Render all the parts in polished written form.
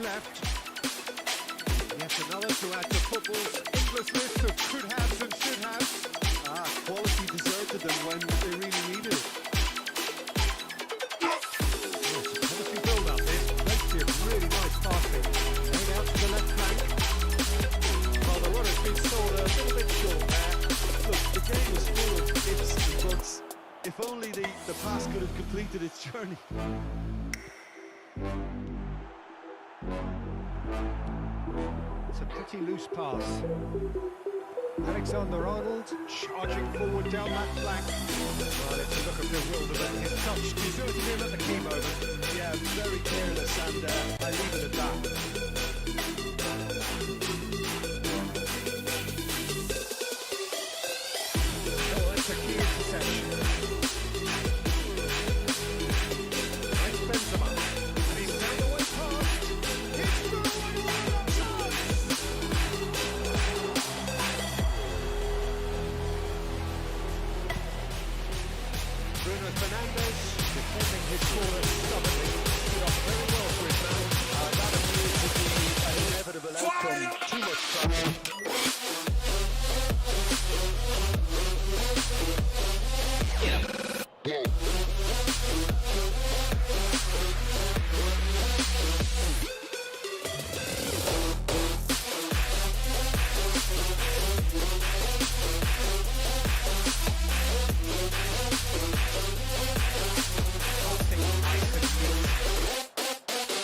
left. Yet another to add to football's endless list of could-haves and should-haves. Quality deserted them when they really needed it. Quality build-up this. Plenty of really nice passing. Going out to the left flank. Well, the run has been sold a little bit short there. Look, the game was full of ifs and buts. If only the pass could have completed its journey. It's a pretty loose pass. Alexander-Arnold charging forward down that flank. Well, it's a look of bewilderment. His touch deserted him at the key moment. Yeah, very careless, and I leave it at that. Oh, that's a key interception. Nice Benzema. And he's found the way past. It's through and one on chance. Bruno Fernandes defending his corner stubbornly. Stood up very well for his man. That appears to be an inevitable outcome. Too much trouble.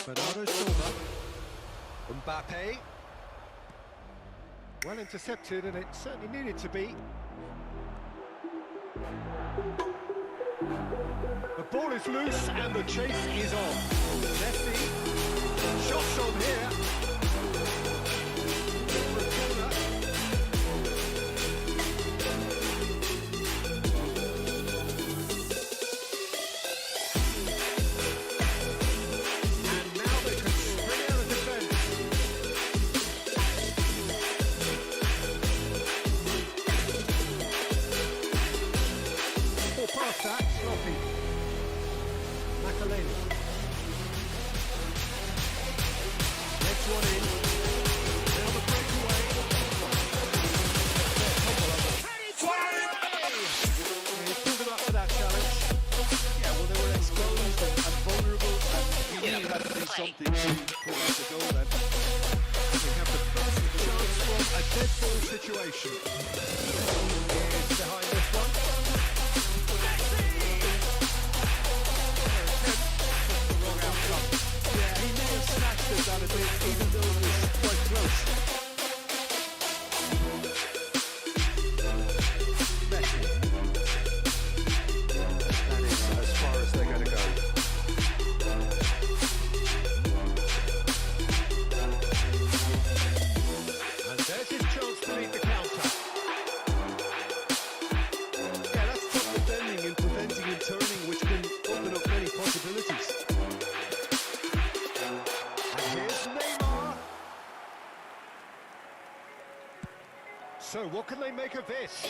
Bernardo Silva. Mbappe. Well intercepted, and it certainly needed to be. The ball is loose and the chase is on. Messi. Shots on here. For a corner. And now they can spring out of defence. Or past that, sloppy. Makaleli. Next one in. Now the breakaway. He pulled him up for that challenge. Yeah, well, they were exposed and vulnerable, and he really had to do something to prevent the goal then. We have the first chance from a dead ball situation. Here's behind this one. The wrong outcome. Yeah, he may have snatched it that a bit, even though it was quite close. Messi. That is as far as they're going to go. And there's his chance to lead the counter. Yeah, that's tough defending and preventing and turning, which can open up many possibilities. And here's Neymar. So what can they make of this?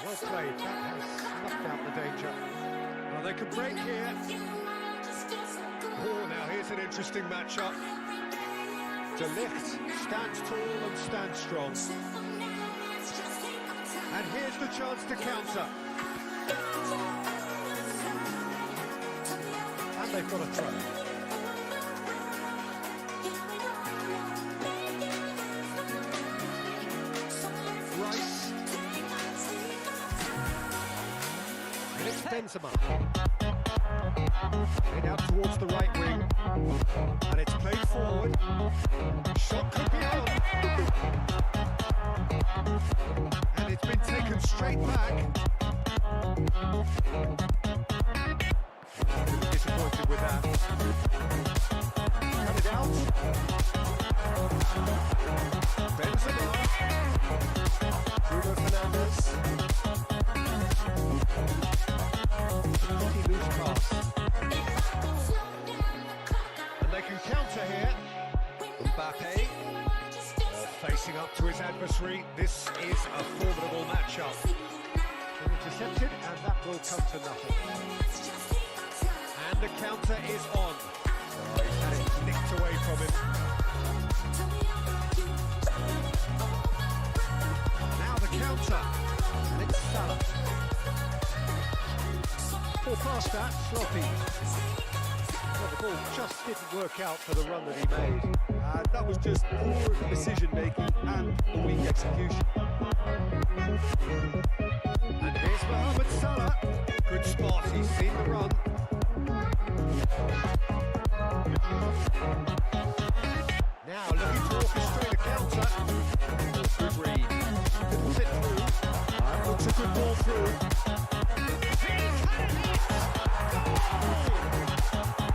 Well played. That has snuffed out the danger. Well, they can break here. Oh, now here's an interesting matchup. De Ligt stands tall and stands strong. And here's the chance to counter. And they've got a throw. Rice. And it's Benzema. Played out towards the right wing. And it's played forward. Shot could be on. And it's been taken straight back. Disappointed with that. Cut it out. Benzema. Bruno Fernandes. Pretty loose pass. And they can counter here. Mbappe. Facing up to his adversary. This is a formidable matchup. Intercepted, and that will come to nothing. And the counter is on. Oh, he's had it nicked away from him. Now the counter, and it's Salah. Ball past that, sloppy. Well, the ball just didn't work out for the run that he made. That was just poor decision making and a weak execution. And here's Mohamed Salah. Good spot, he's seen the run. Now looking to orchestrate a counter. Good read. Didn't sit through. Looks a good ball through.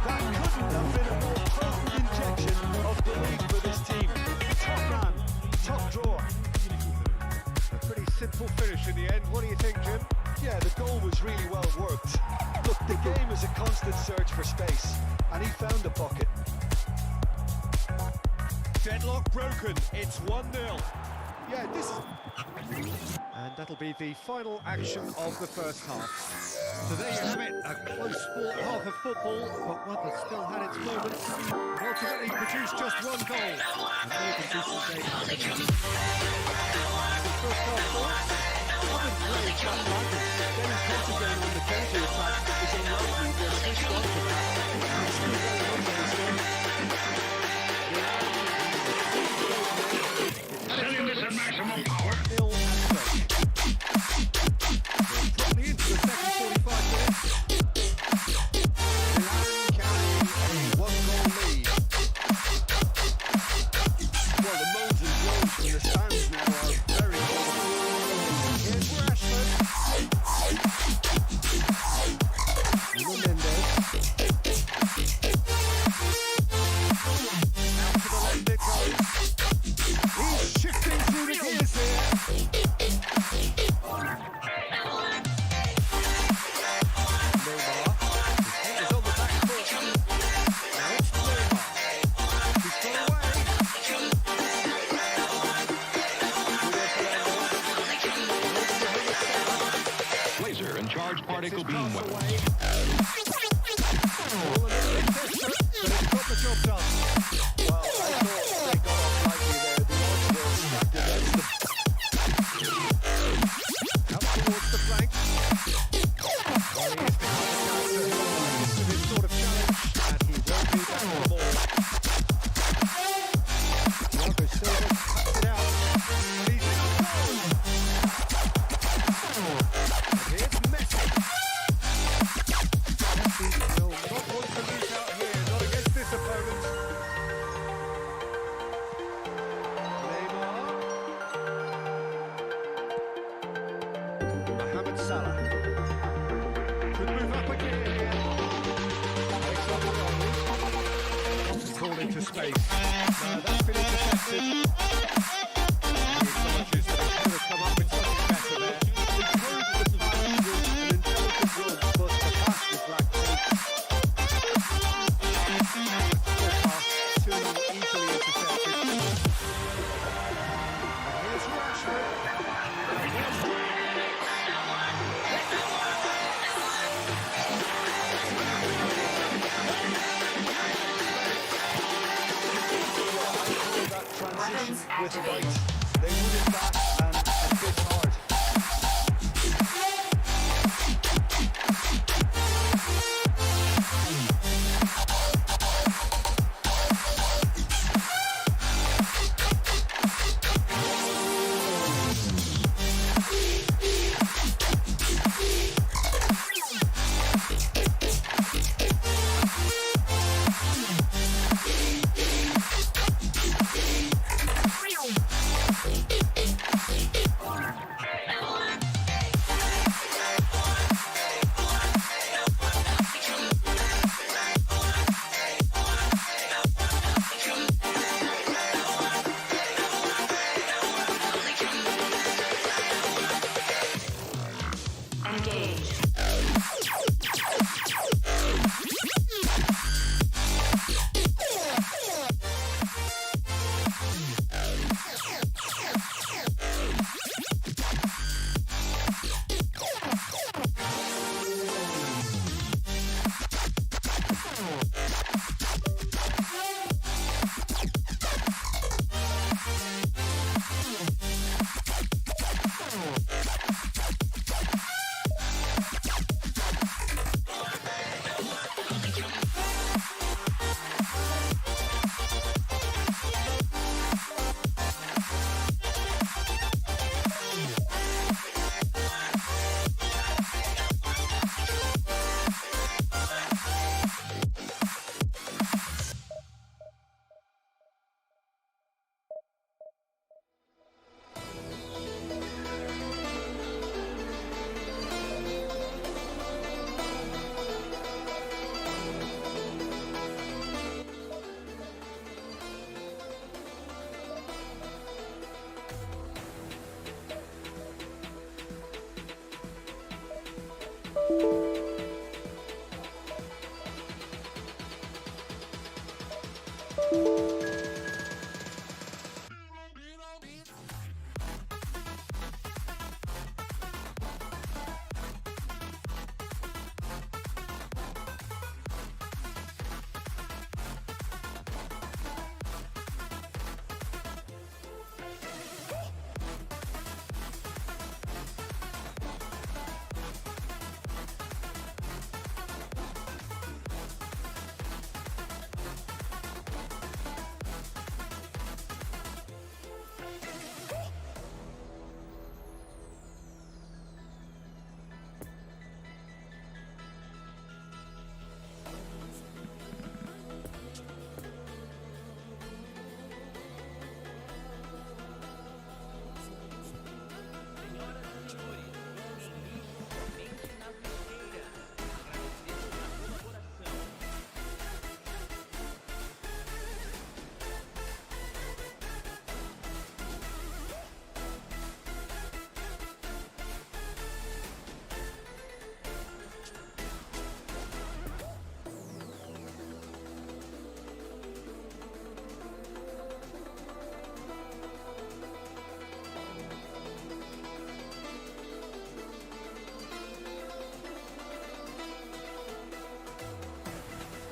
That couldn't have been a more potent injection of belief for this team. Top man, top drawer. A pretty simple finish in the end. What do you think, Jim? Yeah, the goal was really well worked. Look, the game is a constant search for space, and he found the pocket. Deadlock broken. It's 1-0. Yeah, this is... And that'll be the final action of the first half. So there you have it, a close fought half of football, but one that still had its moments, and ultimately produced just one goal. And more than decent game. First half thoughts? I've been playing that London. Getting concentrated on the counter attack is unlikely to assist one to that. It's still going on there, isn't it? Setting this at maximum power. Nil and fresh. Probably into the second 45 minutes. Milan carrying a one-goal lead. Well, the moans and groans from the stands now are very good. Here's Rashford. Menendez. Out to the left it goes. He's shifting through the gears here. Neymar. His head is on the back foot. Now it's Neymar. He's got away. Laser and charged particle beam Pass weapons. away. Ball a little bit desperate, but it's got the job done. Well, I thought they got off lightly there. The odds were stacked against them. Out towards the flank. Well, he is behind the counter. Used to this sort of challenge, and he will do that for more. Thiago Silva cuts it out, and he's in the goal. And here's Messi. Messi will not want to lose out here, not against this opponent. Neymar. Mohamed Salah. Could move up again here. Takes up the run. Wants to call into space. No, that's been intercepted. He acknowledges that he could have come up with something better there. The code was an intelligent run, but the pass was lacked pace. Poor pass, too easily intercepted. And here's Rashford. That transition with fight. They would it back and a bit hard.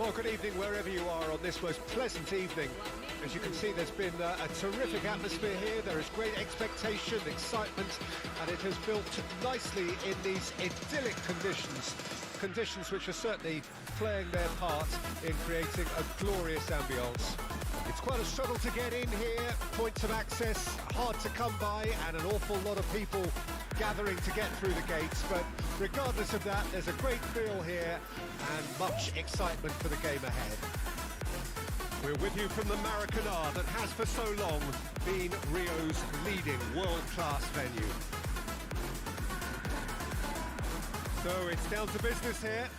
Well, good evening wherever you are on this most pleasant evening. As you can see, there's been a terrific atmosphere here. There is great expectation, excitement, and it has built nicely in these idyllic conditions. Conditions which are certainly playing their part in creating a glorious ambience. It's quite a struggle to get in here, points of access hard to come by, and an awful lot of people gathering to get through the gates, but regardless of that, there's a great feel here and much excitement for the game ahead. We're with you from the Maracanã that has for so long been Rio's leading world-class venue. So it's down to business here.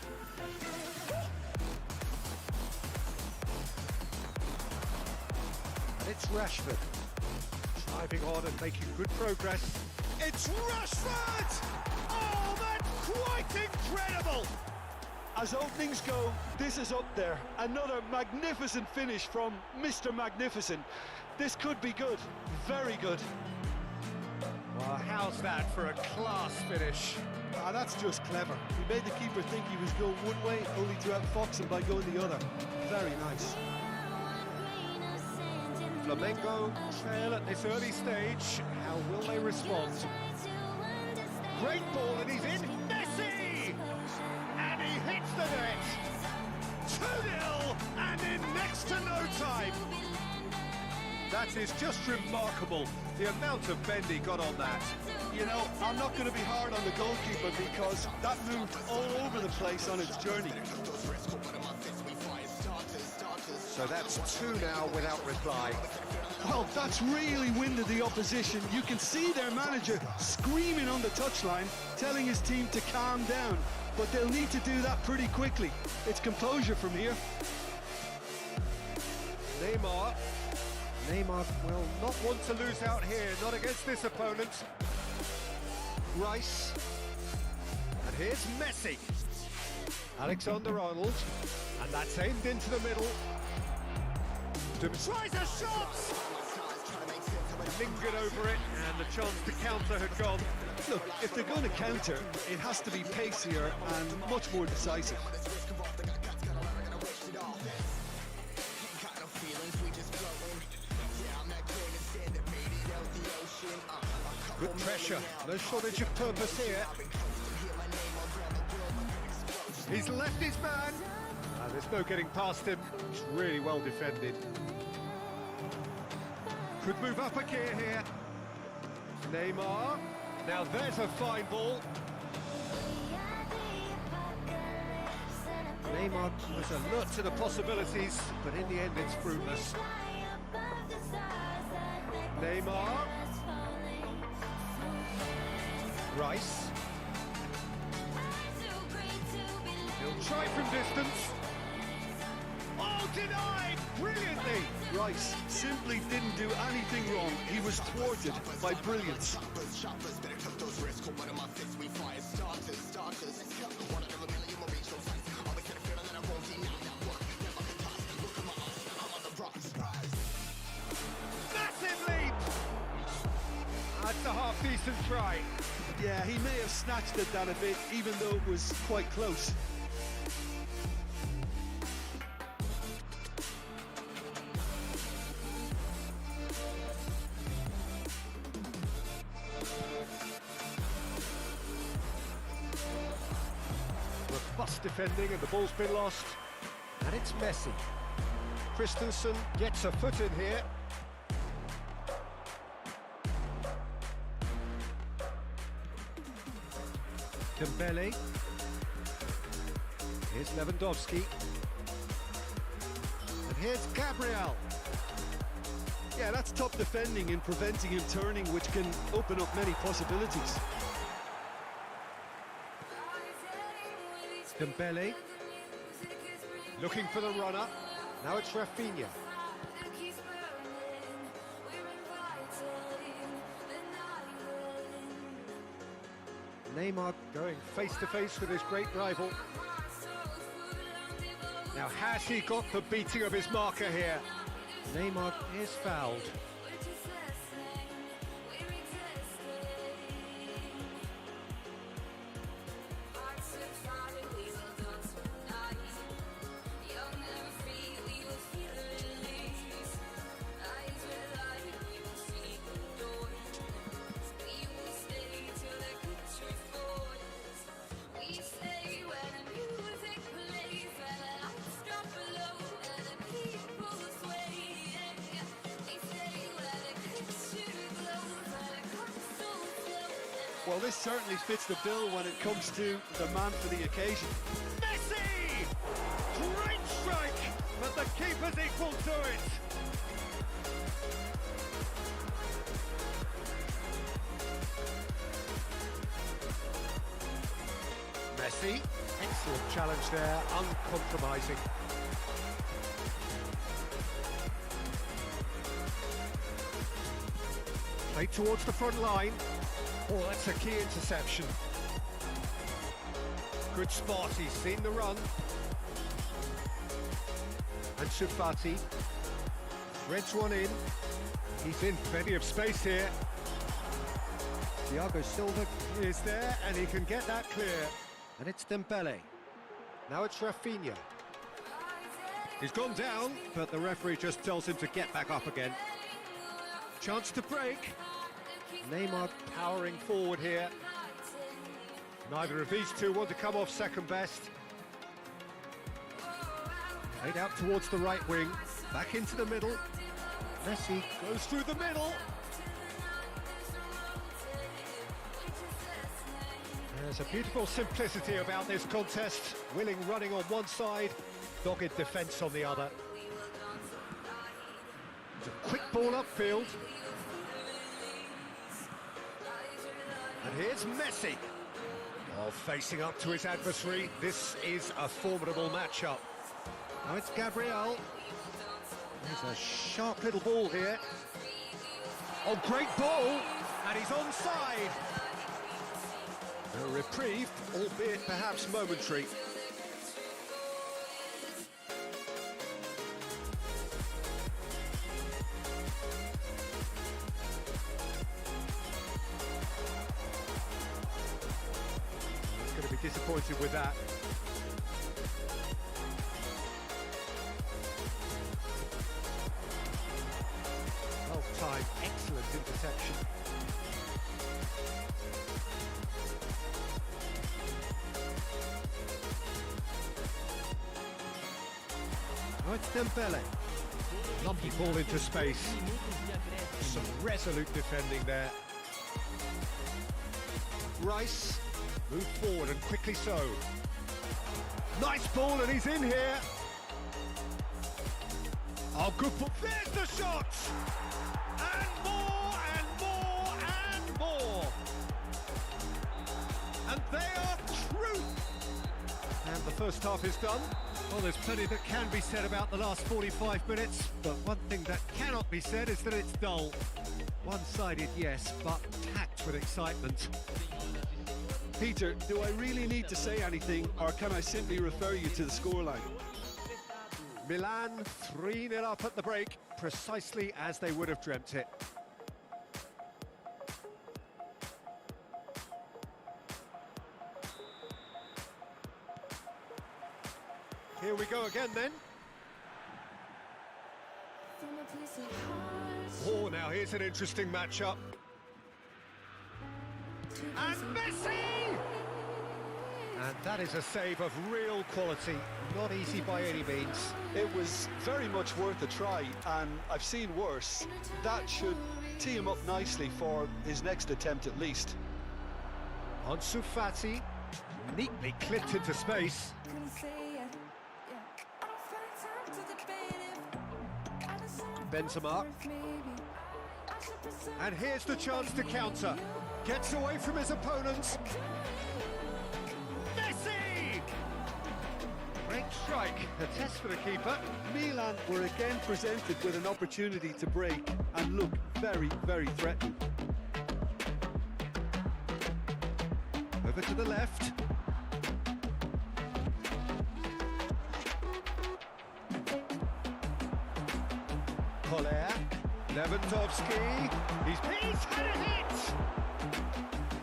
And it's Rashford, driving on and making good progress. It's Rashford! Oh, that's quite incredible! As openings go, this is up there. Another magnificent finish from Mr. Magnificent. This could be good, very good. Well, how's that for a class finish? Ah, that's just clever. He made the keeper think he was going one way, only to outfox him by going the other. Very nice. Flamengo trail at this early stage. How will they respond? Great ball, and he's in. Messi! And he hits the net. 2-0, and in next to no time. That is just remarkable, the amount of bend he got on that. You know, I'm not going to be hard on the goalkeeper because that moved all over the place on its journey. So that's 2 now without reply. Well, that's really winded the opposition. You can see their manager screaming on the touchline, telling his team to calm down. But they'll need to do that pretty quickly. It's composure from here. Neymar, will not want to lose out here, not against this opponent. Rice, and here's Messi. Alexander-Arnold, and that's aimed into the middle. Tries a shot! Lingered over it, and the chance to counter had gone. Look, if they're going to counter, it has to be pacier and much more decisive. Good pressure, no shortage of purpose here. He's left his man. There's no getting past him. It's really well defended. Could move up a gear here. Neymar. Now there's a fine ball. Neymar was alert to the possibilities, but in the end it's fruitless. Neymar. Rice. He'll try from distance. Oh, denied! Brilliantly! Rice simply didn't do anything wrong. He was thwarted by brilliance. Massive leap! That's a half-decent try. Yeah, he may have snatched at that a bit, even though it was quite close. Robust defending, and the ball's been lost. And it's Messi. Christensen gets a foot in here. Dembele. Here's Lewandowski. And here's Gabriel. Yeah, that's top defending and preventing him turning, which can open up many possibilities. Dembele. Looking for the runner. Now it's Rafinha. Neymar going face-to-face with his great rival. Now, has he got the beating of his marker here? Neymar is fouled. Well, this certainly fits the bill when it comes to the man for the occasion. Messi! Great strike, but the keeper's equal to it. Messi, excellent challenge there, uncompromising. Played towards the front line. Oh, that's a key interception. Good spot, he's seen the run. And Fati threads one in. He's in plenty of space here. Thiago Silva is there and he can get that clear. And it's Dembele. Now it's Rafinha. He's gone down, but the referee just tells him to get back up again. Chance to break. Neymar powering forward here. Neither of these two want to come off second best. Played out towards the right wing, back into the middle. Messi goes through the middle. There's a beautiful simplicity about this contest. Willing running on one side, dogged defence on the other. It's a quick ball upfield. And here's Messi. Oh, facing up to his adversary. This is a formidable matchup. Now it's Gabriel. There's a sharp little ball here. Oh, great ball! And he's onside. A reprieve, albeit perhaps momentary. Going to be disappointed with that. Well timed, excellent interception. Oh, it's Dembele. Lumpy ball into space. Some resolute defending there. Rice. Moved forward and quickly so. Nice ball and he's in here. Oh, good ball. There's the shot! And more and more and more. And they are true. And the first half is done. Well, there's plenty that can be said about the last 45 minutes, but one thing that cannot be said is that it's dull. One-sided, yes, but packed with excitement. Peter, do I really need to say anything, or can I simply refer you to the scoreline? Milan 3-0 up at the break, precisely as they would have dreamt it. Here we go again then. Oh, now here's an interesting matchup. And Messi! And that is a save of real quality, not easy by any means. It was very much worth a try, and I've seen worse. That should tee him up nicely for his next attempt at least. Ansu Fati, neatly clipped into space. Benzema. And here's the chance to counter. Gets away from his opponents. Messi! Great strike. A test for the keeper. Milan were again presented with an opportunity to break and look very, very threatening. Over to the left. Koller, Lewandowski, he's had a hit!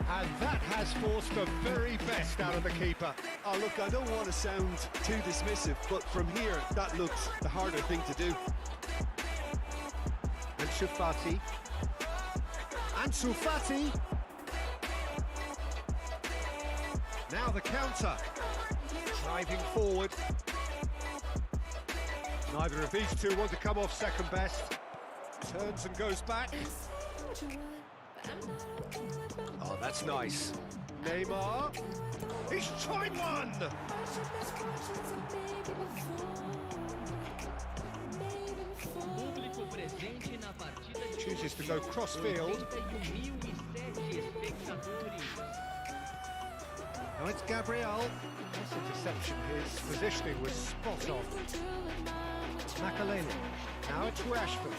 And that has forced the very best out of the keeper. Oh, look, I don't want to sound too dismissive, but from here, that looks the harder thing to do. Ansu Fati. Ansu Fati! Now the counter. Driving forward. Neither of these two want to come off second best. Turns and goes back. Oh, That's nice. Neymar. He's tried one! Público presente na partida de Chooses to go cross-field. 81.007 espectadores. Now it's Gabriel. Nice interception. His positioning was spot on. Makaleli. Now it's Rashford.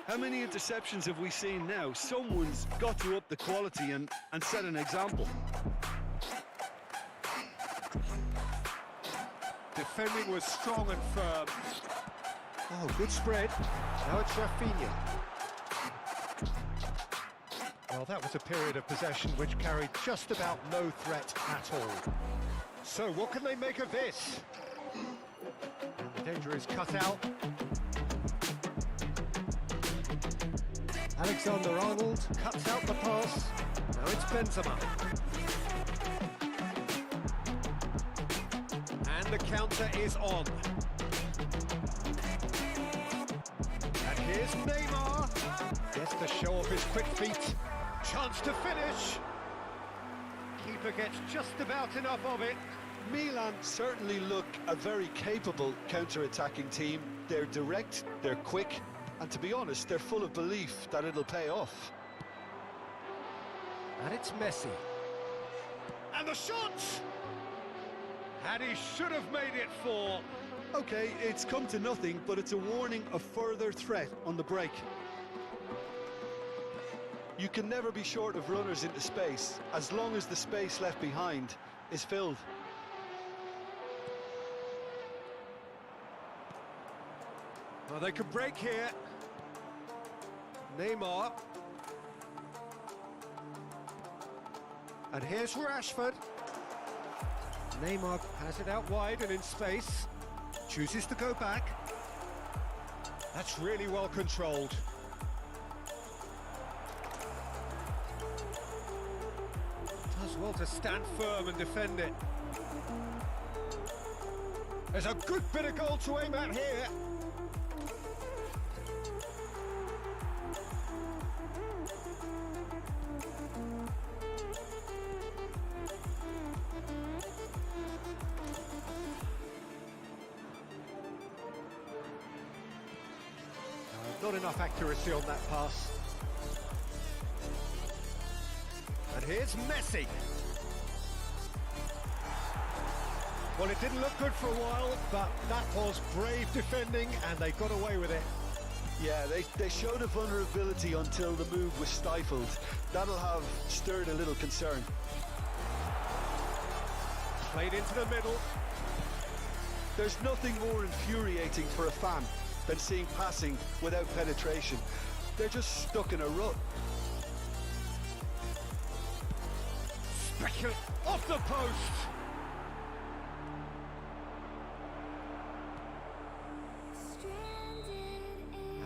How many interceptions have we seen now? Someone's got to up the quality and set an example. Defending was strong and firm. Oh, good spread. Now it's Rafinha. Well, that was a period of possession which carried just about no threat at all. So what can they make of this? And the danger is cut out. Alexander-Arnold cuts out the pass. Now it's Benzema. And the counter is on. And here's Neymar. Gets to show off his quick feet. Chance to finish. Keeper gets just about enough of it. Milan certainly look a very capable counter-attacking team. They're direct, they're quick, and to be honest, they're full of belief that it'll pay off. And it's Messi. And the shot! And he should have made it 4. Okay, it's come to nothing, but it's a warning of further threat on the break. You can never be short of runners into space, as long as the space left behind is filled. Well, they could break here. Neymar. And here's Rashford. Neymar has it out wide and in space. Chooses to go back. That's really well controlled. Does well to stand firm and defend it. There's a good bit of goal to aim at here. Not enough accuracy on that pass. And here's Messi. Well, it didn't look good for a while, but that was brave defending, and they got away with it. Yeah, they showed a vulnerability until the move was stifled. That'll have stirred a little concern. Played into the middle. There's nothing more infuriating for a fan than seeing passing without penetration. They're just stuck in a rut. Speculate off the post.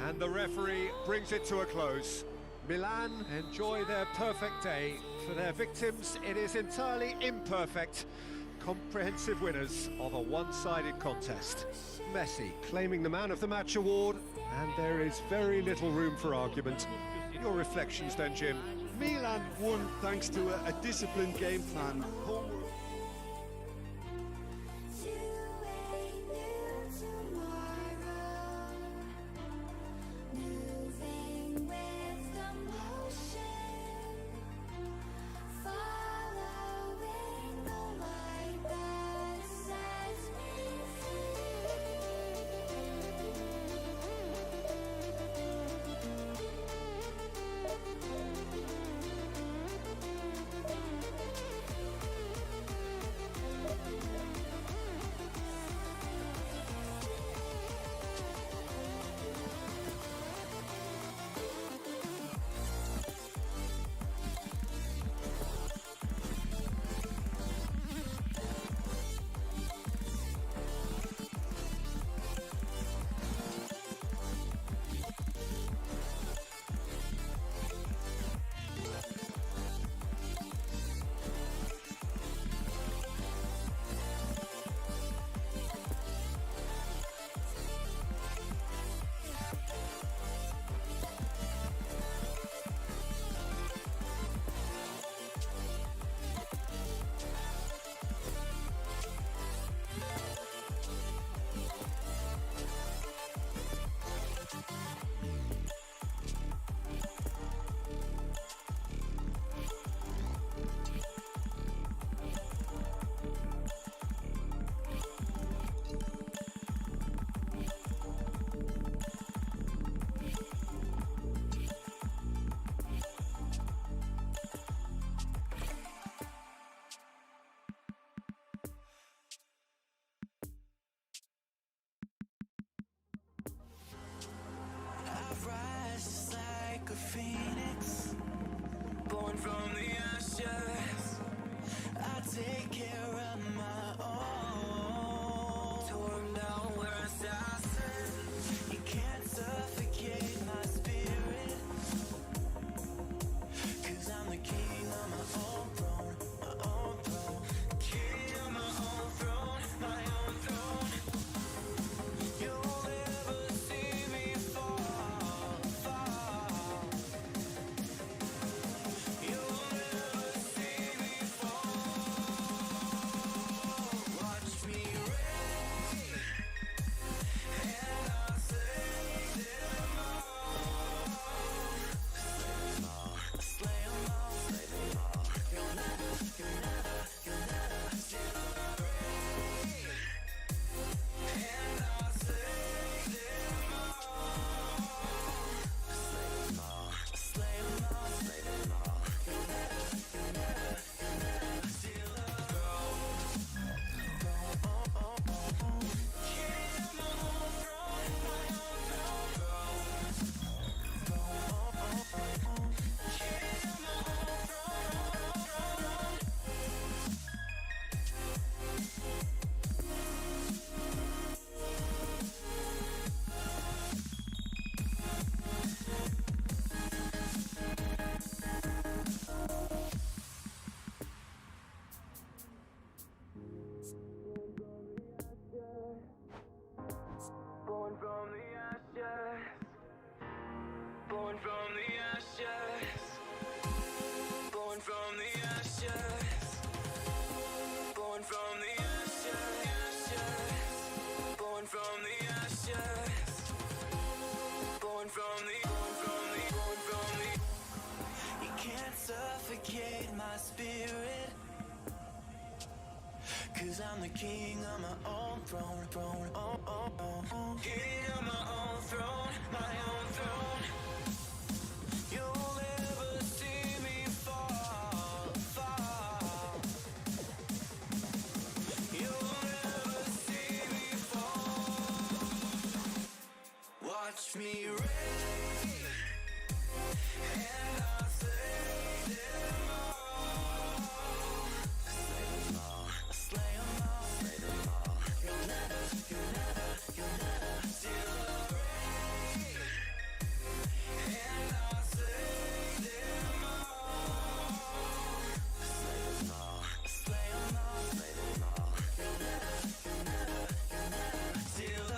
And the referee brings it to a close. Milan enjoy their perfect day. For their victims, it is entirely imperfect. Comprehensive winners of a one-sided contest. Messi claiming the Man of the Match award, and there is very little room for argument. Your reflections then, Jim? Milan won thanks to a disciplined game plan. Homework. ashes, born from the ashes, born from the ashes, born from the. You can't suffocate my spirit, 'cause I'm the king of my own throne, king of my own throne, my own throne. You'll never see me fall, fall. You'll never see me fall. Watch me reign, and I'll slay them all. Slay them all, slay them all, slay them all. You'll never see the rain, and I'll slay them all. Slay them all, slay them all, slay them all. You'll never see the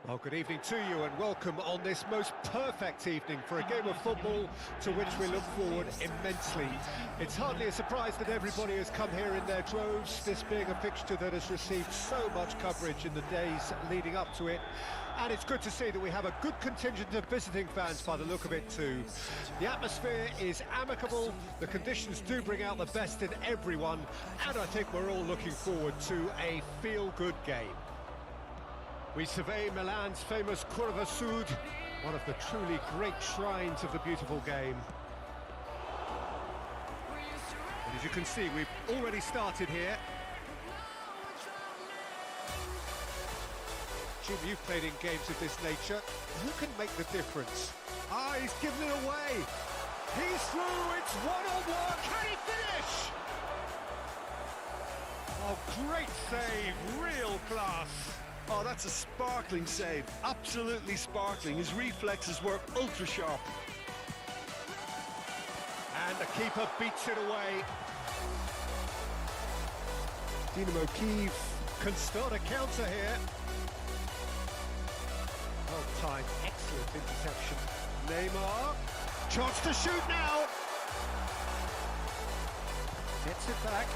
Well, good evening to you and welcome on this most perfect evening for a game of football to which we look forward immensely. It's hardly a surprise that everybody has come here in their droves, this being a fixture that has received so much coverage in the days leading up to it. And it's good to see that we have a good contingent of visiting fans by the look of it too. The atmosphere is amicable, the conditions do bring out the best in everyone, and I think we're all looking forward to a feel-good game. We survey Milan's famous Curva Sud, one of the truly great shrines of the beautiful game. And as you can see, we've already started here. Jim, you've played in games of this nature. Who can make the difference? Ah, he's given it away. He's through, it's one-on-one. Can he finish? Oh, great save, real class. Oh, that's a sparkling save. Absolutely sparkling. His reflexes were ultra sharp. And the keeper beats it away. Dynamo Kyiv can start a counter here. Well timed, excellent interception. Neymar, chance to shoot now. Gets it back.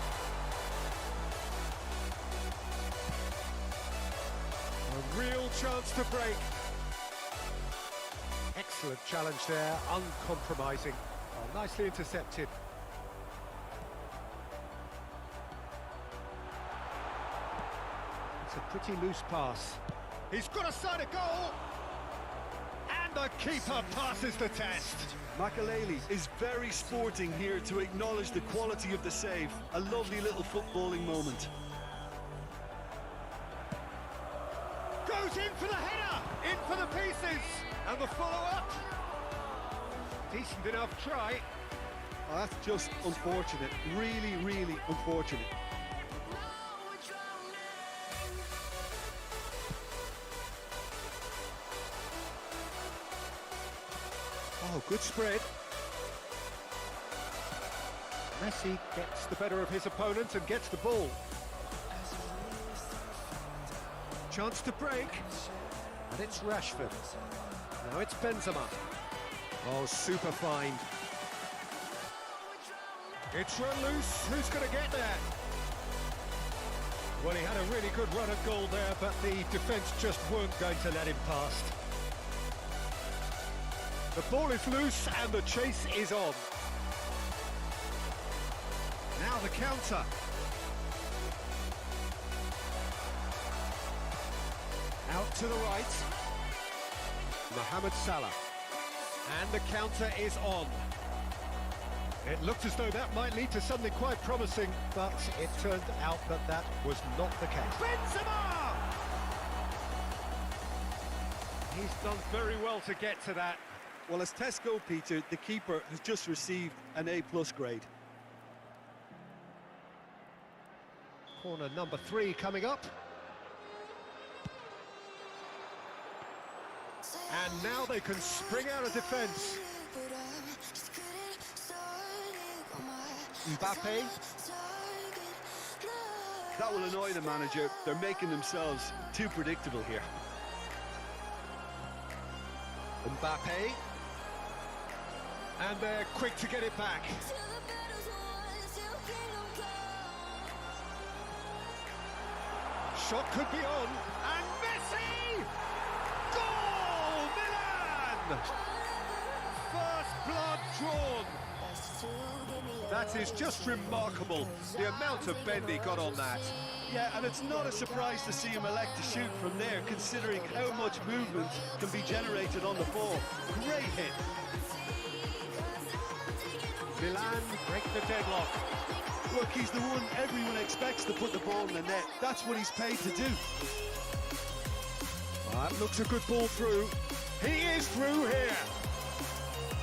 A real chance to break. Excellent challenge there, uncompromising. Oh, nicely intercepted. It's a pretty loose pass. He's got a side of goal! And the keeper passes the test. Makaleli is very sporting here to acknowledge the quality of the save. A lovely little footballing moment. Goes in for the header, in for the pieces, and the follow-up. Decent enough try. Oh, that's just unfortunate. Really, really unfortunate. Oh, good spread. Messi gets the better of his opponent and gets the ball. Chance to break, and it's Rashford. Now it's Benzema. Oh, super find. It's run loose. Who's going to get there? Well, he had a really good run at goal there, but the defence just weren't going to let him past. The ball is loose and the chase is on. Now the counter. Out to the right, Mohamed Salah, and the counter is on. It looked as though that might lead to something quite promising, but it turned out that that was not the case. Benzema! He's done very well to get to that. Well, as tests go, Peter, the keeper has just received an A+ grade. Corner number 3 coming up. And now they can spring out of defence. Mbappe. That will annoy the manager. They're making themselves too predictable here. Mbappe. And they're quick to get it back. Shot could be on. And Messi! Goal! Milan! First blood drawn. That is just remarkable, the amount of bend he got on that. Yeah, and it's not a surprise to see him elect to shoot from there, considering how much movement can be generated on the ball. Great hit. Milan break the deadlock. Look, he's the one everyone expects to put the ball in the net. That's what he's paid to do. That looks a good ball through. He is through here.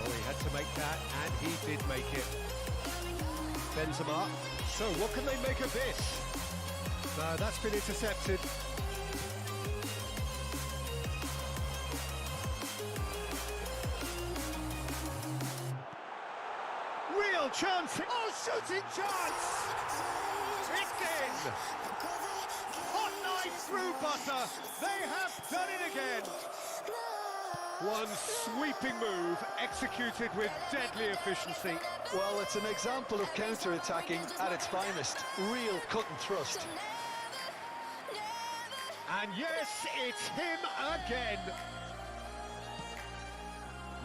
Oh, he had to make that, and he did make it. Benzema. So what can they make of this? That's been intercepted. Real chance. Oh, shooting chance. It's in. Hot night through butter. They have done it again. One sweeping move executed with deadly efficiency. Well, it's an example of counter-attacking at its finest. Real cut and thrust. And yes, it's him again.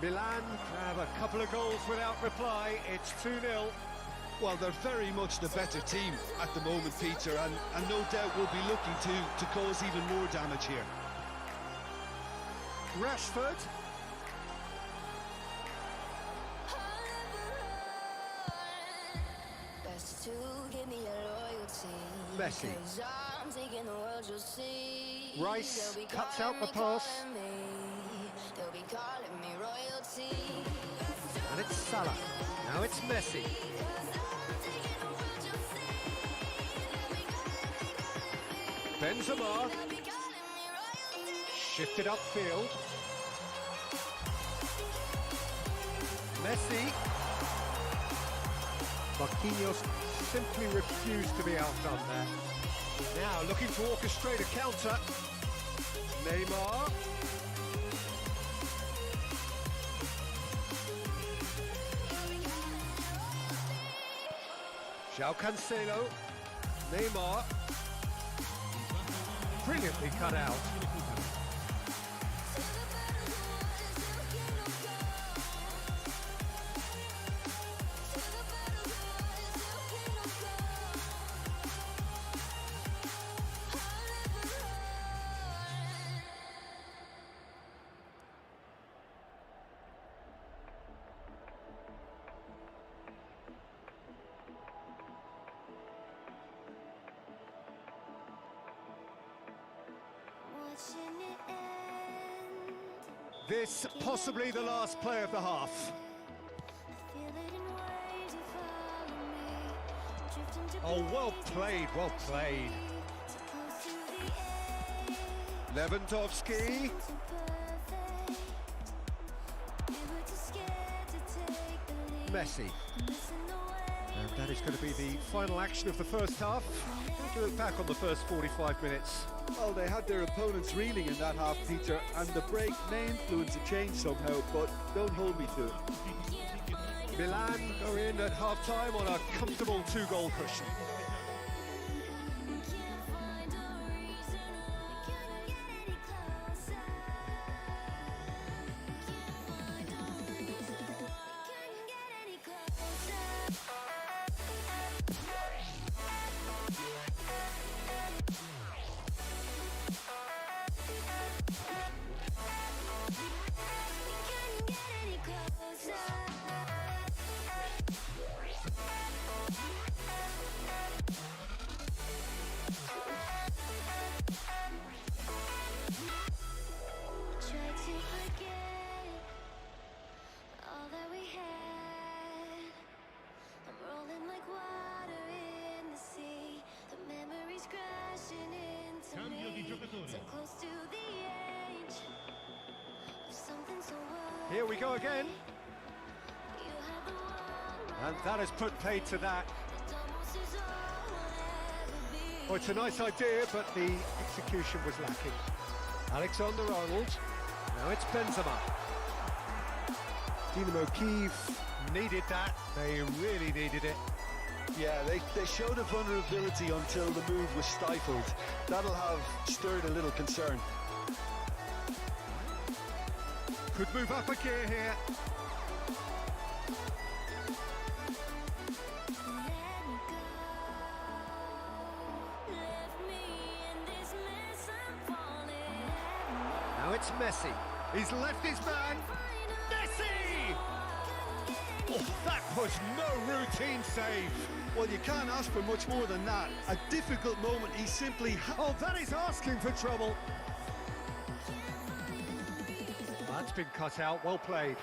Milan grab a couple of goals without reply. It's 2-0. Well, they're very much the better team at the moment, Peter, and no doubt will be looking to cause even more damage here. Rashford. Best to give me your loyalty. Messi. 'Cause I'm taking the world, you'll see. Rice They'll be cuts calling out the me, pass. calling me. They'll be calling me royalty. And it's Salah. Now it's Messi. Benzema. Shifted upfield. Messi. Marquinhos simply refused to be outdone there. Now looking to orchestrate a counter. Neymar. João Cancelo. Neymar. Brilliantly cut out. This possibly the last play of the half. Oh, well played, well played. Lewandowski. Messi. And that is going to be the final action of the first half. How do you look back on the first 45 minutes? Well, they had their opponents reeling in that half, Peter, and the break may influence a change somehow, but don't hold me to it. Milan go in at half-time on a comfortable 2-goal cushion. Here we go again. And that has put paid to that. Oh, it's a nice idea, but the execution was lacking. Alexander-Arnold. Now it's Benzema. Dynamo Kyiv needed that. They really needed it. Yeah, they showed a vulnerability until the move was stifled. That'll have stirred a little concern. Could move up a gear here. Now it's Messi. He's left his man. Messi! Oh, that was no routine save. Well, you can't ask for much more than that. A difficult moment, he simply... Oh, that is asking for trouble. That's been cut out, well played.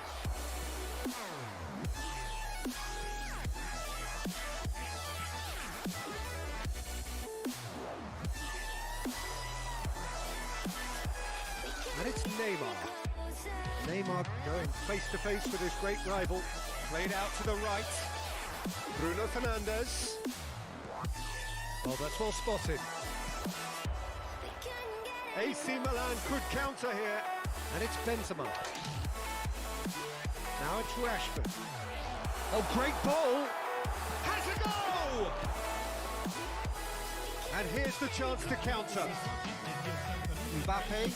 And it's Neymar. Neymar going face to face with his great rival. Played out to the right. Bruno Fernandes. Oh, that's well spotted. AC Milan could counter here, and it's Benzema. Now it's Rashford. Oh, great ball! Has a goal! And here's the chance to counter. Mbappe.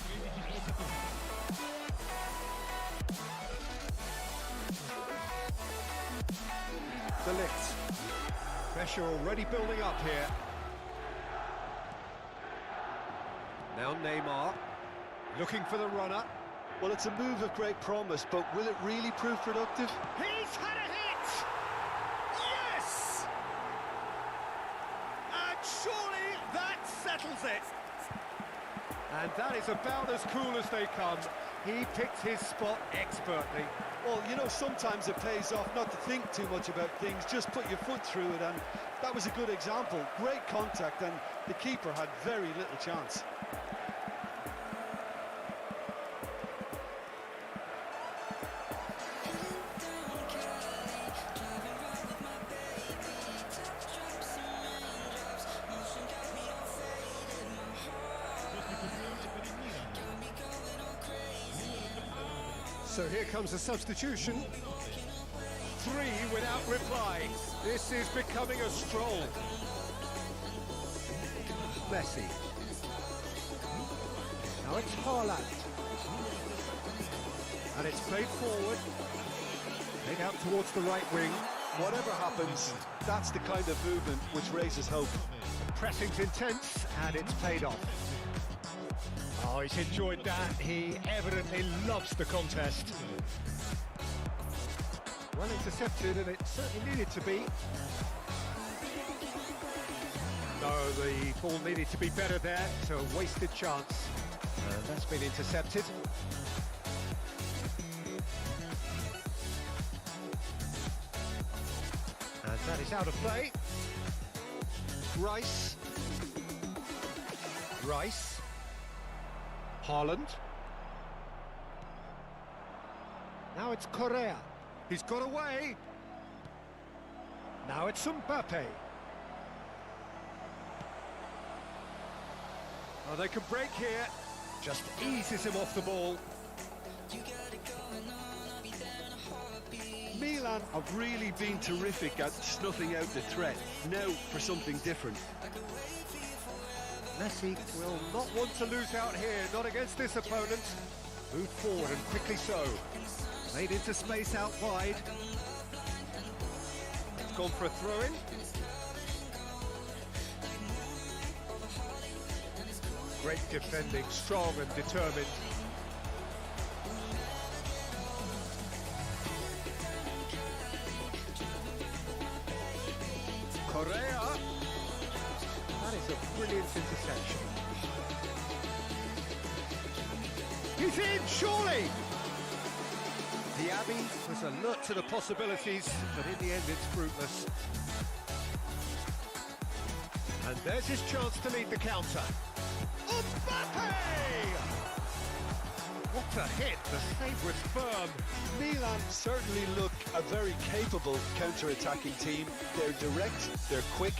De Ligt. Pressure already building up here. Now Neymar, looking for the runner. Well, it's a move of great promise, but will it really prove productive? He's had a hit! Yes! And surely that settles it. And that is about as cool as they come. He picked his spot expertly. Well, you know, sometimes it pays off not to think too much about things, just put your foot through it, and that was a good example. Great contact, and the keeper had very little chance. So here comes a substitution. 3 without reply. This is becoming a stroll. Messi. Now it's Haaland. And it's played forward. Played out towards the right wing. Whatever happens, that's the kind of movement which raises hope. Pressing's intense, and it's paid off. Oh, he's enjoyed that. He evidently loves the contest. Well intercepted, and it certainly needed to be. No, the ball needed to be better there. It's a wasted chance. And that's been intercepted. And that is out of play. Rice. Haaland. Now it's Correa. He's got away. Now it's Mbappe. Oh, they can break here. Just eases him off the ball. Milan have really been terrific at snuffing out the threat. Now for something different. Messi will not want to lose out here, not against this opponent. Moved forward and quickly so. Made into space out wide. It's gone for a throw-in. Great defending, strong and determined. Correa. That is a brilliant interception. He's in, surely! The Abbey was alert to the possibilities, but in the end it's fruitless. And there's his chance to lead the counter. Mbappe! What a hit, the save was firm. Milan certainly look a very capable counter-attacking team. They're direct, they're quick,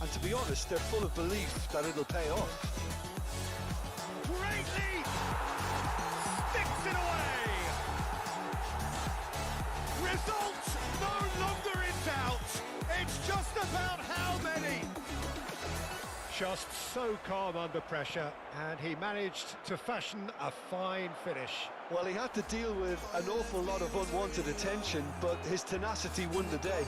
and to be honest, they're full of belief that it'll pay off. Great lead! Sticks it away! Result no longer in doubt. It's just about how many. Just so calm under pressure, and he managed to fashion a fine finish. Well, he had to deal with an awful lot of unwanted attention, but his tenacity won the day.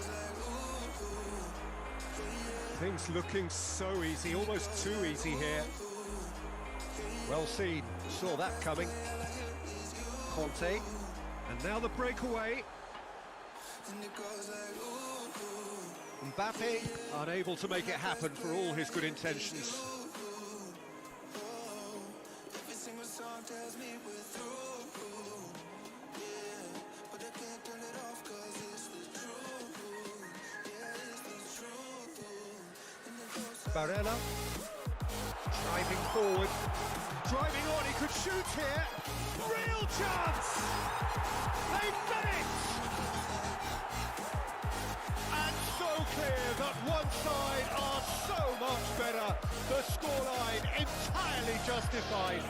Things looking so easy, almost too easy here. Well seen, saw that coming. Conte, and now the breakaway. Mbappe, unable to make it happen for all his good intentions. Barella, driving forward, driving on, he could shoot here. Real chance! They've done it! And so clear that one side are so much better. The scoreline entirely justified.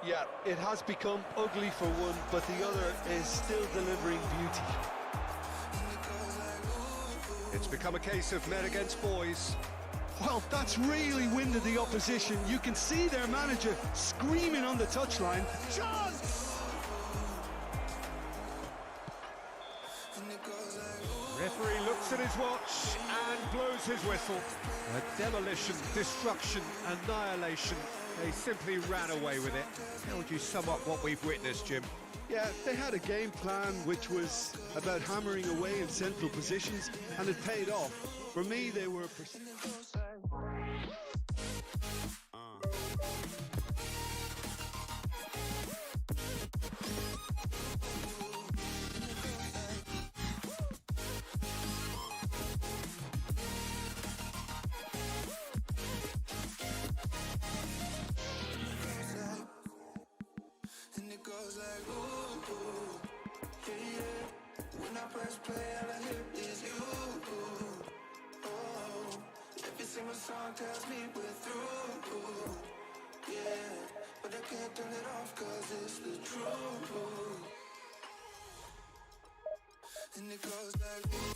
Yeah, it has become ugly for one, but the other is still delivering beauty. It's become a case of men against boys. Well, that's really winded the opposition. You can see their manager screaming on the touchline. Chance! Referee looks at his watch and blows his whistle. A demolition, destruction, annihilation. They simply ran away with it. How would you sum up what we've witnessed, Jim? Yeah, they had a game plan which was about hammering away in central positions, and it paid off. For me, they were... And it goes like, ooh, ooh, yeah, yeah. When I press play, all I hear is you. Oh, every single song tells me we're through. Yeah, but I can't turn it off 'cause it's the truth. And it goes like, ooh,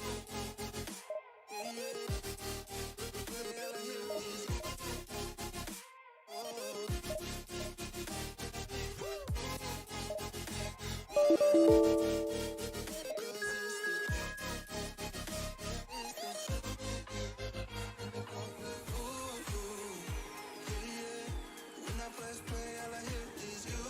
yeah, yeah. Play, all I hear is you.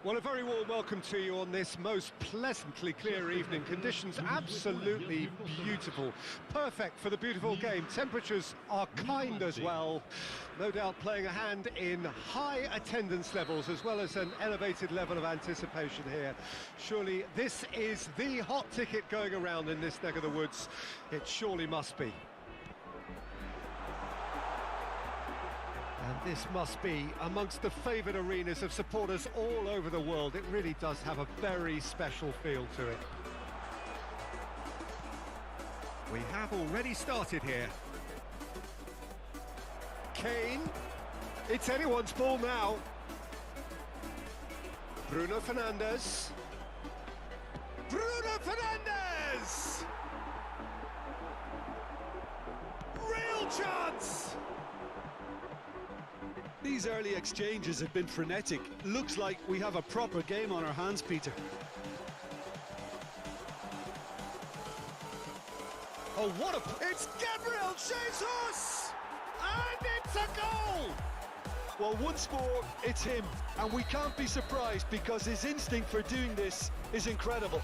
Well, a very warm welcome to you on this most pleasantly clear evening. Conditions absolutely beautiful. Perfect for the beautiful game. Temperatures are kind as well. No doubt playing a hand in high attendance levels as well as an elevated level of anticipation here. Surely this is the hot ticket going around in this neck of the woods. It surely must be. And this must be amongst the favoured arenas of supporters all over the world. It really does have a very special feel to it. We have already started here. Kane. It's anyone's ball now. Bruno Fernandes. Bruno Fernandes! Real chance! These early exchanges have been frenetic. Looks like we have a proper game on our hands, Peter. Oh, what a... It's Gabriel Jesus! And it's a goal! Well, once more, it's him. And we can't be surprised because his instinct for doing this is incredible.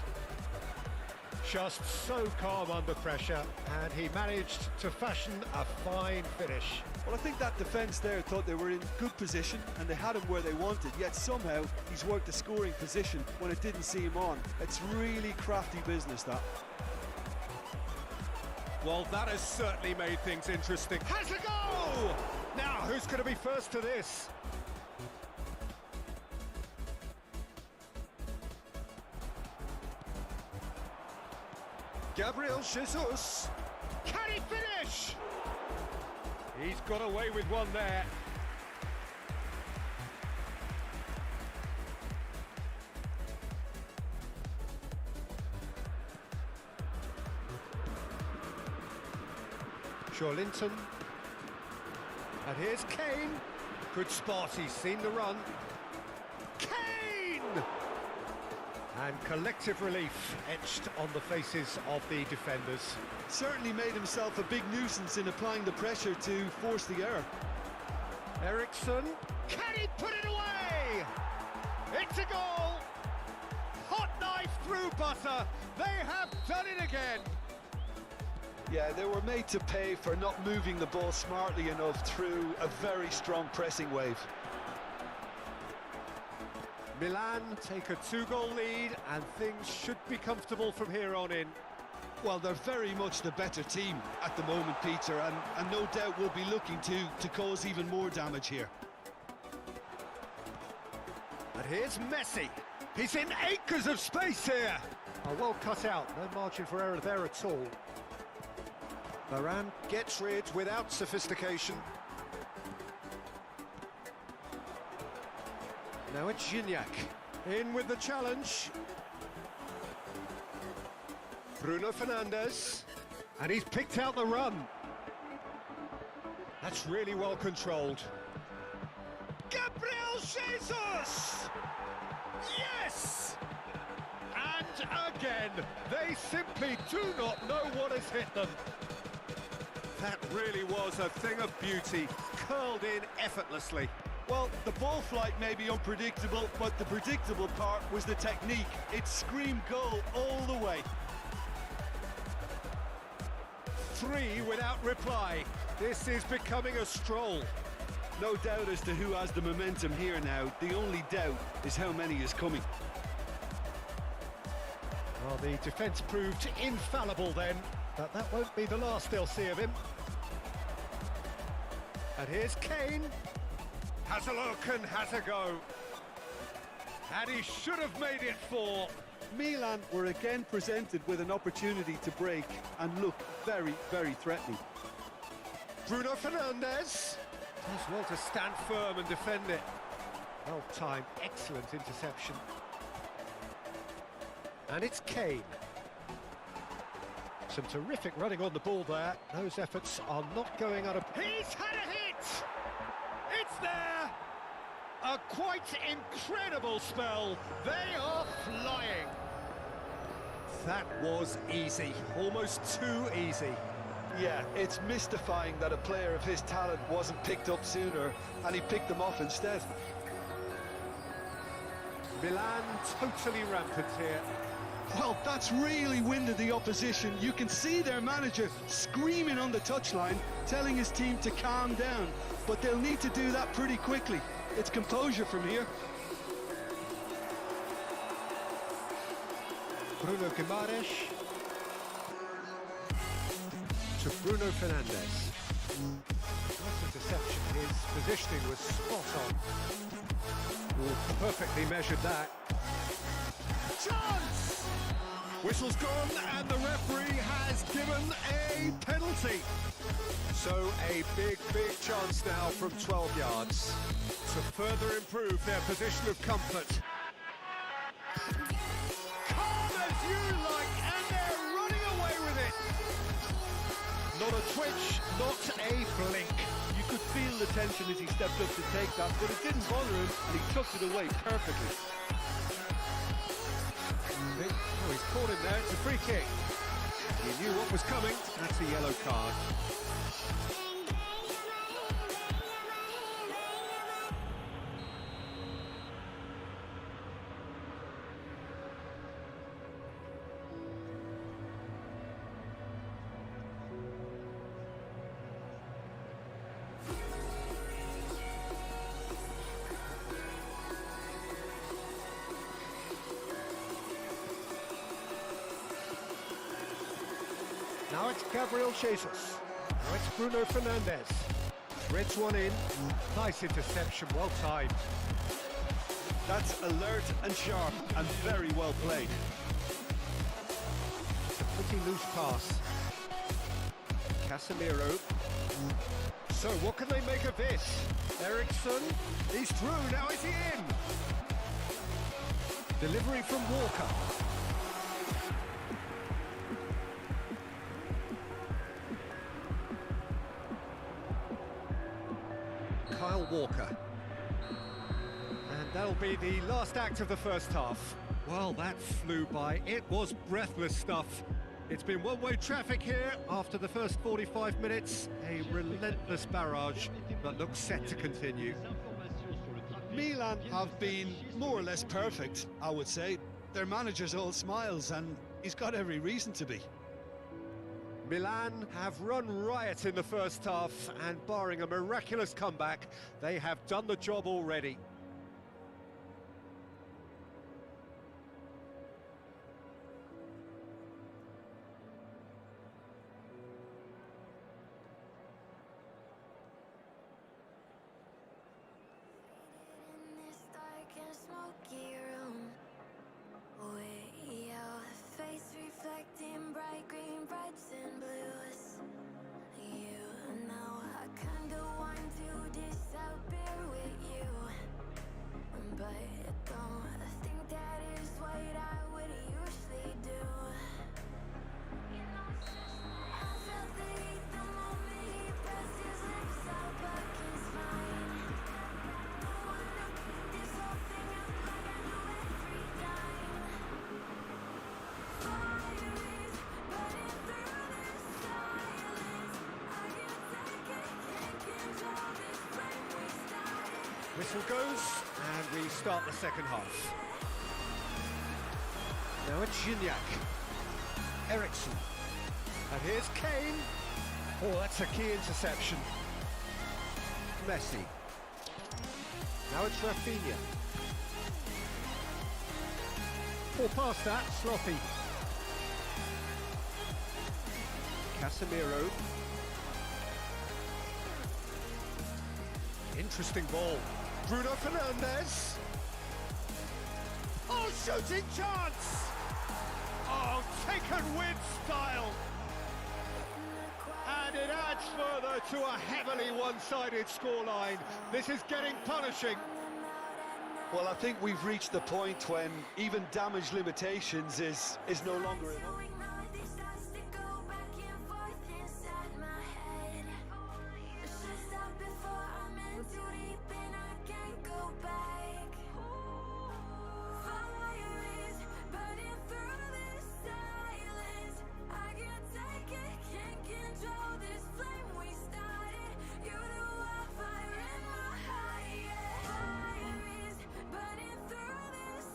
Just so calm under pressure, and he managed to fashion a fine finish. Well, I think that defence there thought they were in good position and they had him where they wanted, yet somehow he's worked a scoring position when it didn't see him on. It's really crafty business, that. Well, that has certainly made things interesting. Has a goal! Now, who's going to be first to this? Gabriel Jesus. Can he finish? He's got away with one there. Linton. And here's Kane. Good spot, he's seen the run. Kane! And collective relief etched on the faces of the defenders. Certainly made himself a big nuisance in applying the pressure to force the error. Eriksson. Can he put it away? It's a goal! Hot knife through butter. They have done it again. Yeah, they were made to pay for not moving the ball smartly enough through a very strong pressing wave. Milan take a 2-goal lead and things should be comfortable from here on in. Well, they're very much the better team at the moment, Peter, and no doubt will be looking to cause even more damage here. And here's Messi. He's in acres of space here. Oh, well cut out, no margin for error there at all. Varane gets rid without sophistication. Now it's Gignac. In with the challenge. Bruno Fernandes. And he's picked out the run. That's really well controlled. Gabriel Jesus! Yes! And again, they simply do not know what has hit them. That really was a thing of beauty, curled in effortlessly. Well, the ball flight may be unpredictable, but the predictable part was the technique. It screamed goal all the way. 3 without reply. This is becoming a stroll. No doubt as to who has the momentum here now. The only doubt is how many is coming. Well, the defence proved infallible then, but that won't be the last they'll see of him. And here's Kane. Has a look and has a go. And he should have made it 4. Milan were again presented with an opportunity to break and look very, very threatening. Bruno Fernandes does well to stand firm and defend it. Well timed, excellent interception. And it's Kane. Some terrific running on the ball there. Those efforts are not going out of... He's had a hit! It's there! A quite incredible spell. They are flying. That was easy, almost too easy. Yeah, it's mystifying that a player of his talent wasn't picked up sooner and he picked them off instead. Milan totally rampant here. Well, that's really winded the opposition. You can see their manager screaming on the touchline, telling his team to calm down. But they'll need to do that pretty quickly. It's composure from here. Bruno Guimaraes to Bruno Fernandes. That's a deception. His positioning was spot on. Oh, perfectly measured that. Chance! Whistle's gone and the referee has given a penalty. So a big chance now from 12 yards to further improve their position of comfort. Calm as you like, and they're running away with it. Not a twitch, not a blink. You could feel the tension as he stepped up to take that, but it didn't bother him, and he tucked it away perfectly. Oh, he's caught him there. It's a free kick. He knew what was coming. That's a yellow card. Now it's Gabriel Jesus. Now it's Bruno Fernandes. Threads one in. Nice interception, well timed. That's alert and sharp and very well played. It's a pretty loose pass. Casemiro. So what can they make of this? Ericsson. He's through. Now is he in? Delivery from Walker. Kyle Walker. And that'll be the last act of the first half. Well, that flew by. It was breathless stuff. It's been one-way traffic here after the first 45 minutes. A relentless barrage that looks set to continue. Milan have been more or less perfect, I would say. Their manager's all smiles, and he's got every reason to be. Milan have run riot in the first half, and barring a miraculous comeback, they have done the job already. In this dark and smoky room, way your face reflecting bright green, brights and blues. You know I kinda want to disappear with you, but don't think that is what I would usually do. I felt the heat the moment he pressed his lips up against mine. I wanna put this whole thing up like I do every time. Fire is burning through this silence. I can't take it, can't control this flame we started. Whistle goes, and we start the second half. Now it's Gignac. Ericsson. And here's Kane. Oh, that's a key interception. Messi. Now it's Rafinha. Or past that, sloppy. Casemiro. Interesting ball. Bruno Fernandes. Oh, shooting chance! Oh, taken with style. And it adds further to a heavily one-sided scoreline. This is getting punishing. Well, I think we've reached the point when even damage limitations is no longer enough. Knowing that this has to go back and forth inside my head. Should stop before I'm in too deep and I can't go back. Fire is burning through this silence. I can't take it, can't control this flame we started. You the wildfire in my heart, yeah. Fire is burning through this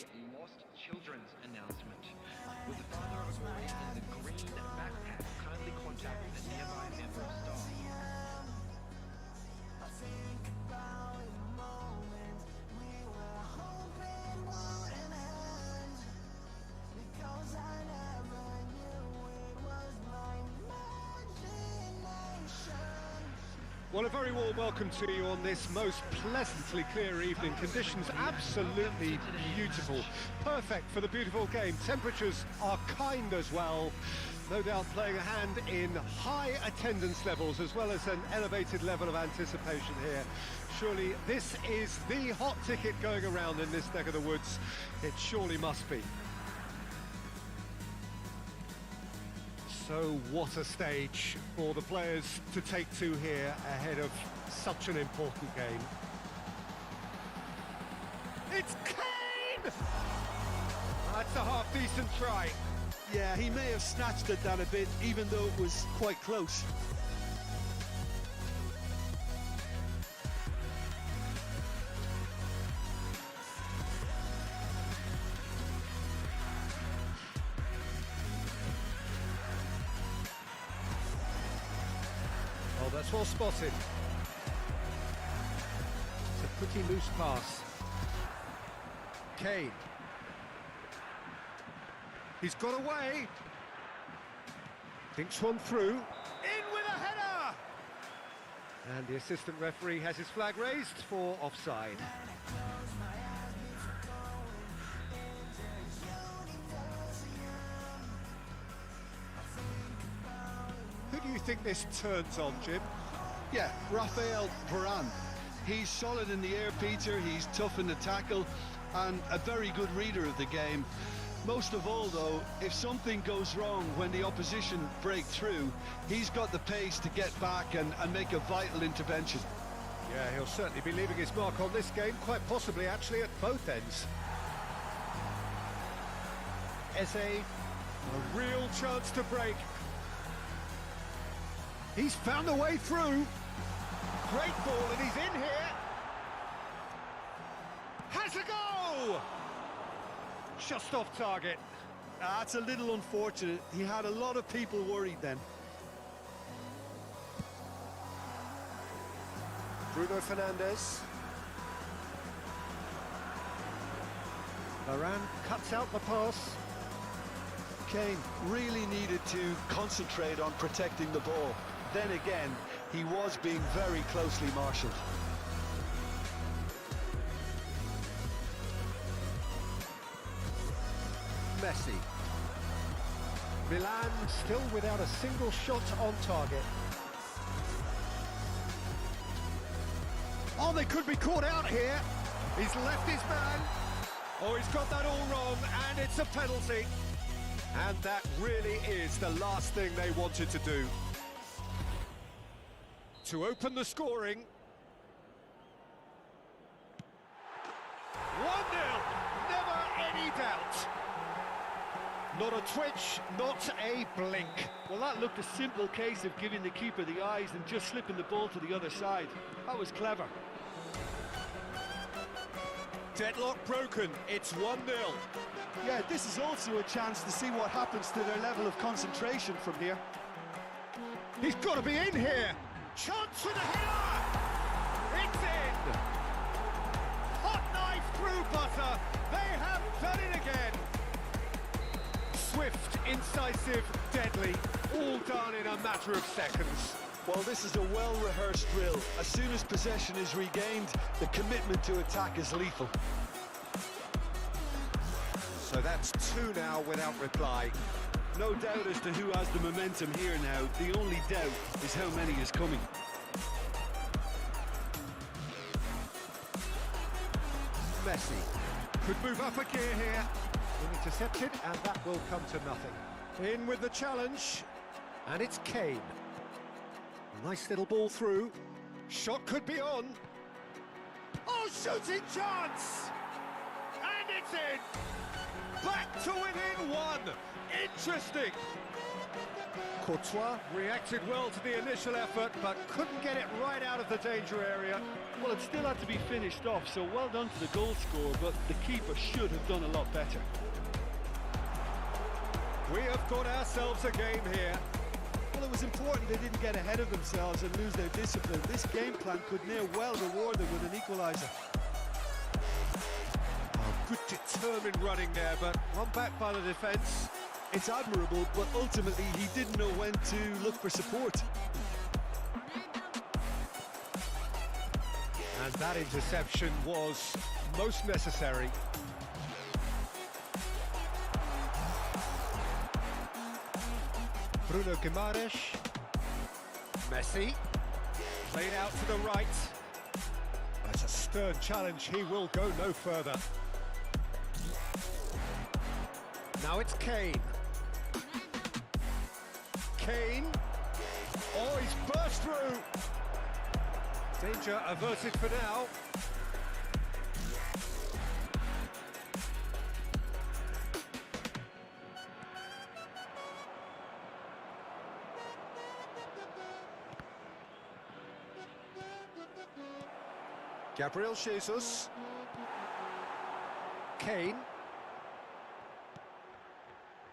a lost children's announcement. With the father of a boy in the green backpack, kindly contact a nearby member of staff. Well, a very warm welcome to you on this most pleasantly clear evening. Conditions absolutely beautiful. Perfect for the beautiful game. Temperatures are kind as well. No doubt playing a hand in high attendance levels as well as an elevated level of anticipation here. Surely this is the hot ticket going around in this neck of the woods. It surely must be. So what a stage for the players to take to here ahead of such an important game. It's Kane! That's a half-decent try. Yeah, he may have snatched at that a bit, even though it was quite close. Oh, that's well spotted. It's a pretty loose pass. Kane. He's got away. Thinks one through. In with a header! And the assistant referee has his flag raised for offside. Who do you think this turns on, Jim? Yeah, Raphael Varane. He's solid in the air, Peter. He's tough in the tackle and a very good reader of the game. Most of all, though, if something goes wrong when the opposition break through, he's got the pace to get back and make a vital intervention. Yeah, he'll certainly be leaving his mark on this game, quite possibly actually at both ends. Eze, a real chance to break. He's found a way through. Great ball, and he's in here. Has a go! Just off target. That's a little unfortunate. He had a lot of people worried then. Bruno Fernandes. Varane cuts out the pass. Kane really needed to concentrate on protecting the ball. Then again, he was being very closely marshalled. Messi. Milan still without a single shot on target. Oh, they could be caught out here. He's left his man. Oh, he's got that all wrong, and it's a penalty. And that really is the last thing they wanted to do. To open the scoring. 1-0, never any doubt. Not a twitch, not a blink. Well, that looked a simple case of giving the keeper the eyes and just slipping the ball to the other side. That was clever. Deadlock broken, it's 1-0. Yeah, this is also a chance to see what happens to their level of concentration from here. He's got to be in here. Chance for the header. It's in. Hot knife through butter. They have done it again. Swift, incisive, deadly, all done in a matter of seconds. Well, this is a well-rehearsed drill. As soon as possession is regained, the commitment to attack is lethal. So that's 2 now without reply. No doubt as to who has the momentum here now. The only doubt is how many is coming. Messi could move up a gear here. Intercepted, and that will come to nothing. In with the challenge, and it's Kane. Nice little ball through. Shot could be on. Oh, shooting chance! And it's in! Back to within 1. Interesting. Courtois reacted well to the initial effort, but couldn't get it right out of the danger area. Well, it still had to be finished off, so well done to the goal scorer, but the keeper should have done a lot better. We have got ourselves a game here. Well, it was important they didn't get ahead of themselves and lose their discipline. This game plan could near well reward them with an equaliser. Oh, good determined running there, but run back by the defence. It's admirable, but ultimately he didn't know when to look for support. And that interception was most necessary. Bruno Guimaraes. Messi. Played out to the right. That's a stern challenge. He will go no further. Now it's Kane. Kane. Oh, he's burst through. Danger averted for now. Gabriel Jesus. Kane.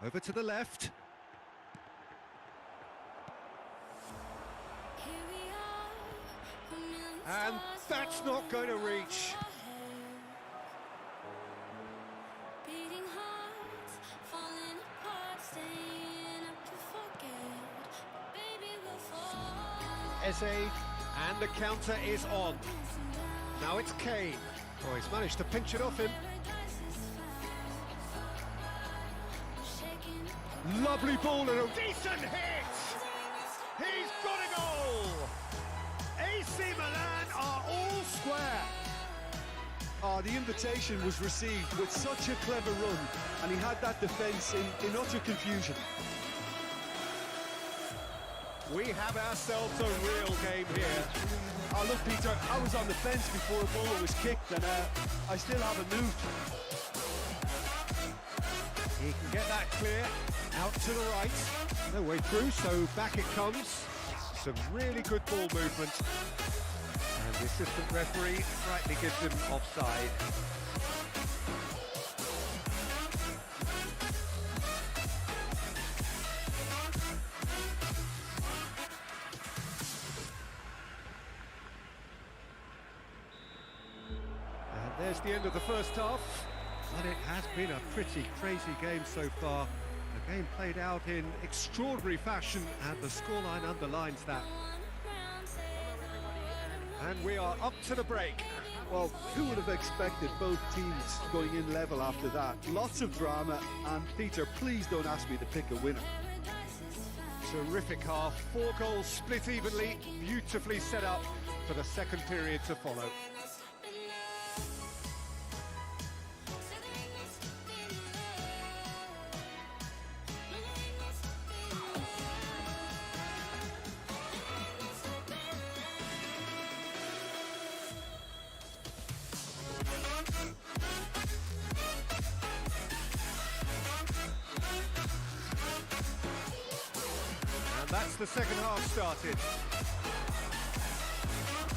Over to the left. And that's not going to reach. Eze, and the counter is on. Now it's Kane. Oh, he's managed to pinch it off him. Lovely ball and a decent hit! He's got a goal! AC Milan are all square. Oh, the invitation was received with such a clever run, and he had that defence in utter confusion. We have ourselves a real game here. Oh, look, Peter, I was on the fence before a ball was kicked, and I still haven't moved. He can get that clear, out to the right. No way through, so back it comes. Some really good ball movement. And the assistant referee rightly gives him offside. And there's the end of the first half. But it has been a pretty crazy game so far. The game played out in extraordinary fashion, and the scoreline underlines that. And we are up to the break. Well, who would have expected both teams going in level after that? Lots of drama, and Peter, please don't ask me to pick a winner. Terrific half, 4 goals split evenly, beautifully set up for the second period to follow. That's the second half started.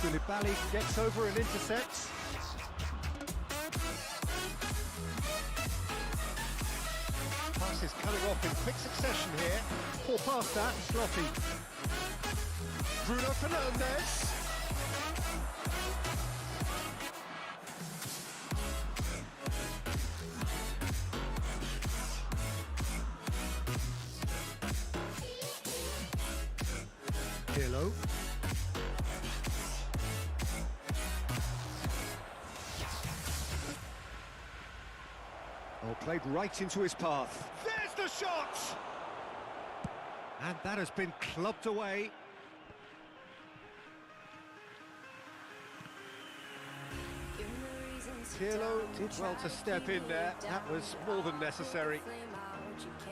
Koulibaly gets over and intercepts. Passes coming off in quick succession here. Poor past that, sloppy. Bruno Fernandes. Pirlo. Oh, played right into his path. There's the shot! And that has been clubbed away. Pirlo did well to step in there. That was more than necessary.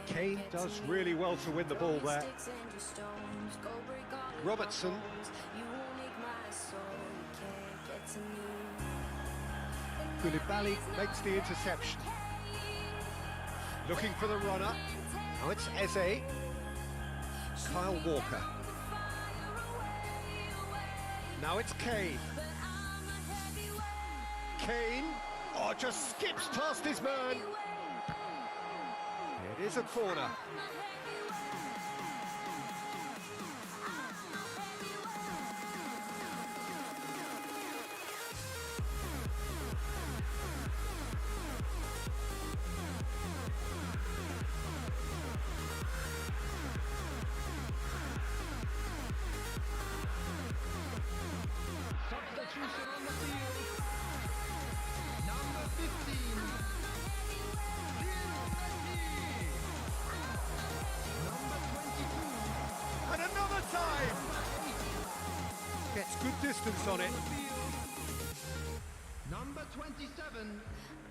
Kane does really well to win the ball there. Robertson. Koulibaly makes the interception. Looking for the runner. Now it's Eze. Kyle Walker. Now it's Kane. Kane, oh, just skips past his man. It is a corner. Substitution on the field. Number 15. Number 22. And another time. Gets good distance on it. Number 27.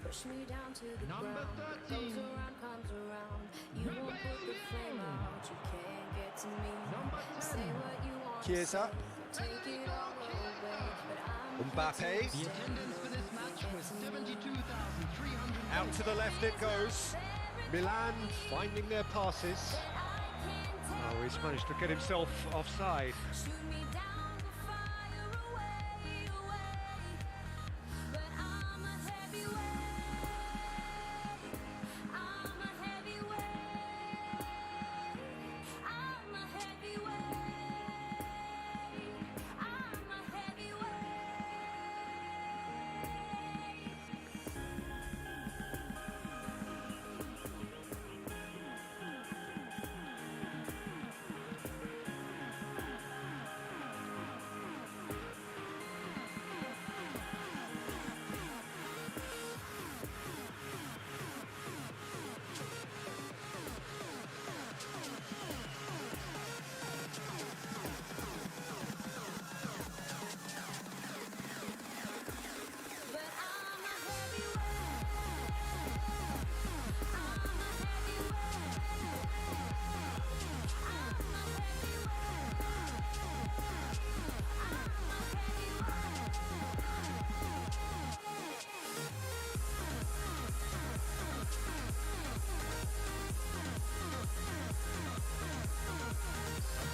Push me down to the Number ground. 13. Goes around, comes around. You won't put the flame out. You can't get to me. Number 10. Say what you want. Chiesa. Take it all away. But I'm Mbappe. The attendance for this match was 72,300. Out to the left it goes. Milan finding their passes. Oh, he's managed to get himself offside. shoot me down the fire away, away. But I'm a heavyweight. I'm a heavyweight. I'm a heavyweight. I'm a heavyweight. But I'm a heavyweight. I'm a heavyweight. I'm a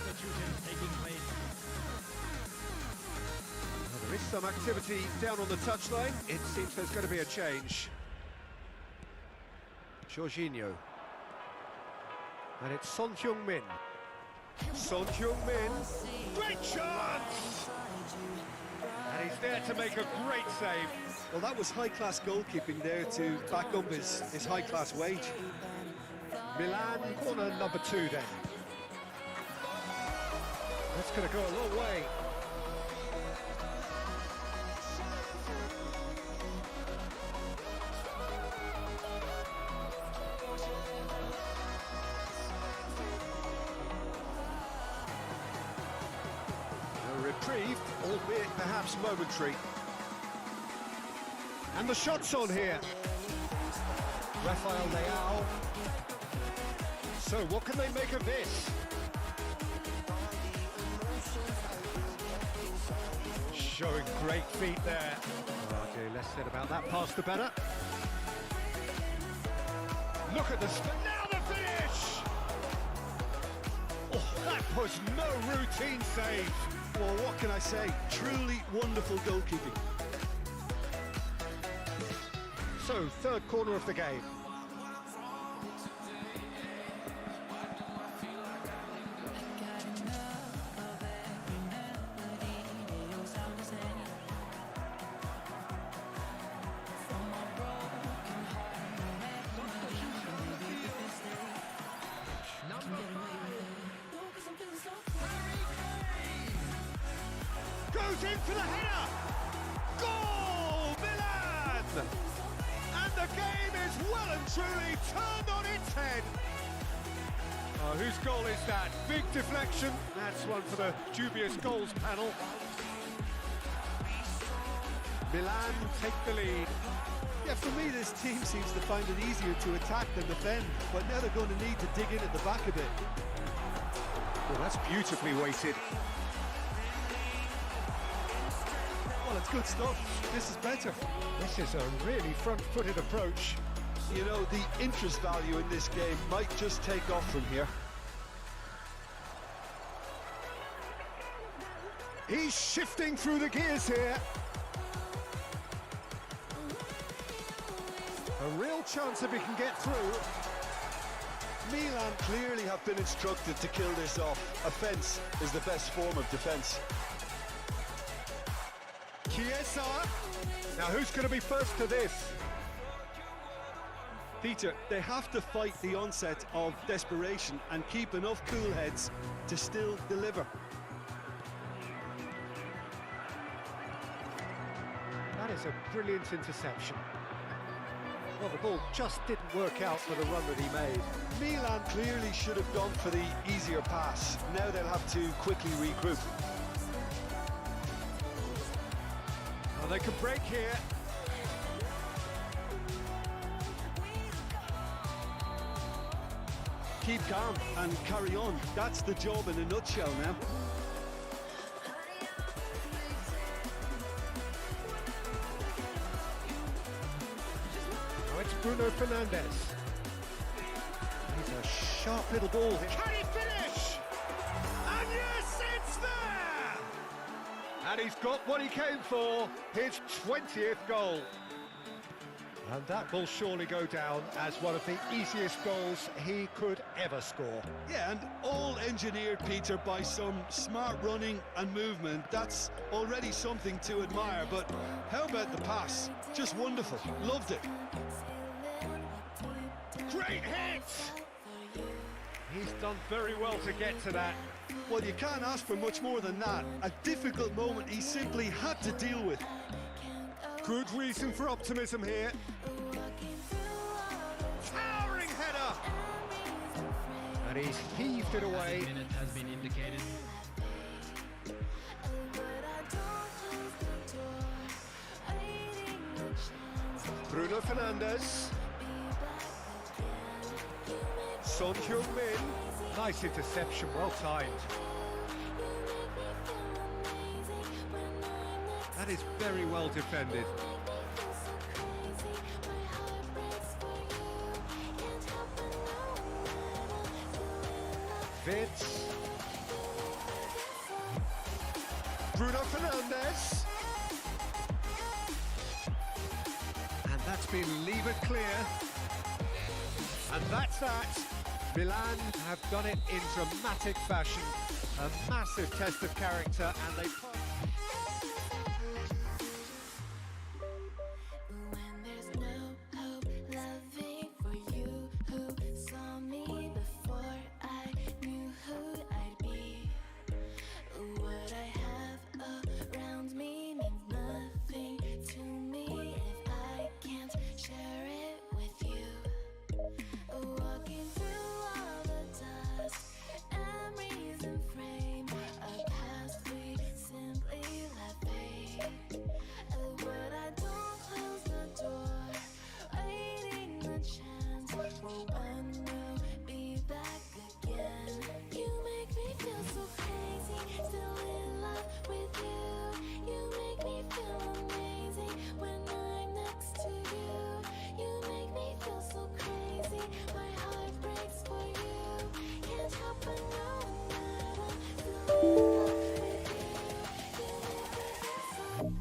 Substitutions taking place. Well, there is some activity down on the touchline. It seems there's going to be a change. Jorginho. And it's Son Heung-min. Son Heung-min. Great chance! And he's there to make a great save. Well, that was high-class goalkeeping there to back up his high-class wage. Milan, corner number 2 then. That's going to go a long way. A reprieve, albeit perhaps momentary. And the shot's on here. Rafael Leao. So what can they make of this? Showing great feet there. Okay, less said about that pass, the better. Look at the now the finish! Oh, that was no routine save. Well, what can I say? Truly wonderful goalkeeping. So, third corner of the game. Goes in for the header! Goal! Milan! And the game is well and truly turned on its head. Whose goal is that? Big deflection. That's one for the dubious goals panel. Milan take the lead. Yeah, for me, this team seems to find it easier to attack than defend, but now they're going to need to dig in at the back a bit. Well, that's beautifully weighted. Well, it's good stuff. This is better. This is a really front-footed approach. You know, the interest value in this game might just take off from here. He's shifting through the gears here. A real chance if he can get through. Milan clearly have been instructed to kill this off. Offence is the best form of defence. Chiesa. Now who's going to be first to this? Peter, they have to fight the onset of desperation and keep enough cool heads to still deliver. That is a brilliant interception. Well, the ball just didn't work out for the run that he made. Milan clearly should have gone for the easier pass. Now they'll have to quickly regroup. Well, they can break here. Keep calm and carry on. That's the job in a nutshell now. Now it's Bruno Fernandes. He's a sharp little ball here. Can he finish? And yes, it's there! And he's got what he came for, his 20th goal. And that will surely go down as one of the easiest goals he could ever score. Yeah, and all engineered, Peter, by some smart running and movement. That's already something to admire, but how about the pass? Just wonderful. Loved it. Great hit! He's done very well to get to that. Well, you can't ask for much more than that. A difficult moment he simply had to deal with. Good reason for optimism here. Towering header! And he's heaved it away. Minute has been indicated. Bruno Fernandes. Son Heung-min. Nice interception, well timed. That is very well defended. Vince. Bruno Fernandes. And that's been levered clear. And that's that. Milan have done it in dramatic fashion. A massive test of character, and they... When there's no hope, loving for you who saw me before I knew who I'd be. What I have around me means nothing to me if I can't share it with you. Walking through all the dust, memories and frame, a past we simply let fade. But I don't close the door, waiting the chance for one will be back again. You make me feel so crazy, still in love with you. You make me feel amazing when I'm next to you. You make me feel so crazy, my heart breaks for you. Can't help but know that I'm still in love with you. You make me feel so.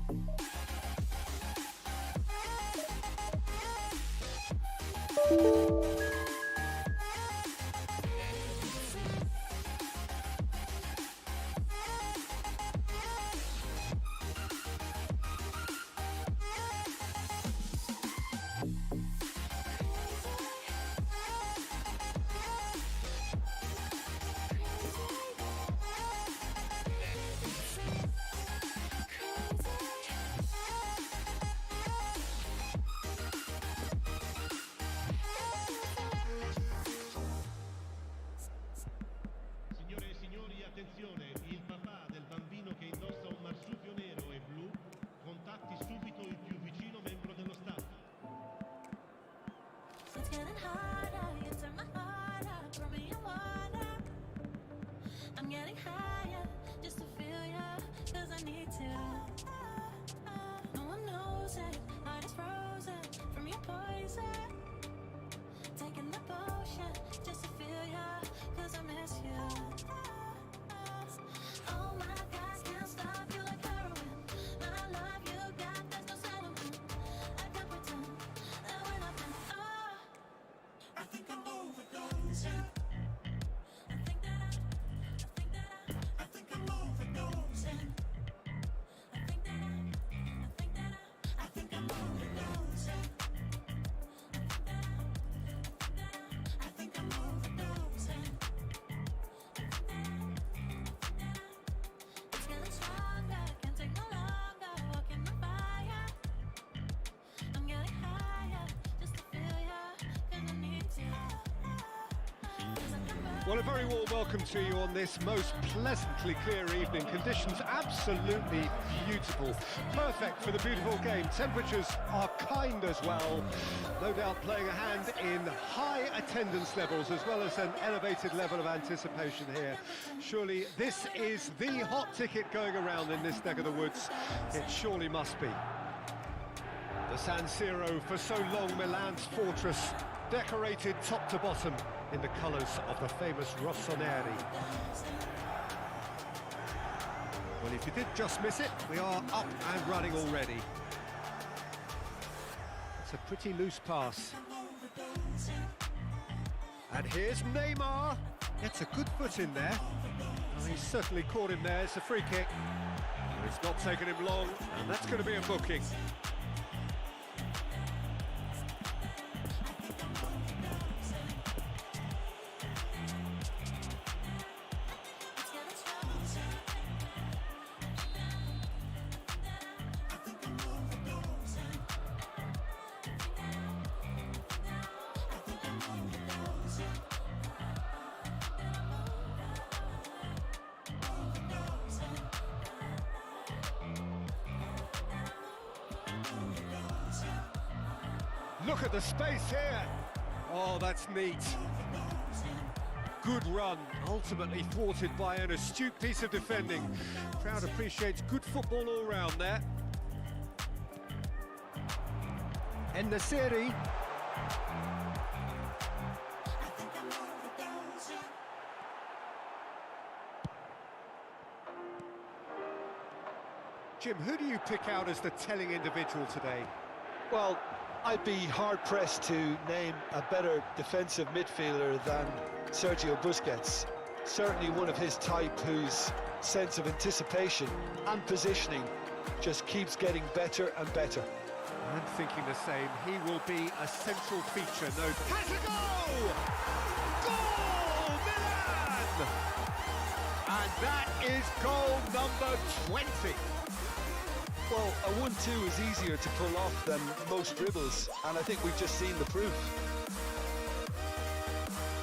Signore e signori, attenzione, il papà del bambino che indossa un marsupio nero e blu contatti subito il più vicino membro dello staff. It's getting harder, you turn my heart up, throw me in water. I'm getting higher, just to feel ya, 'cause I need to. No one knows it, heart is frozen from your poison. Taking the potion, just to feel ya, 'cause I miss you. Oh my God, can't stop Well, a very warm welcome to you on this most pleasantly clear evening. Conditions absolutely beautiful. Perfect for the beautiful game. Temperatures are kind as well. No doubt playing a hand in high attendance levels as well as an elevated level of anticipation here. Surely this is the hot ticket going around in this neck of the woods. It surely must be. The San Siro, for so long Milan's fortress, decorated top to bottom in the colours of the famous Rossoneri. Well, if you did just miss it, we are up and running already. It's a pretty loose pass. And here's Neymar. Gets a good foot in there. Oh, he's certainly caught him there. It's a free kick. It's not taken him long, and that's going to be a booking. Look at the space here. Oh, that's neat. Good run, ultimately thwarted by an astute piece of defending. Crowd appreciates good football all round there. En-Nesyri. Jim, who do you pick out as the telling individual today? Well, I'd be hard-pressed to name a better defensive midfielder than Sergio Busquets. Certainly one of his type whose sense of anticipation and positioning just keeps getting better and better. I'm thinking the same. He will be a central feature. No, has a goal! Goal! Milan! And that is goal number 20. Well, a 1-2 is easier to pull off than most dribbles, and I think we've just seen the proof.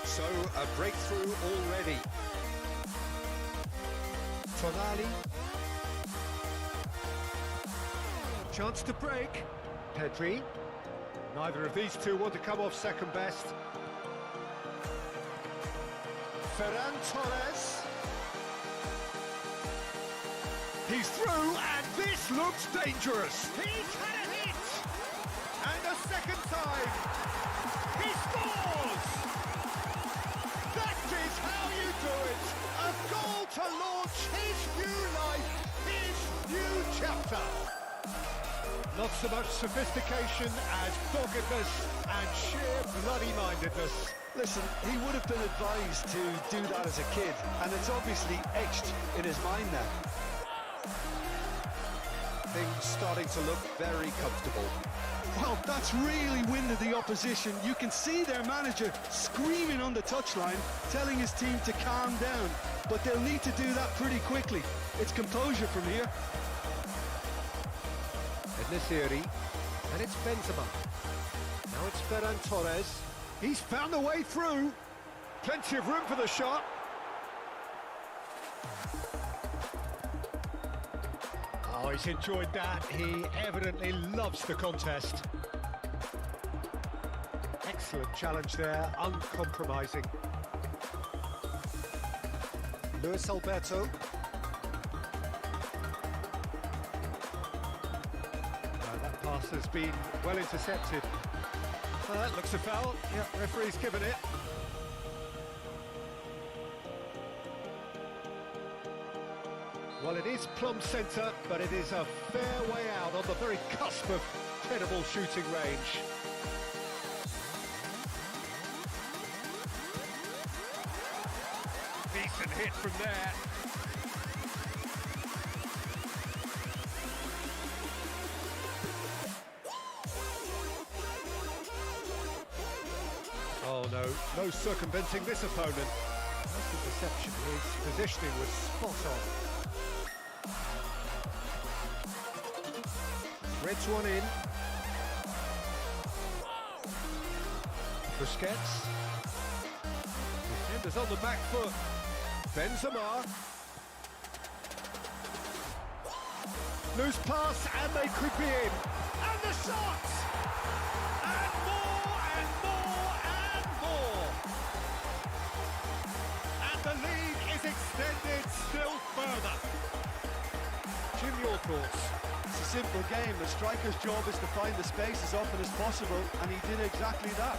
So, a breakthrough already. Tonali. Chance to break. Pedri. Neither of these two want to come off second best. Ferran Torres. He's through, and this looks dangerous. He's had a hit! And a second time. He scores! That is how you do it. A goal to launch his new life, his new chapter. Not so much sophistication as doggedness and sheer bloody-mindedness. Listen, he would have been advised to do that as a kid, and it's obviously etched in his mind now. Things starting to look very comfortable. Well, that's really winded the opposition. You can see their manager screaming on the touchline, telling his team to calm down. But they'll need to do that pretty quickly. It's composure from here. En-Nesyri, and it's Benzema. Now it's Ferran Torres. He's found a way through. Plenty of room for the shot. Oh, he's enjoyed that. He evidently loves the contest. Excellent challenge there, uncompromising. Luis Alberto. That pass has been well intercepted. That looks a foul. Yep, referee's given it. Well, it is plumb centre, but it is a fair way out on the very cusp of credible shooting range. Decent hit from there. Oh no, no circumventing this opponent. That's the deception. His positioning was spot on. Reds one in. Busquets. defenders on the back foot. Benzema. Loose pass, and they could be in. And the shot! And more, and more, and more. And the lead is extended still further. Jim, your thoughts? It's a simple game. The striker's job is to find the space as often as possible, and he did exactly that.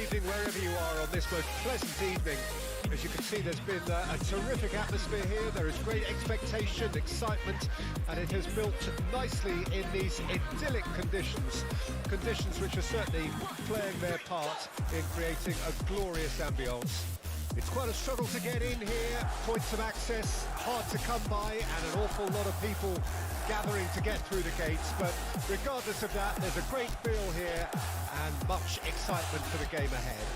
evening wherever you are on this most pleasant evening. As you can see, there's been a terrific atmosphere here. There is great expectation, excitement, and it has built nicely in these idyllic conditions. Conditions which are certainly playing their part in creating a glorious ambience. It's quite a struggle to get in here, points of access hard to come by, and an awful lot of people gathering to get through the gates, but regardless of that, there's a great feel here and much excitement for the game ahead.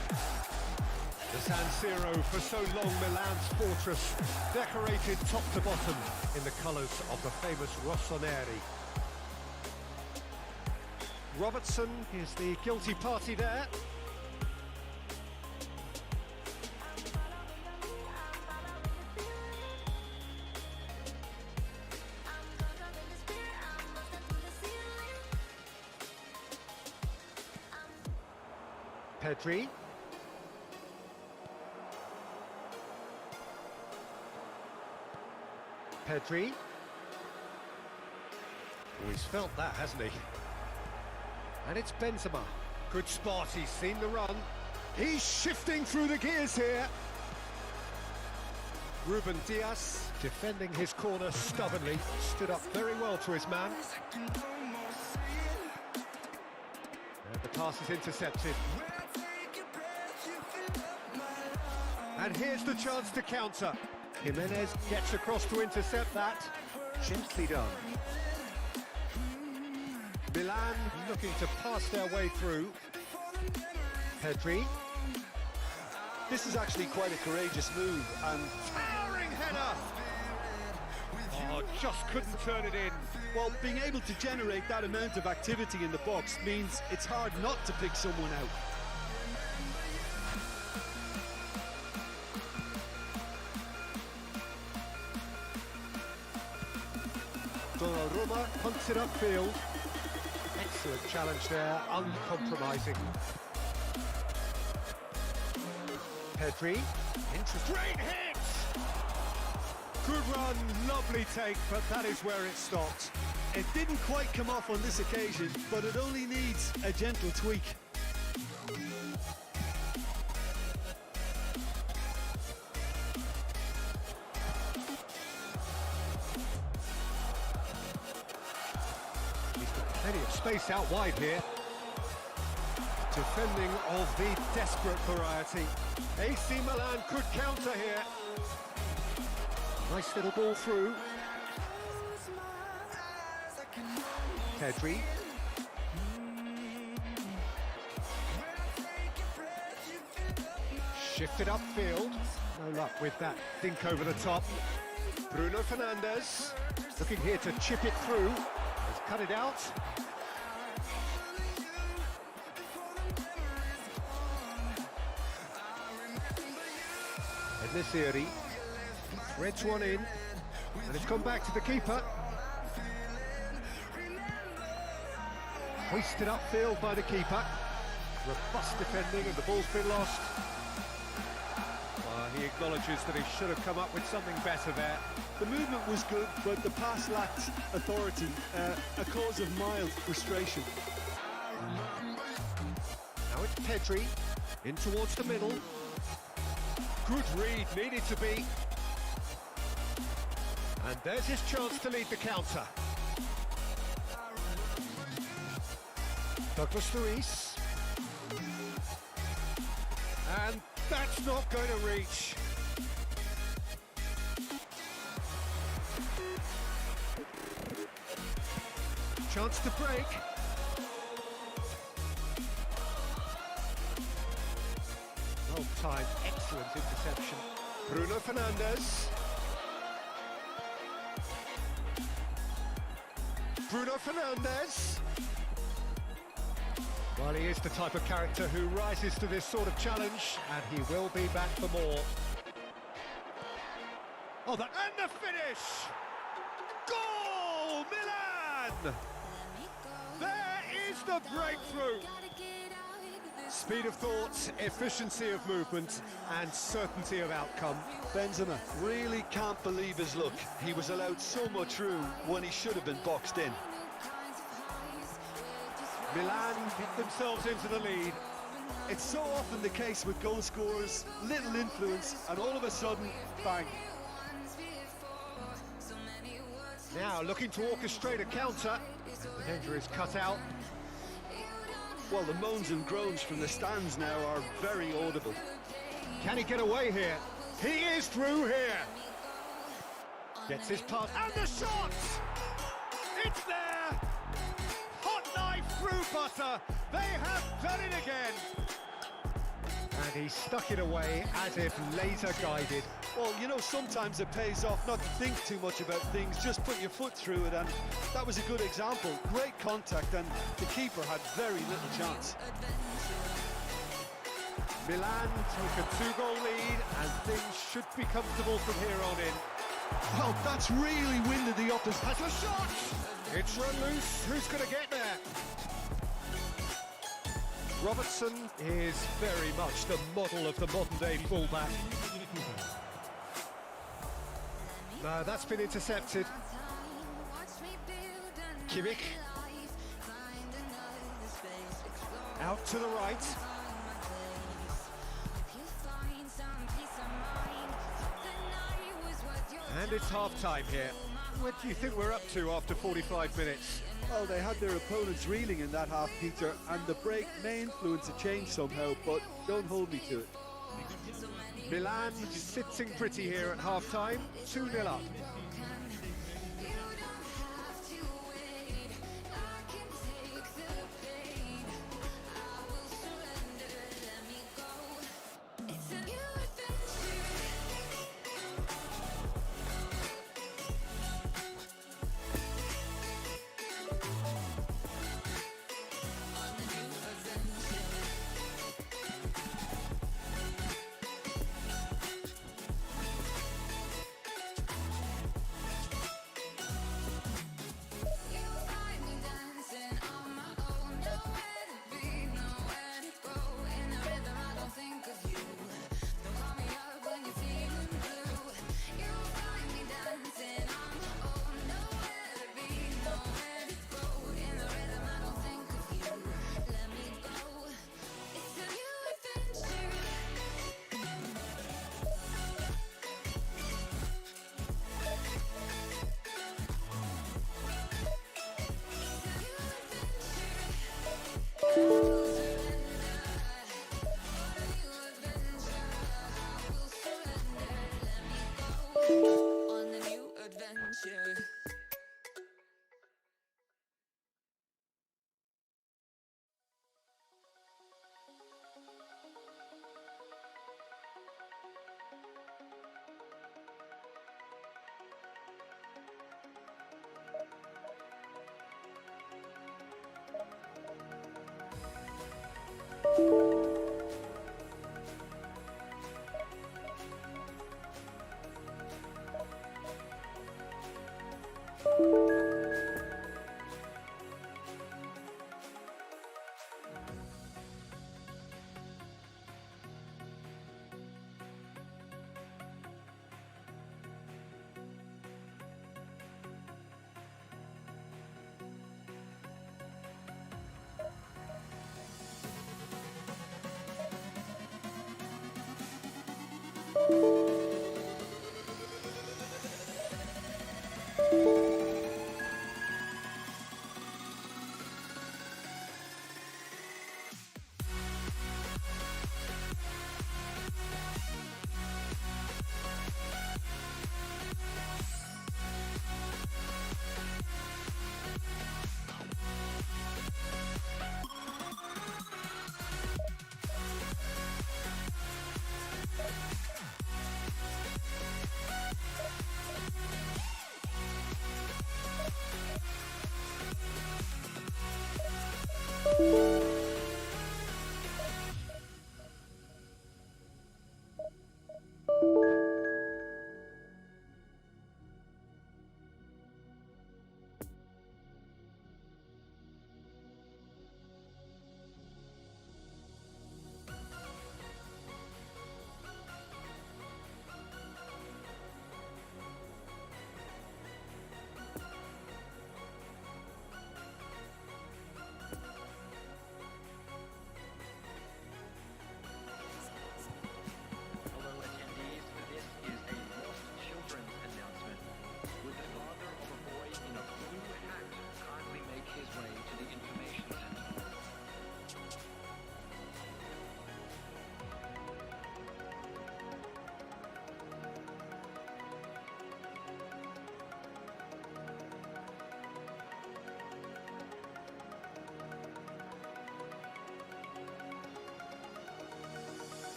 The San Siro, for so long Milan's fortress, decorated top to bottom in the colours of the famous rossoneri. Robertson is the guilty party there. Pedri. Pedri. Oh, he's felt that, hasn't he? And it's Benzema. Good spot, he's seen the run. He's shifting through the gears here. Ruben Diaz defending his corner stubbornly. Stood up very well to his man. And the pass is intercepted. And here's the chance to counter. Jimenez gets across to intercept that. Gently done. Milan looking to pass their way through. Pedri. This is actually quite a courageous move, and Towering header! Oh, just couldn't turn it in. well, being able to generate that amount of activity in the box means it's hard not to pick someone out. Donnarumma punts it upfield. Excellent challenge there, uncompromising. Pedri, interesting. Great hit! Good run, lovely take, but that is where it stopped. It didn't quite come off on this occasion, but it only needs a gentle tweak. Plenty of space out wide here. Defending of the desperate variety. AC Milan could counter here. Nice little ball through. Pedri. Shifted upfield. No luck with that dink over the top. Bruno Fernandes looking here to chip it through. Has cut it out. Nesiri threads one in, and it's gone back to the keeper. Hoisted upfield by the keeper. Robust defending, and the ball's been lost. He acknowledges that he should have come up with something better there. The movement was good, but the pass lacked authority, a cause of mild frustration. Now it's Pedri, in towards the middle. Good read, needed to be. And there's his chance to lead the counter. Douglas Luiz. And that's not going to reach. Chance to break. Well timed, excellent interception. Bruno Fernandes. Bruno Fernandes. Well, he is the type of character who rises to this sort of challenge, and he will be back for more. Oh, and the finish! Goal, Milan! There is the breakthrough! Speed of thought, efficiency of movement, and certainty of outcome. Benzema really can't believe his luck. He was allowed so much room when he should have been boxed in. Milan get themselves into the lead. It's so often the case with goal scorers, little influence, and all of a sudden, bang. Now looking to orchestrate a counter. The danger is cut out. Well, the moans and groans from the stands now are very audible. Can he get away here? He is through here. Gets his pass and the shot! It's there! Hot knife through butter. They have done it again. And he stuck it away as if laser guided. Well, you know, sometimes it pays off not to think too much about things, just put your foot through it, and that was a good example. Great contact, and the keeper had very little chance. Milan took a 2-goal lead and things should be comfortable from here on in. Well, that's really winded the opposition. Has a shot! It's run loose. Who's going to get there? Robertson is very much the model of the modern-day fullback. No, that's been intercepted. Kimmich. Out to the right. And it's half-time here. What do you think we're up to after 45 minutes? Well, they had their opponents reeling in that half, Peter, and the break may influence a change somehow, but don't hold me to it. Milan sitting pretty here at half-time, 2-0 up. On a new adventure.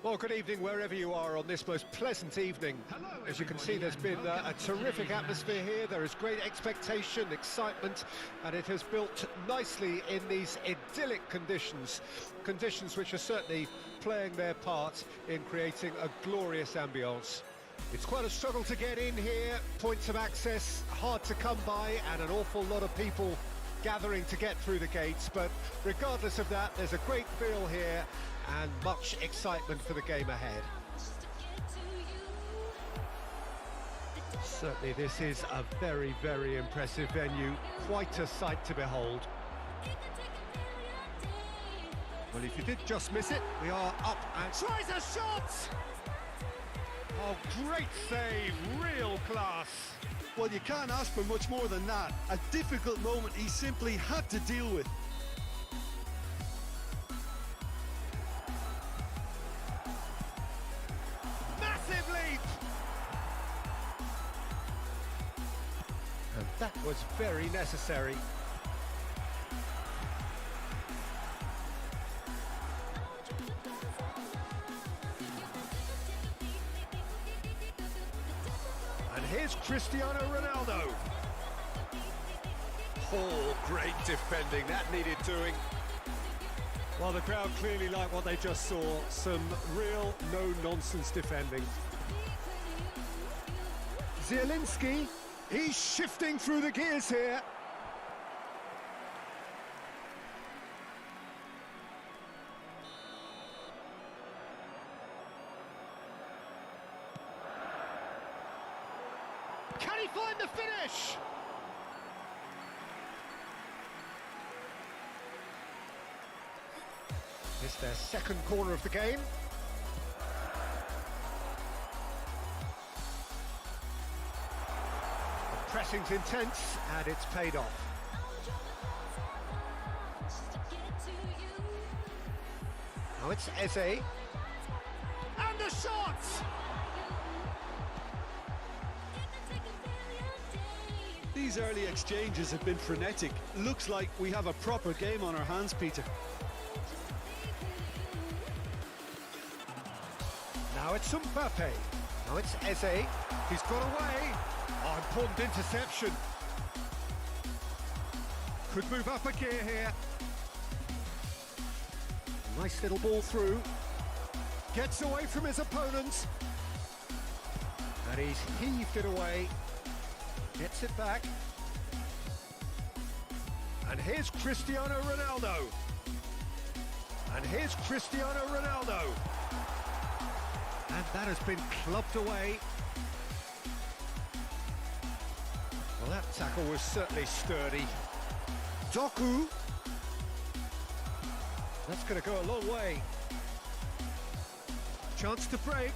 Well, good evening wherever you are on this most pleasant evening. As you can see, there's been a terrific atmosphere here. There is great expectation, excitement, and it has built nicely in these idyllic conditions. Conditions which are certainly playing their part in creating a glorious ambience. It's quite a struggle to get in here, points of access hard to come by, and an awful lot of people gathering to get through the gates, but regardless of that, there's a great feel here and much excitement for the game ahead. Certainly this is a very, very impressive venue, quite a sight to behold. Well, if you did just miss it, we are up and tries a shot! Oh, great save, real class. Well, you can't ask for much more than that. A difficult moment he simply had to deal with. Massive leap! And that was very necessary. And here's Cristiano Ronaldo. Oh, great defending, that needed doing. Well, the crowd clearly like what they just saw. Some real no-nonsense defending. Zielinski, he's shifting through the gears here. Can he find the finish? It's their second corner of the game. The pressing's intense and it's paid off. Now it's Eze. And the shot! These early exchanges have been frenetic. Looks like we have a proper game on our hands, Peter. Now it's Mbappe. Now it's Eze. He's got away. Oh, important interception. Could move up a gear here. Nice little ball through. Gets away from his opponent. And he's heaved it away. Gets it back. And here's Cristiano Ronaldo. And here's Cristiano Ronaldo. And that has been clubbed away. Well, that tackle was certainly sturdy. Doku. That's going to go a long way. Chance to break.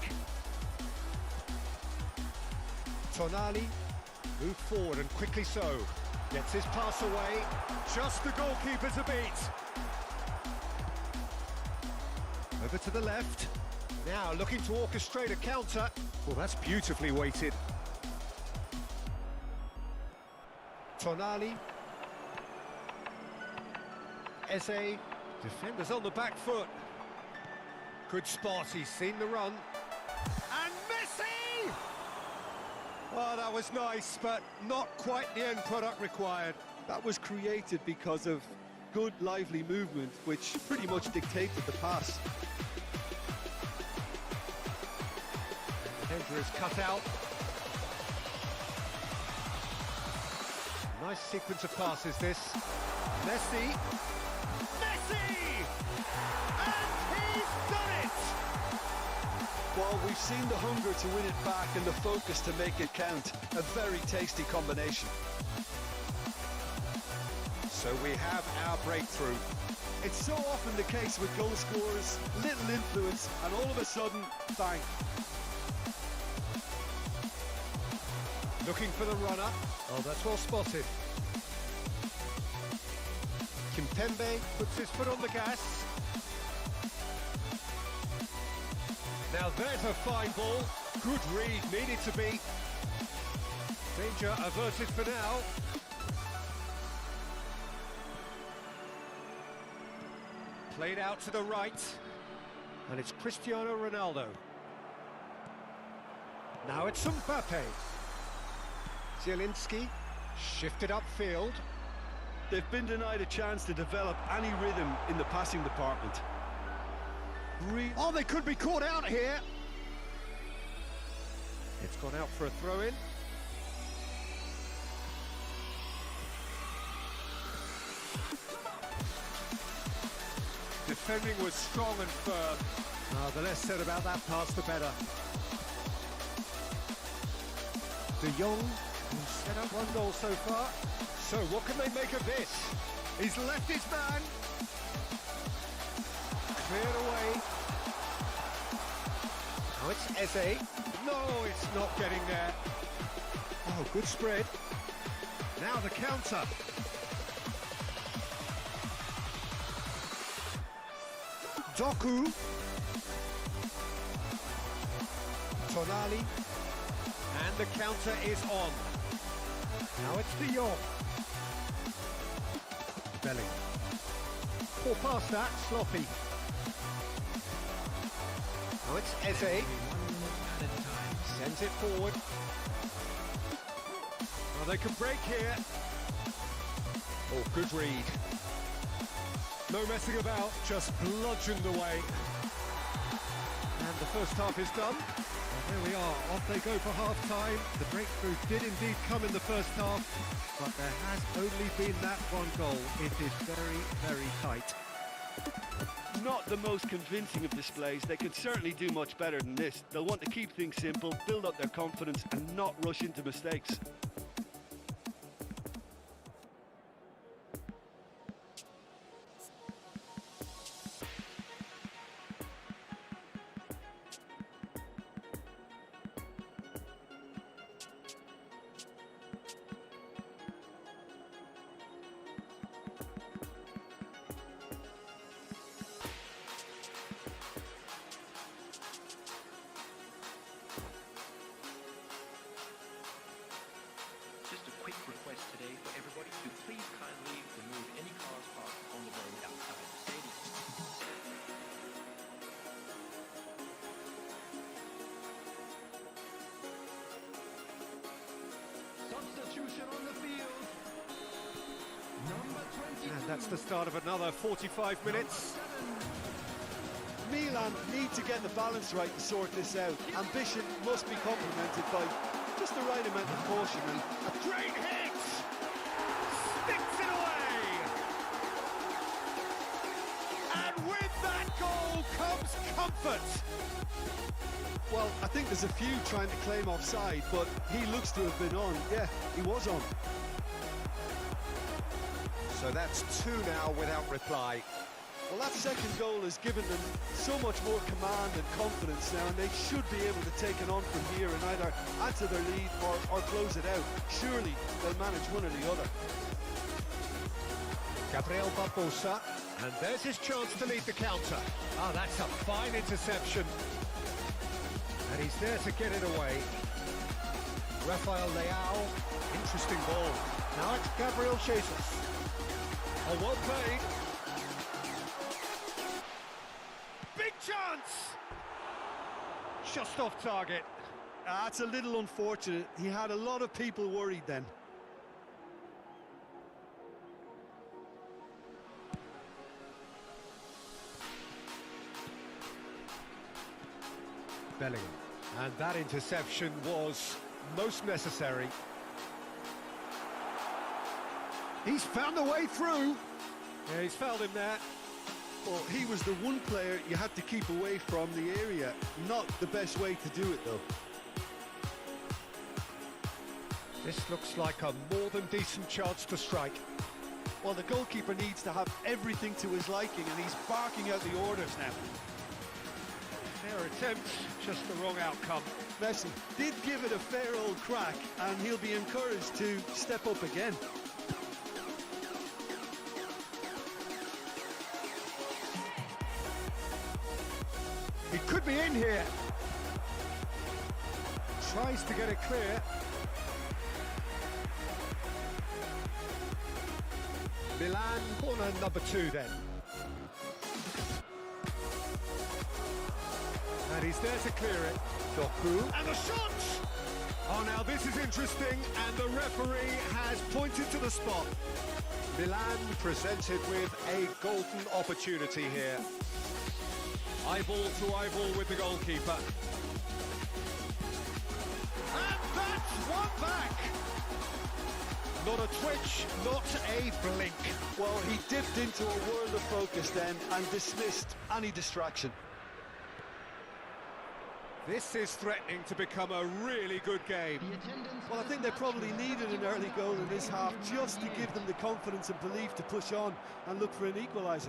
Tonali. Moved forward and quickly so. Gets his pass away. Just the goalkeeper's a beat. Over to the left. Now looking to orchestrate a counter. Well, that's beautifully weighted. Tonali. Eze. Defenders on the back foot. Good spot, he's seen the run. And Messi! Oh, that was nice, but not quite the end product required. That was created because of good, lively movement, which pretty much dictated the pass. Defender is cut out. Nice sequence of passes, this. Messi. Messi! And he's done it! Well, we've seen the hunger to win it back and the focus to make it count. A very tasty combination. So we have our breakthrough. It's so often the case with goal scorers, little influence, and all of a sudden, bang. Looking for the runner. Oh, that's well spotted. Kimpembe puts his foot on the gas. Now there's a fine ball. Good read, needed to be. Danger averted for now. Played out to the right. And it's Cristiano Ronaldo. Now it's Mbappe. Zielinski shifted upfield. They've been denied a chance to develop any rhythm in the passing department. Oh, they could be caught out here. It's gone out for a throw-in. Defending was strong and firm. The less said about that pass, the better. De Jong, who's set up one goal so far. So what can they make of this? He's left his man. Cleared away. Now it's Eze. No, it's not getting there. Oh, good spread. Now the counter. Doku. Tonali. And the counter is on. Now it's De Jong. Belling. Poor past that, sloppy. Now it's Eze. Sends it forward. Well, they can break here. Oh, good read. No messing about, just bludgeoned away. And the first half is done. And there we are, off they go for half-time. The breakthrough did indeed come in the first half, but there has only been that one goal. It is very, very tight. Not the most convincing of displays. They can certainly do much better than this. They'll want to keep things simple, build up their confidence, and not rush into mistakes. Just a quick request today for everybody to please kindly remove any cars parked on the road outside the stadium. Substitution on the field. Number 20. And that's the start of another 45 minutes. Milan need to get the balance right and sort this out. Ambition must be complemented by just the right amount of caution. And A great hit! Sticks it away! And with that goal comes comfort! well, I think there's a few trying to claim offside, but he looks to have been on. Yeah, he was on. So that's two now without reply. Well, that second goal has given them so much more command and confidence now, and they should be able to take it on from here and either add to their lead or close it out. Surely they'll manage one or the other. Gabriel Barbosa, and there's his chance to lead the counter. Ah, that's a fine interception. And he's there to get it away. Rafael Leao, interesting ball. Now it's Gabriel Jesus. Oh, well played. Big chance! Just off target. That's a little unfortunate. He had a lot of people worried then. Bellingham. And that interception was most necessary. He's found a way through. Yeah, he's fouled him there. Well, he was the one player you had to keep away from the area. Not the best way to do it, though. This looks like a more than decent chance to strike. Well, the goalkeeper needs to have everything to his liking, and he's barking out the orders now. Fair attempt, just the wrong outcome. Messi did give it a fair old crack, and he'll be encouraged to step up again. He could be in here. Tries to get it clear. Milan corner number 2 then. And he's there to clear it. Doku. And the shot! Oh, now this is interesting, and the referee has pointed to the spot. Milan presented with a golden opportunity here. Eyeball to eyeball with the goalkeeper. And that's one back! Not a twitch, not a blink. Well, he dipped into a world of focus then and dismissed any distraction. This is threatening to become a really good game. Well, I think they probably needed an early goal in this half just to give them the confidence and belief to push on and look for an equaliser.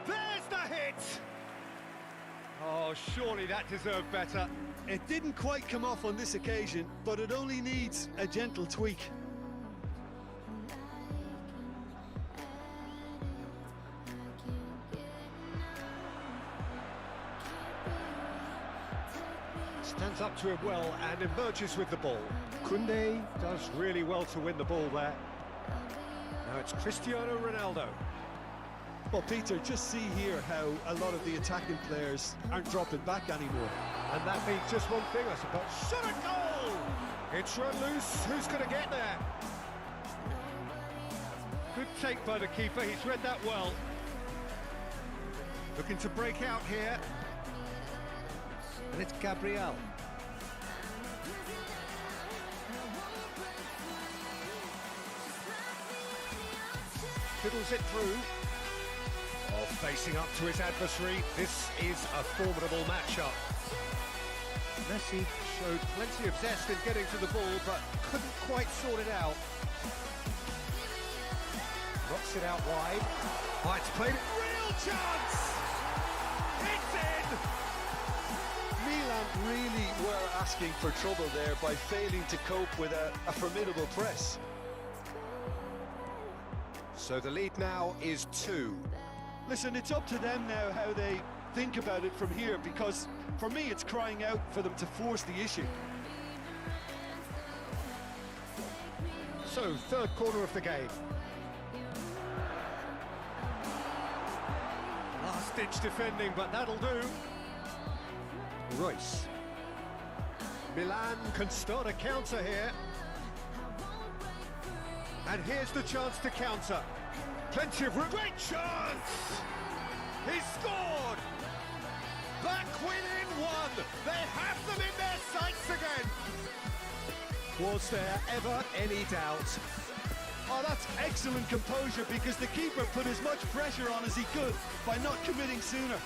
There's the hit! Oh, surely that deserved better. It didn't quite come off on this occasion, but it only needs a gentle tweak. Stands up to him well and emerges with the ball. Koundé does really well to win the ball there. Now it's Cristiano Ronaldo. Well, Peter, just see here how a lot of the attacking players aren't dropping back anymore. And that means just one thing, I suppose. Shot a goal! It's run loose. Who's going to get there? Good take by the keeper. He's read that well. Looking to break out here. And it's Gabriel. Fiddles it through. Oh, facing up to his adversary. This is a formidable matchup. Messi showed plenty of zest in getting to the ball, but couldn't quite sort it out. Rocks it out wide. Oh, it's played. Real chance! It's in! Milan really were asking for trouble there by failing to cope with a formidable press. So the lead now is 2. Listen, it's up to them now how they think about it from here, because for me it's crying out for them to force the issue. So, third quarter of the game. Last-ditch defending, but that'll do. Royce. Milan can start a counter here. And here's the chance to counter. Plenty of room. Great chance! He scored! Back within 1. They have them in their sights again. Was there ever any doubt? Oh, that's excellent composure, because the keeper put as much pressure on as he could by not committing sooner.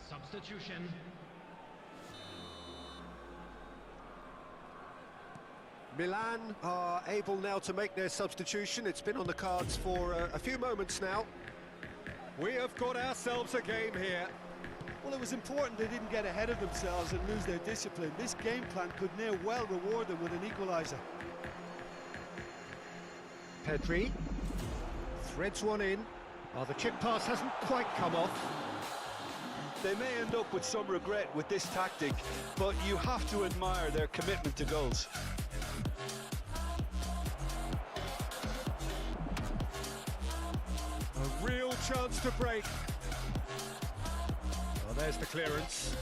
Substitution. Milan are able now to make their substitution. It's been on the cards for a few moments now. We have got ourselves a game here. Well, it was important they didn't get ahead of themselves and lose their discipline. This game plan could now well reward them with an equaliser. Pedri threads one in. Oh, the chip pass hasn't quite come off. They may end up with some regret with this tactic, but you have to admire their commitment to goals. A real chance to break. Oh, there's the clearance.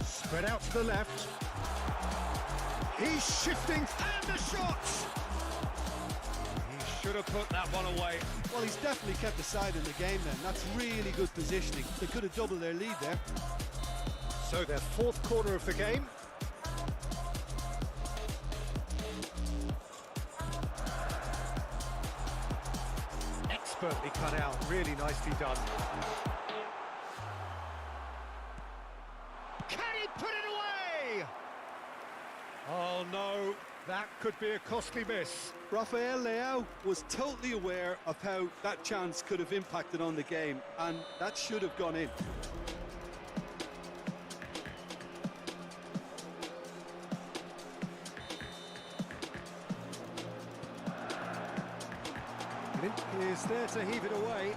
Spread out to the left. He's shifting, and the shot! He should have put that one away. Well, he's definitely kept the side in the game then. That's really good positioning. They could have doubled their lead there. So their fourth quarter of the game. Expertly cut out, really nicely done. put it away! Oh no, that could be a costly miss. Rafael Leao was totally aware of how that chance could have impacted on the game, and that should have gone in. Is there to heave it away.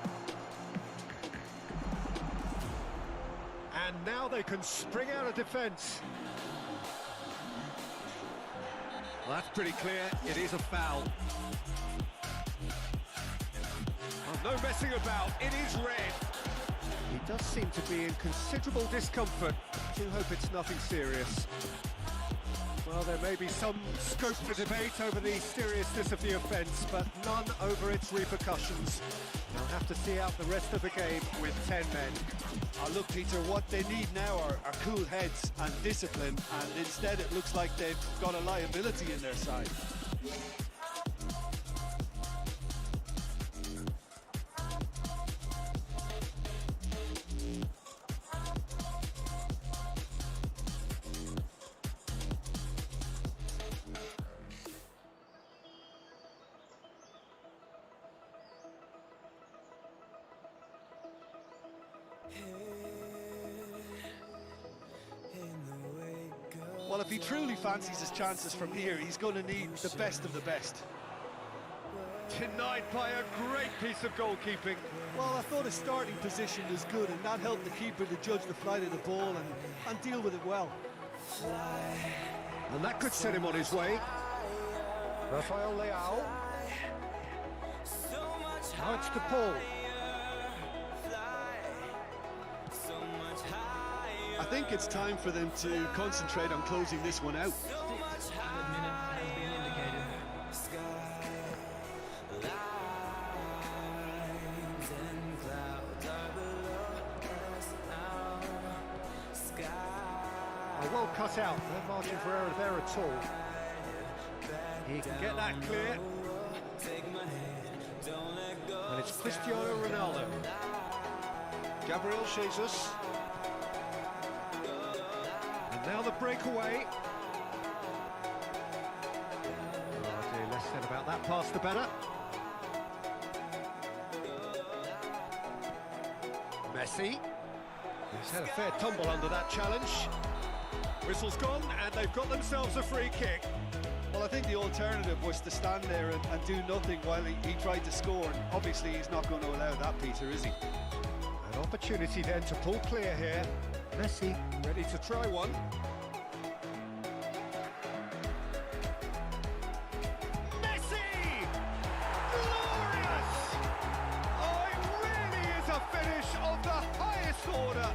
And now they can spring out of defence. Well, that's pretty clear. It is a foul. Oh, no messing about. It is red. He does seem to be in considerable discomfort. I do hope it's nothing serious. Well, there may be some scope for debate over the seriousness of the offence, but none over its repercussions. They'll have to see out the rest of the game with 10 men. Look, Peter, what they need now are cool heads and discipline, and instead it looks like they've got a liability in their side. Well, if he truly fancies his chances from here, he's going to need the best of the best. Denied by a great piece of goalkeeping. Well, I thought his starting position was good, and that helped the keeper to judge the flight of the ball and deal with it well. And that could set him on his way. Rafael Leao. Now it's to Paul. I think it's time for them to concentrate on closing this one out. Well cut out, no margin for error there at all. He can get that clear. And it's Cristiano Ronaldo. Gabriel Jesus. And now the breakaway. Oh dear, less said about that pass the better. Messi. He's had a fair tumble under that challenge. Whistle's gone, and they've got themselves a free kick. Well, I think the alternative was to stand there and do nothing while he tried to score. And obviously, he's not going to allow that, Peter, is he? An opportunity then to pull clear here. Messi ready to try one. Messi! Glorious! Oh, it really is a finish of the highest order.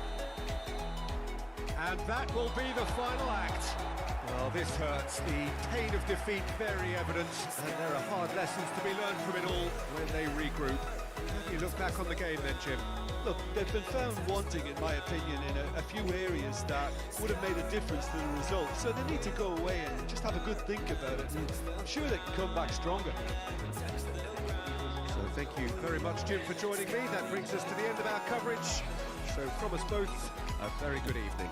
And that will be the final act. Well, this hurts. The pain of defeat very evident, and there are hard lessons to be learned from it all when they regroup. How do you look back on the game then, Jim? Look, they've been found wanting, in my opinion, in a few areas that would have made a difference to the result. So they need to go away and just have a good think about it. And I'm sure they can come back stronger. So thank you very much, Jim, for joining me. That brings us to the end of our coverage. So from us both, a very good evening.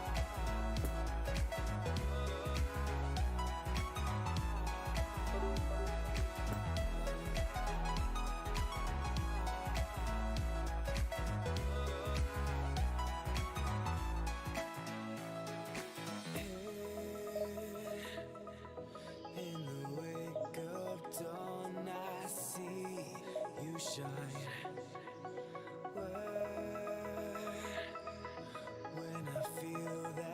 When I feel that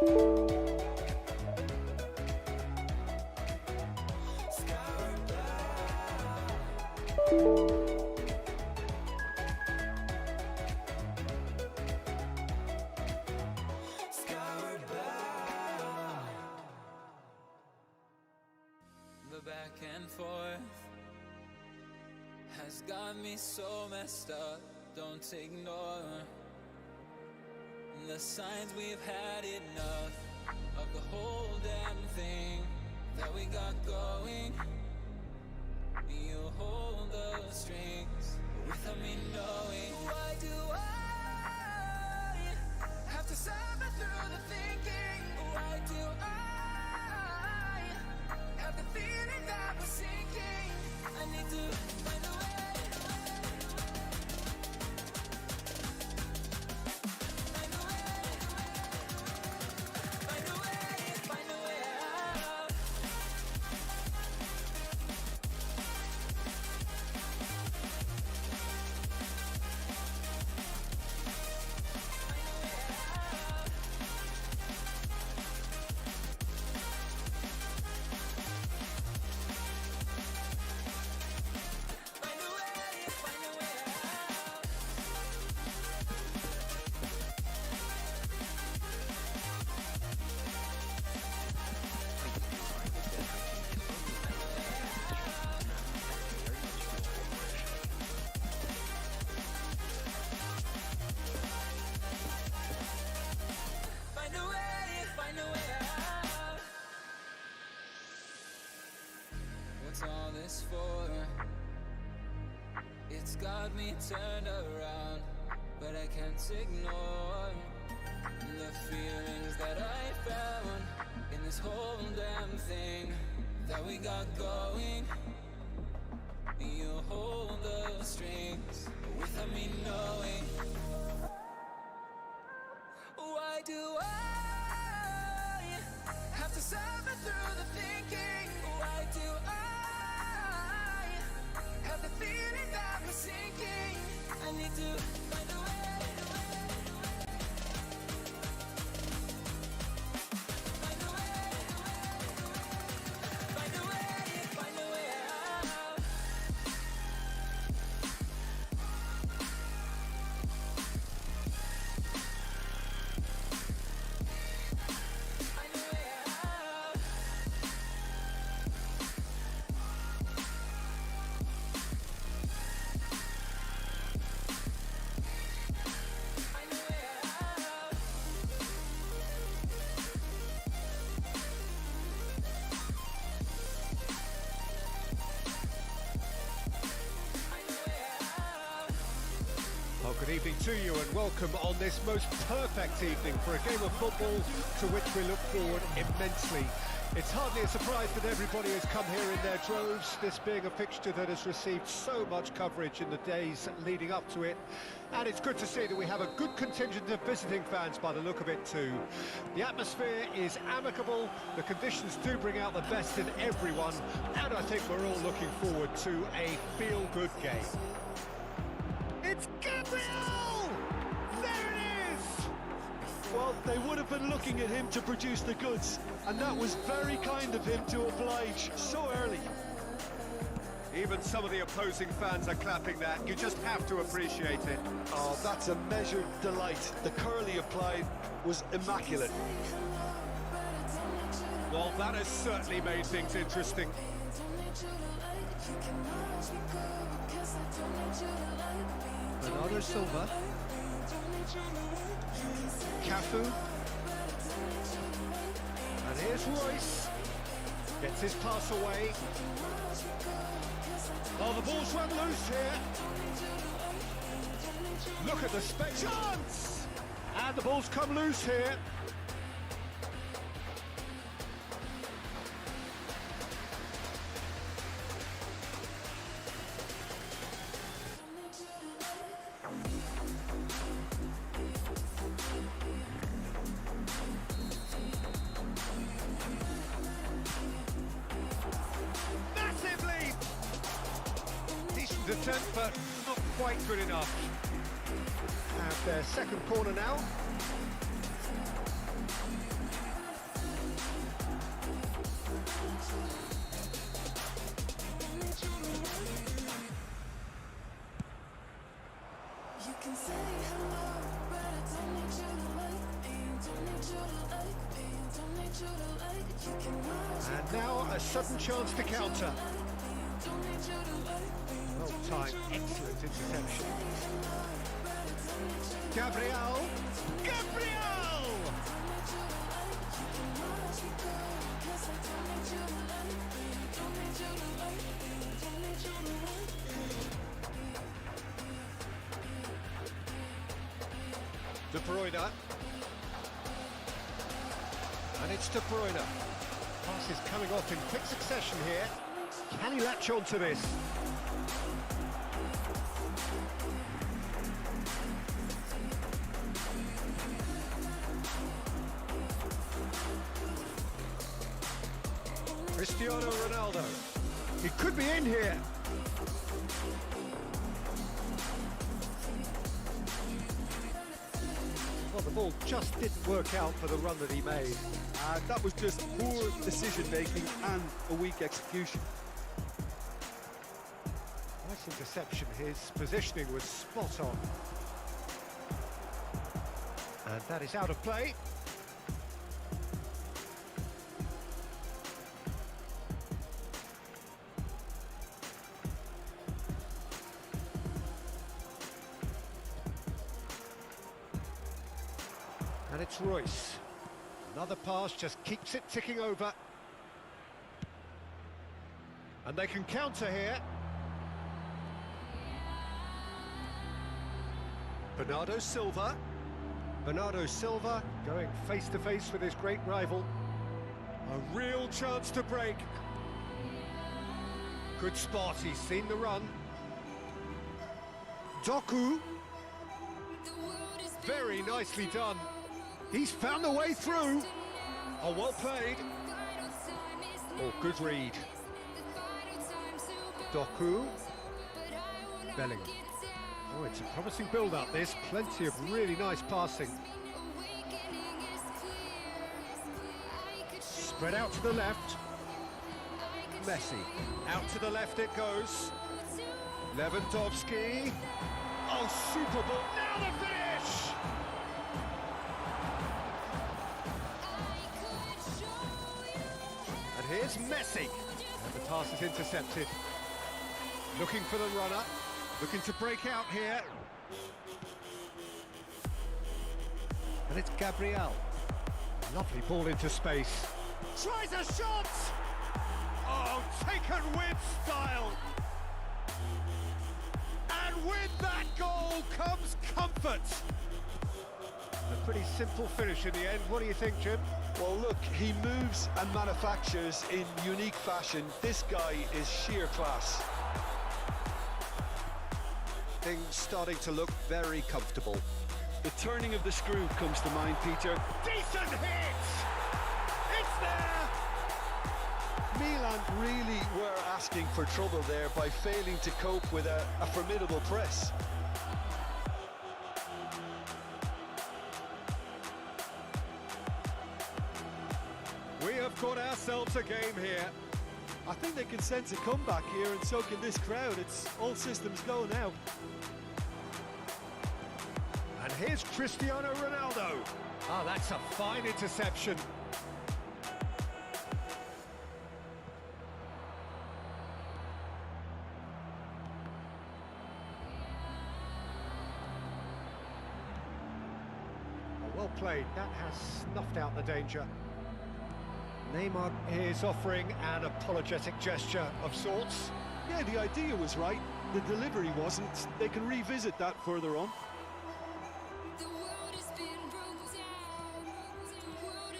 The back and forth has got me so messed up. Don't ignore the signs. We've had enough of the whole damn thing that we got going. You hold the strings without me knowing. Why do I have to suffer through the thinking? Why do I have the feeling that we're sinking? I need to find a way. Find a way. Find a way. Find a way out. Find a way. Find a way out. Find a way. Find a way out. What's all this for? It's got me turned around, but I can't ignore the feelings that I found in this whole damn thing that we got going. You hold the strings without me knowing. Why do I have to suffer through the thinking? Why do I have the feeling that we're sinking? I need to find a way. Find a way. Find a way. Find a way out. Find a way out. Find a way out. Find a way out. Well, good evening to you and welcome on this most perfect evening for a game of football to which we look forward immensely. It's hardly a surprise that everybody has come here in their droves, this being a fixture that has received so much coverage in the days leading up to it. And it's good to see that we have a good contingent of visiting fans by the look of it too. The atmosphere is amicable, the conditions do bring out the best in everyone, and I think we're all looking forward to a feel-good game. It's Gabriel! There it is! Well, they would have been looking at him to produce the goods, and that was very kind of him to oblige so early. Even some of the opposing fans are clapping that. You just have to appreciate it. Oh, that's a measured delight. The curl he applied was immaculate. Well, that has certainly made things interesting. Bernardo Silva. Cafu. And here's Royce. Gets his pass away. Oh, the ball's run loose here. Look at the space. Chance! And the ball's come loose here. Attempt, but not quite good enough. And their second corner now. And now a sudden chance to counter. Well timed, excellent interception. Gabriel! De Bruyne. And it's De Bruyne. Pass is coming off in quick succession here. Can he latch on to this? Cristiano Ronaldo. He could be in here. Well, the ball just didn't work out for the run that he made. That was just poor decision-making and a weak execution. Nice interception. His positioning was spot on. And that is out of play. And it's Royce. Another pass just keeps it ticking over. And they can counter here. Bernardo Silva. Bernardo Silva going face to face with his great rival. A real chance to break. Good spot, he's seen the run. Doku. Very nicely done. He's found a way through. Oh, well played. Oh, good read. Doku. Bellingham. Oh, it's a promising build-up, this. Plenty of really nice passing. Spread out to the left. Messi. Out to the left it goes. Lewandowski. Oh, super ball. Now the finish! And here's Messi. And the pass is intercepted. Looking for the runner. Looking to break out here. And it's Gabriel. Lovely ball into space. Tries a shot! Oh, taken with style. And with that goal comes comfort. A pretty simple finish in the end. What do you think, Jim? Well, look, he moves and manufactures in unique fashion. This guy is sheer class. Things starting to look very comfortable. The turning of the screw comes to mind, Peter. Decent hit! It's there! Milan really were asking for trouble there by failing to cope with a formidable press. We have got ourselves a game here. I think they can sense a comeback here, and so can this crowd. It's all systems go now. And here's Cristiano Ronaldo. Ah, that's a fine interception. Well played. That has snuffed out the danger. Neymar is offering an apologetic gesture of sorts. Yeah, the idea was right. The delivery wasn't. They can revisit that further on.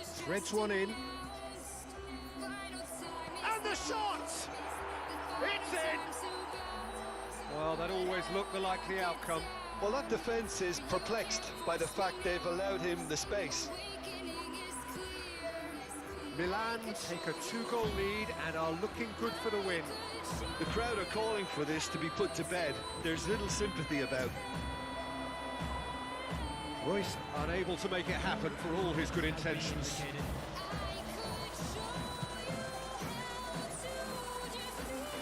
Threads one in. And the shot! It's in! Well, that always looked the likely outcome. Well, that defence is perplexed by the fact they've allowed him the space. Milan take a 2-goal lead and are looking good for the win. The crowd are calling for this to be put to bed. There's little sympathy about. Royce unable to make it happen for all his good intentions.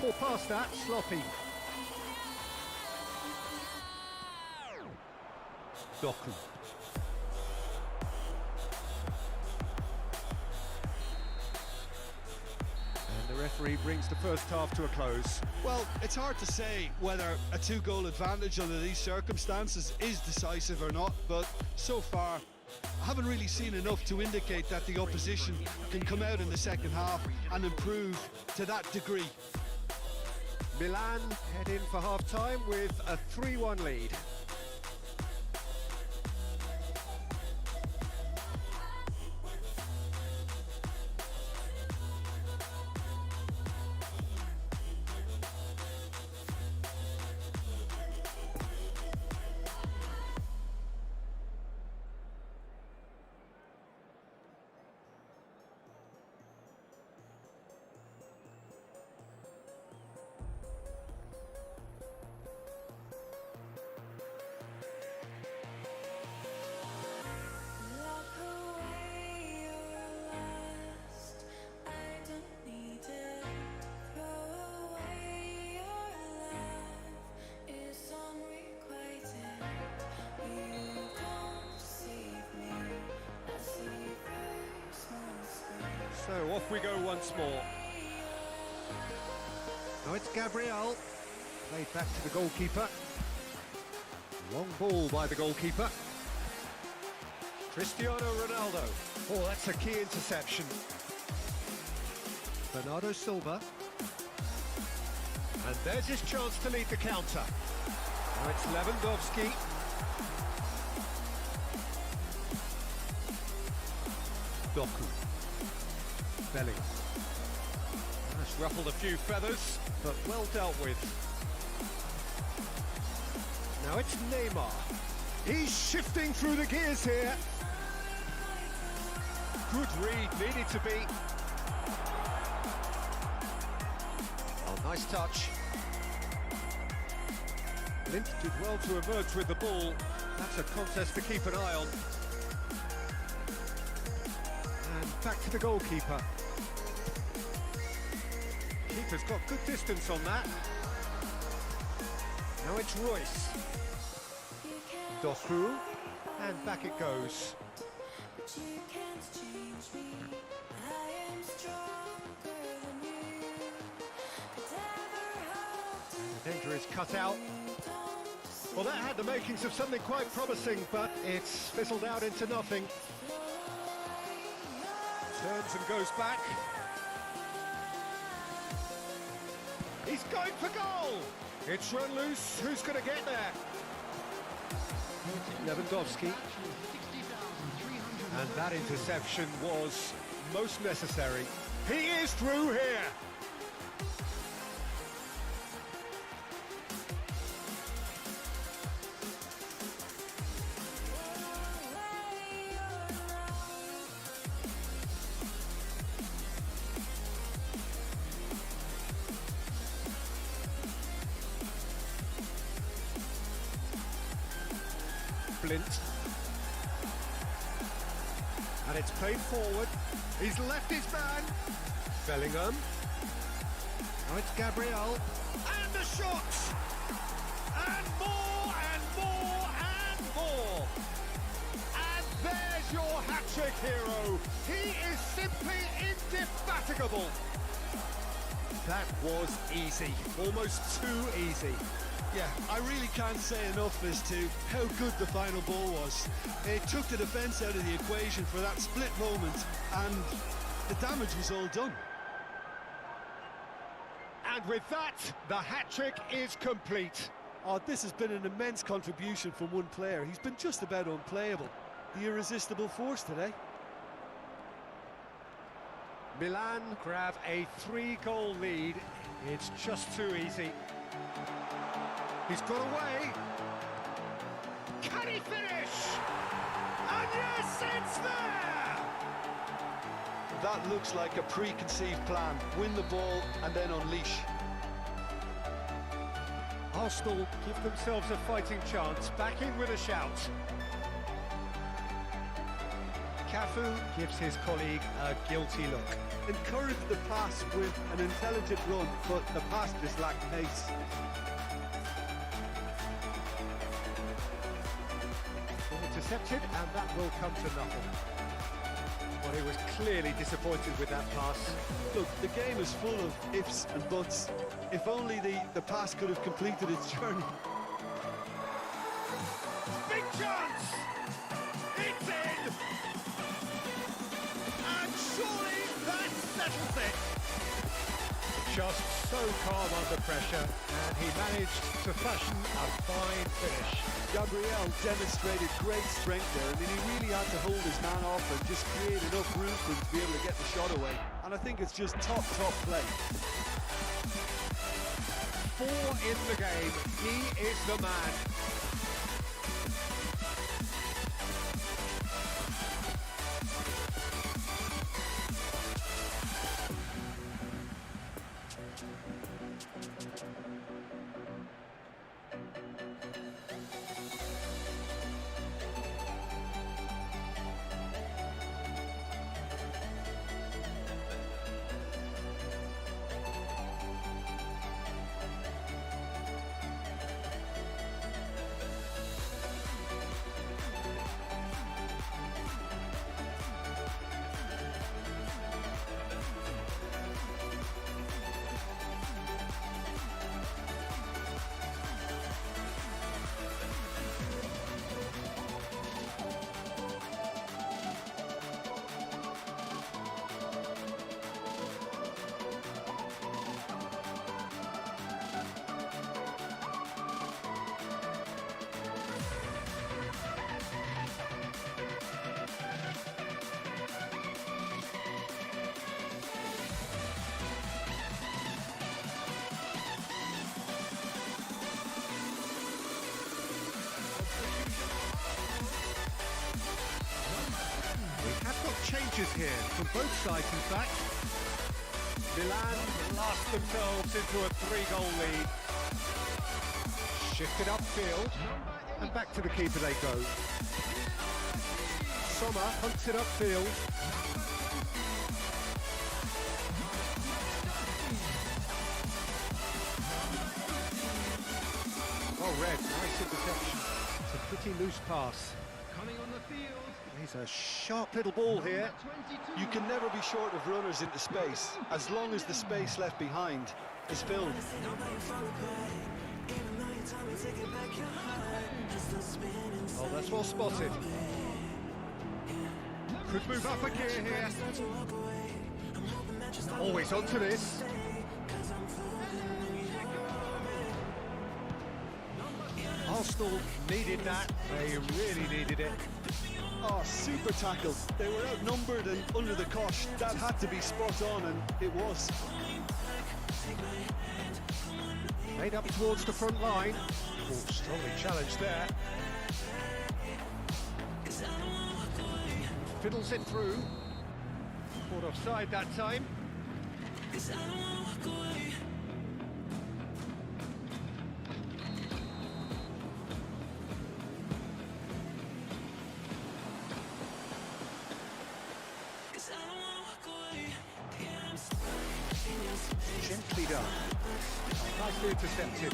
Poor past that, sloppy. Doku. Referee brings the first half to a close. Well, it's hard to say whether a two-goal advantage under these circumstances is decisive or not, but so far I haven't really seen enough to indicate that the opposition can come out in the second half and improve to that degree. Milan head in for half-time with a 3-1 lead. Lock away your lust. I don't need it. Throw away your love. It's unrequited. You don't save me. I see very small space. So off we go once more. Now it's Gabriel. Played back to the goalkeeper. Long ball by the goalkeeper. Cristiano Ronaldo. Oh, that's a key interception. Bernardo Silva. And there's his chance to lead the counter. Now it's Lewandowski. Doku. Bellingham. That's ruffled a few feathers, but well dealt with. Now it's Neymar. He's shifting through the gears here. Good read, needed to be. Oh, nice touch. Lint did well to emerge with the ball. That's a contest to keep an eye on. And back to the goalkeeper. Keeper's got good distance on that. Now it's Royce. Doku, and back it goes. But you can't change me. I am stronger than you. Could ever hope to Danger is cut out. Well, that had the makings of something quite promising, but it's fizzled out into nothing. Turns and goes back. He's going for goal! It's run loose. Who's going to get there? Lewandowski. And that interception was most necessary. He is through here. Flint. And it's played forward. He's left his man. Bellingham. Now it's Gabriel. And the shot! And more, and more, and more! And there's your hat-trick hero. He is simply indefatigable. That was easy. Almost too easy. Yeah, I really can't say enough as to how good the final ball was. It took the defence out of the equation for that split moment, and the damage was all done. And with that, the hat-trick is complete. Oh, this has been an immense contribution from one player. He's been just about unplayable. The irresistible force today. Milan grab a 3-goal lead. It's just too easy. He's got away. Can he finish? And yes, it's there! That looks like a preconceived plan. Win the ball and then unleash. Arsenal give themselves a fighting chance, back in with a shout. Cafu gives his colleague a guilty look. Encourage the pass with an intelligent run, but the pass just lacked pace. Intercepted, and that will come to nothing. Well, he was clearly disappointed with that pass. Look, the game is full of ifs and buts. If only the pass could have completed its journey. Big chance! It's in! And surely that settles it! Just so calm under pressure, and he managed to fashion a fine finish. Gabriel demonstrated great strength there. I mean, he really had to hold his man off and just create enough room for him to be able to get the shot away. And I think it's just top play. 4 in the game. He is the man. Changes here from both sides, in fact. Milan blast themselves into a 3-goal lead. Shifted upfield, and back to the keeper they go. Sommer hunts it upfield. Oh, Red, nice interception. It's a pretty loose pass. Coming on the field. He's a sharp little ball here. You can never be short of runners into space, as long as the space left behind is filled. Oh, that's well spotted. Could move up a gear here. Always onto this. Arsenal needed that. They really needed it. Oh, super tackle. They were outnumbered and under the cosh. That had to be spot on, and it was. Made up towards the front line. Oh, strongly challenged there. Fiddles it through. Caught offside that time. Gently done. Nicely intercepted.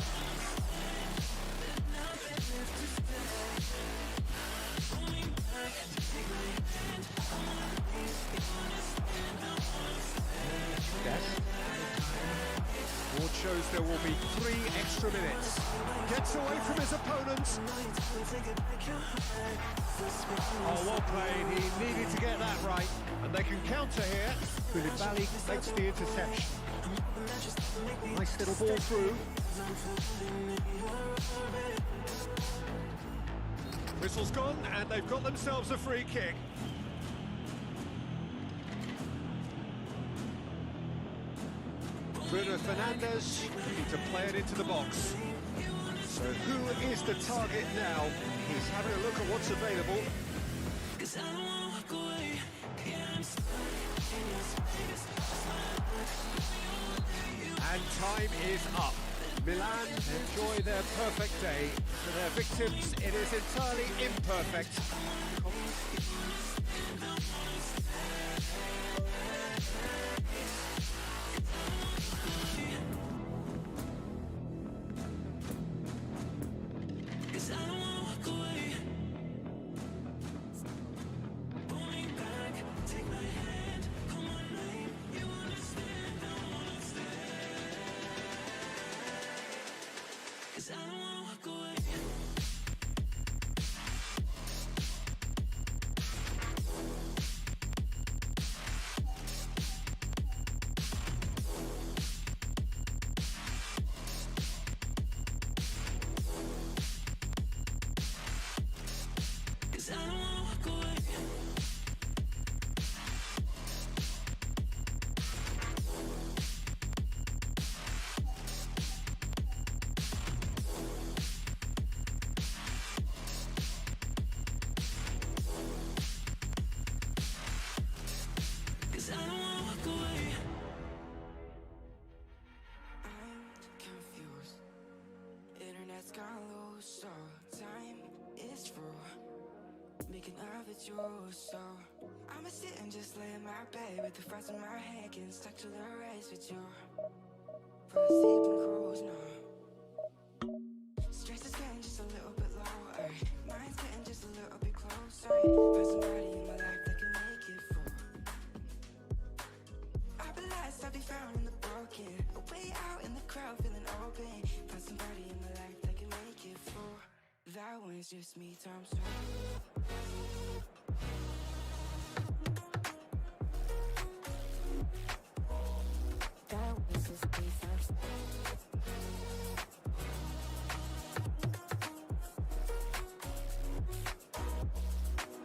Yes. Ward shows there will be 3 extra minutes. Gets away from his opponents. Oh, well played. He needed to get that right. And they can counter here. Koulibaly makes the interception. Nice little ball through. Whistle's gone, and they've got themselves a free kick. Bruno Fernandes need to play it into the box. So who is the target now? He's having a look at what's available. And time is up. Milan enjoy their perfect day. For their victims, it is entirely imperfect. 'Cause I don't wanna walk away. Cause I don't wanna walk away. Cause I don't wanna walk away. I'm confused. Internet's gone low, so time is through. Making of it yours, so I'ma sit and just lay in my bed with the frost in my hand, getting stuck to the race with you. For the sleeping cruise, no. Stress is getting just a little bit lower. Mine's getting just a little bit closer. Find somebody in my life that can make it through. I'll be lost, I'll be found in the broken. Way out in the crowd, feeling open. Find somebody in my life that can make it through. That one's just me, times two. That was just me, times two.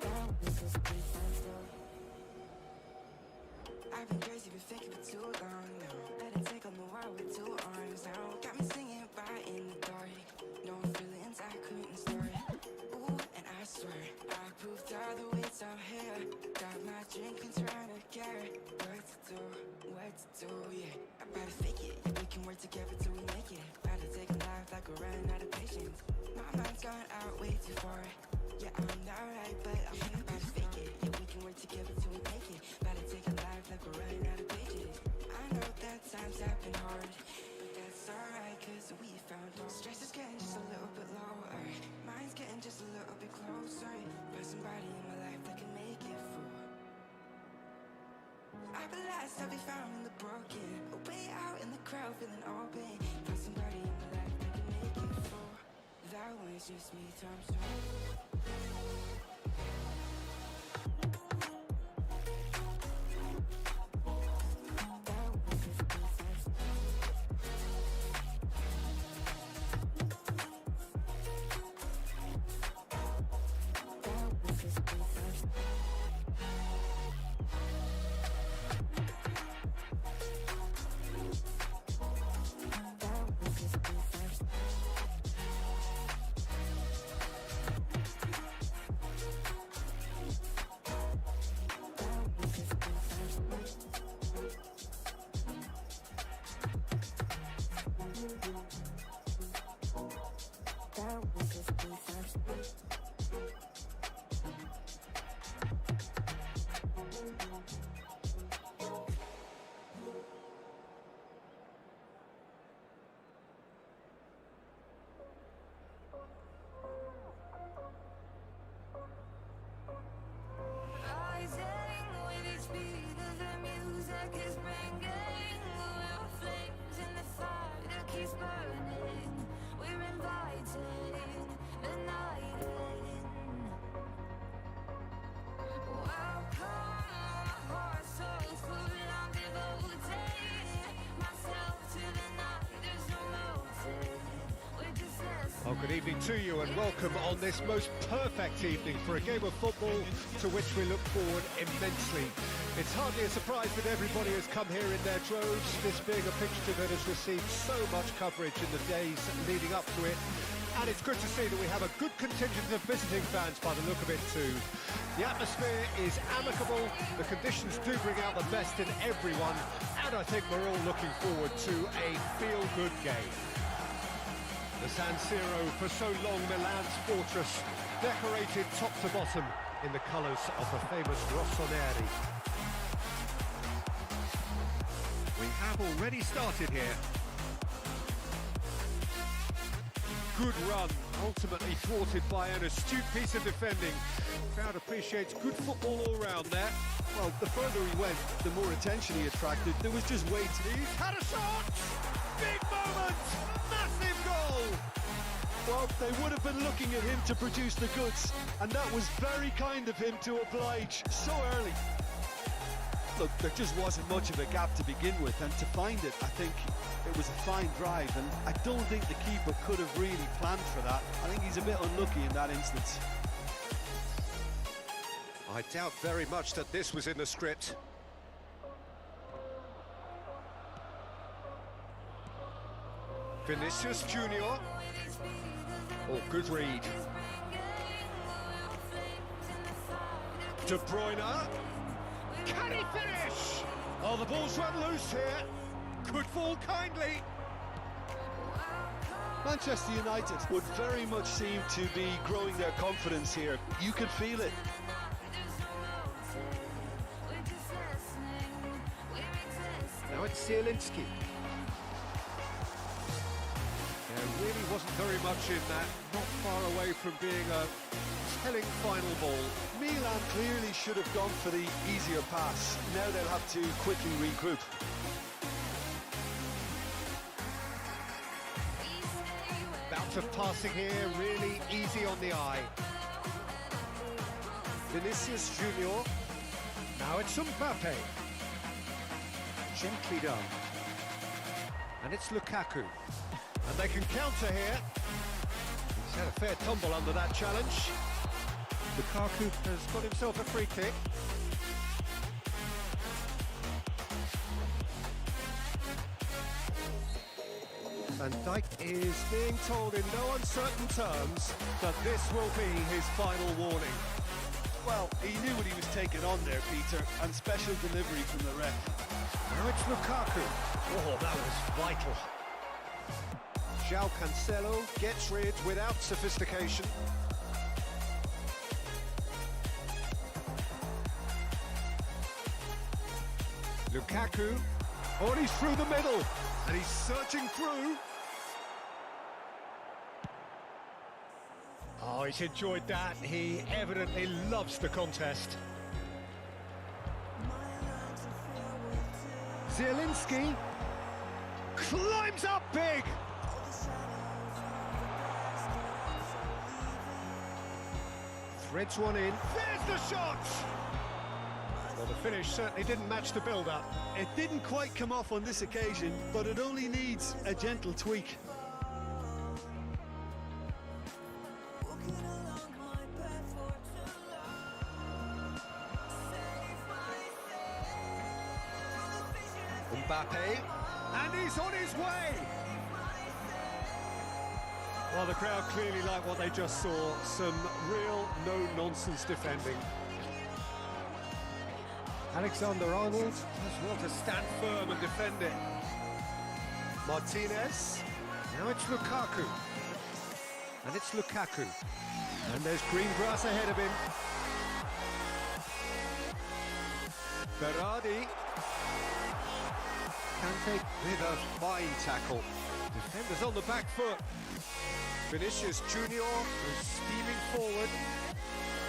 That was just me, times two. I've been crazy, been faking for too long now. Let it take on the world with two arms now. Got me singing by in the dark. No feelings I couldn't store. Ooh, and I swear I proved all the ways I'm here. Got my drink and trying to get what to do, yeah. I'm about to fake it, yeah, we can work together till we make it. About to take a life like we're running out of patience. My mind's gone out way too far. Yeah, I'm not right, but I'm about to fake it. Yeah, we can work together till we make it. About to take a life like we're running out of pages. I know that times have been hard, but that's alright, cause we found out. Stress is getting just a little bit lower. Mine's getting just a little bit closer. Find somebody in my life that can make it through. I'll be lost, I'll be found in the broken. Way out in the crowd, feeling open. Find somebody in my life that can make it through. That one's just me, times two. Well, good evening to you and welcome on this most perfect evening for a game of football to which we look forward immensely. It's hardly a surprise that everybody has come here in their droves, this being a fixture that has received so much coverage in the days leading up to it. And it's good to see that we have a good contingent of visiting fans by the look of it too. The atmosphere is amicable, the conditions do bring out the best in everyone, and I think we're all looking forward to a feel-good game. The San Siro, for so long Milan's fortress, decorated top to bottom in the colours of the famous rossoneri. We have already started here. Good run Ultimately thwarted by an astute piece of defending. Crowd appreciates good football all round there. Well, the further he went, the more attention he attracted. There was just way too... He's had a shot! Big moment! Massive goal! Well, they would have been looking at him to produce the goods, and that was very kind of him to oblige so early. Look, there just wasn't much of a gap to begin with, and to find it, I think it was a fine drive, and I don't think the keeper could have really planned for that. I think he's a bit unlucky in that instance. I doubt very much that this was in the script. Vinicius Junior. Oh, good read. De Bruyne. Can he finish? Oh, the ball's run loose here. Could fall kindly. Manchester United would very much seem to be growing their confidence here. You could feel it. Now it's Zielinski. There really wasn't very much in that. Not far away from being a telling final ball. Milan clearly should have gone for the easier pass. Now they'll have to quickly regroup. Bout of passing here, really easy on the eye. Vinicius Junior. Now it's Mbappe. Gently done. And it's Lukaku. And they can counter here. He's had a fair tumble under that challenge. Lukaku has got himself a free kick. Van Dijk is being told in no uncertain terms that this will be his final warning. Well, he knew what he was taking on there, Peter, and special delivery from the ref. Now it's Lukaku. Oh, that was vital. João Cancelo gets rid without sophistication. Lukaku. Oh, and he's through the middle. And he's searching through. Oh, he's enjoyed that. He evidently loves the contest. Zielinski climbs up big. Threads one in. There's the shot. Well, the finish certainly didn't match the build-up. It didn't quite come off on this occasion, but it only needs a gentle tweak. Mbappe, and he's on his way! Well, the crowd clearly like what they just saw. Some real no-nonsense defending. Alexander-Arnold does well to stand firm and defend it. Martinez. Now it's Lukaku. And it's Lukaku. And there's green grass ahead of him. Berardi. Kante with a fine tackle. Defenders on the back foot. Vinicius Junior is steaming forward.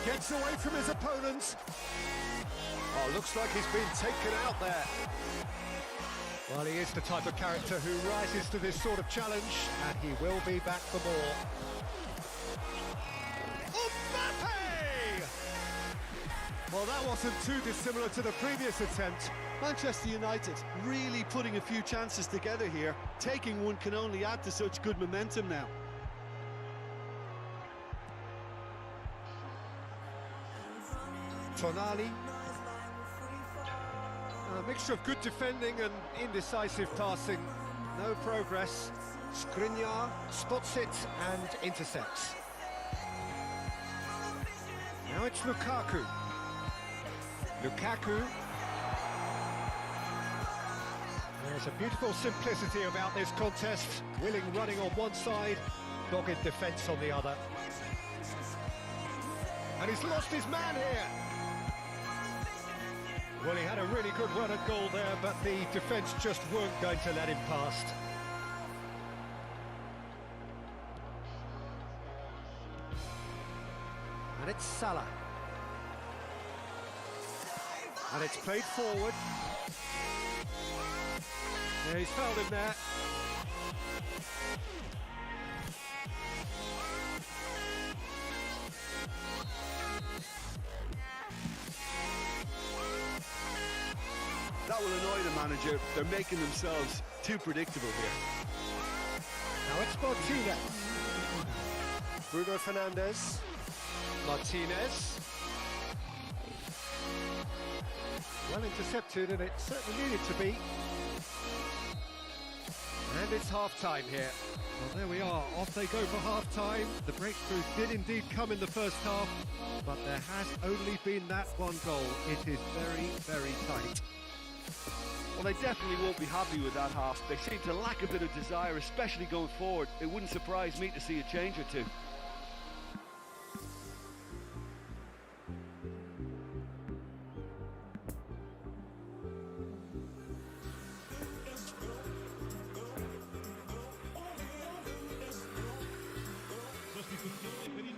Gets away from his opponents. Oh, looks like he's been taken out there. Well, he is the type of character who rises to this sort of challenge, and he will be back for more. Mbappe! Well, that wasn't too dissimilar to the previous attempt. Manchester United really putting a few chances together here. Taking one can only add to such good momentum now. Tonali. A mixture of good defending and indecisive passing. No progress. Skriniar spots it and intercepts. Now it's Lukaku. Lukaku. There's a beautiful simplicity about this contest. Willing running on one side, dogged defence on the other. And he's lost his man here. Well, he had a really good run at goal there, but the defence just weren't going to let him past. And it's Salah. And it's played forward. Yeah, he's fouled him there. That will annoy the manager. They're making themselves too predictable here. Now it's Martinez. Bruno Fernandes. Martinez. Well intercepted, and it certainly needed to be. And it's half-time here. Well, there we are. Off they go for half-time. The breakthrough did indeed come in the first half, but there has only been that one goal. It is very, very tight. Well, they definitely won't be happy with that half. They seem to lack a bit of desire, especially going forward. It wouldn't surprise me to see a change or two.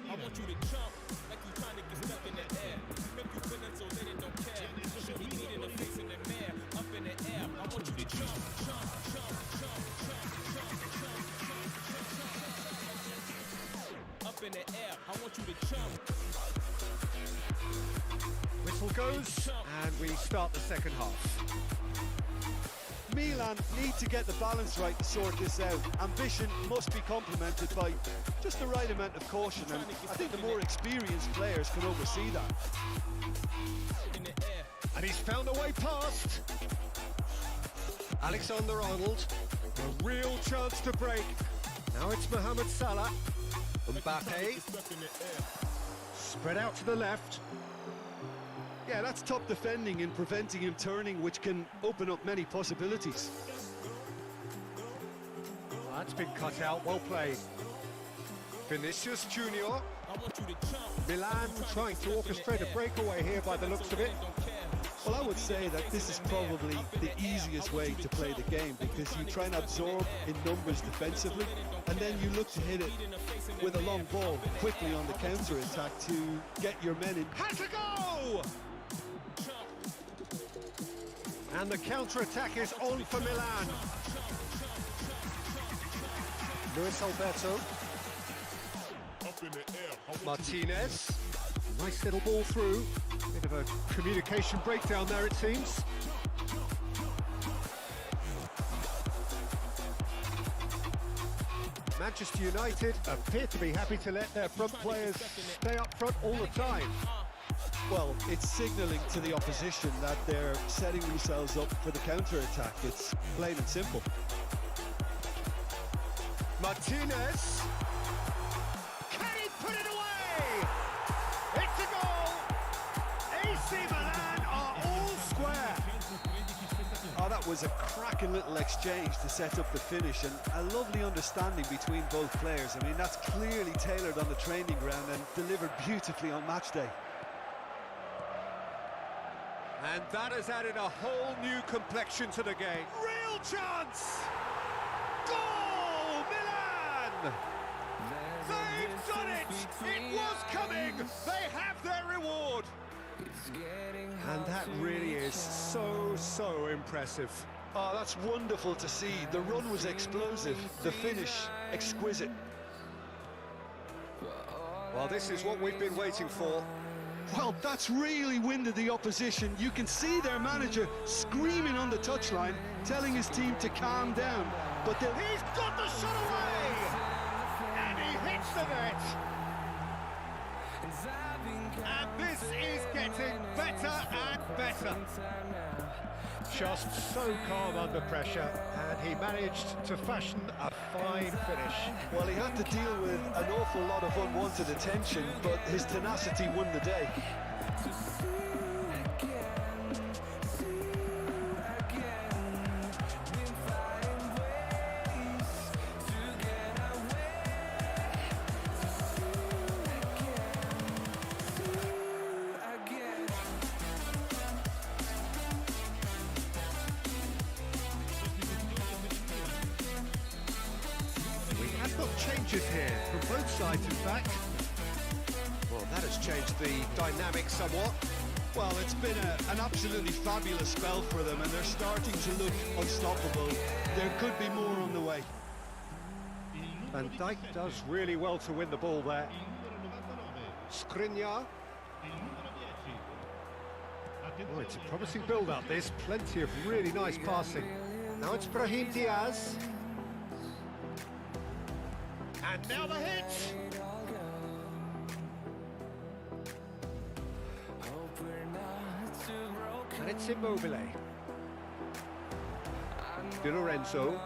I want you to jump like you trying to get stuck in the air. Make you feeling so that it don't care. Show me need in the face in the mirror, up in the air. I want you to jump, jump, jump, jump, jump, jump, jump, jump. Up in the air, I want you to jump. Whistle goes, and we start the second half. Milan need to get the balance right to sort this out. Ambition must be complemented by just the right amount of caution, and I think the more experienced players can oversee that. In the air. And he's found a way past. Alexander-Arnold, a real chance to break. Now it's Mohamed Salah. Mbappe, spread out to the left. Yeah, that's top defending and preventing him turning, which can open up many possibilities. That's been cut out, well played. Vinicius Junior. Milan trying to orchestrate a breakaway here by the looks of it. Well, I would say that this is probably the easiest way to play the game, because you try and absorb in numbers defensively, and then you look to hit it with a long ball quickly on the counter-attack to get your men in. Has a go! And the counter-attack is on for Milan. Luis Alberto. Martinez. Nice little ball through. Bit of a communication breakdown there, it seems. Manchester United appear to be happy to let their front players stay up front all the time. Well, it's signalling to the opposition that they're setting themselves up for the counter-attack. It's plain and simple. Martinez. Can he put it away? It's a goal. AC Milan are all square. Oh, that was a cracking little exchange to set up the finish, and a lovely understanding between both players. I mean, that's clearly tailored on the training ground and delivered beautifully on match day. And that has added a whole new complexion to the game. Real chance! Goal, Milan! They've done it! It was coming! They have their reward! And that really is so impressive. Oh, that's wonderful to see. The run was explosive, the finish exquisite. Well, this is what we've been waiting for. Well, that's really winded the opposition. You can see their manager screaming on the touchline, telling his team to calm down. But he's got the shot away! And he hits the net! And this is getting better and better. Just so calm under pressure, and he managed to fashion a fine finish. well, he had to deal with an awful lot of unwanted attention, but his tenacity won the day. Changes here from both sides, in fact. Well, that has changed the dynamic somewhat. Well, it's been an absolutely fabulous spell for them, and they're starting to look unstoppable. There could be more on the way. Van Dijk does really well to win the ball there. Skriniar. Oh, it's a promising build-up. There's plenty of really nice passing. Now it's Brahim Diaz. And now the hit! And it's Immobile. Di Lorenzo.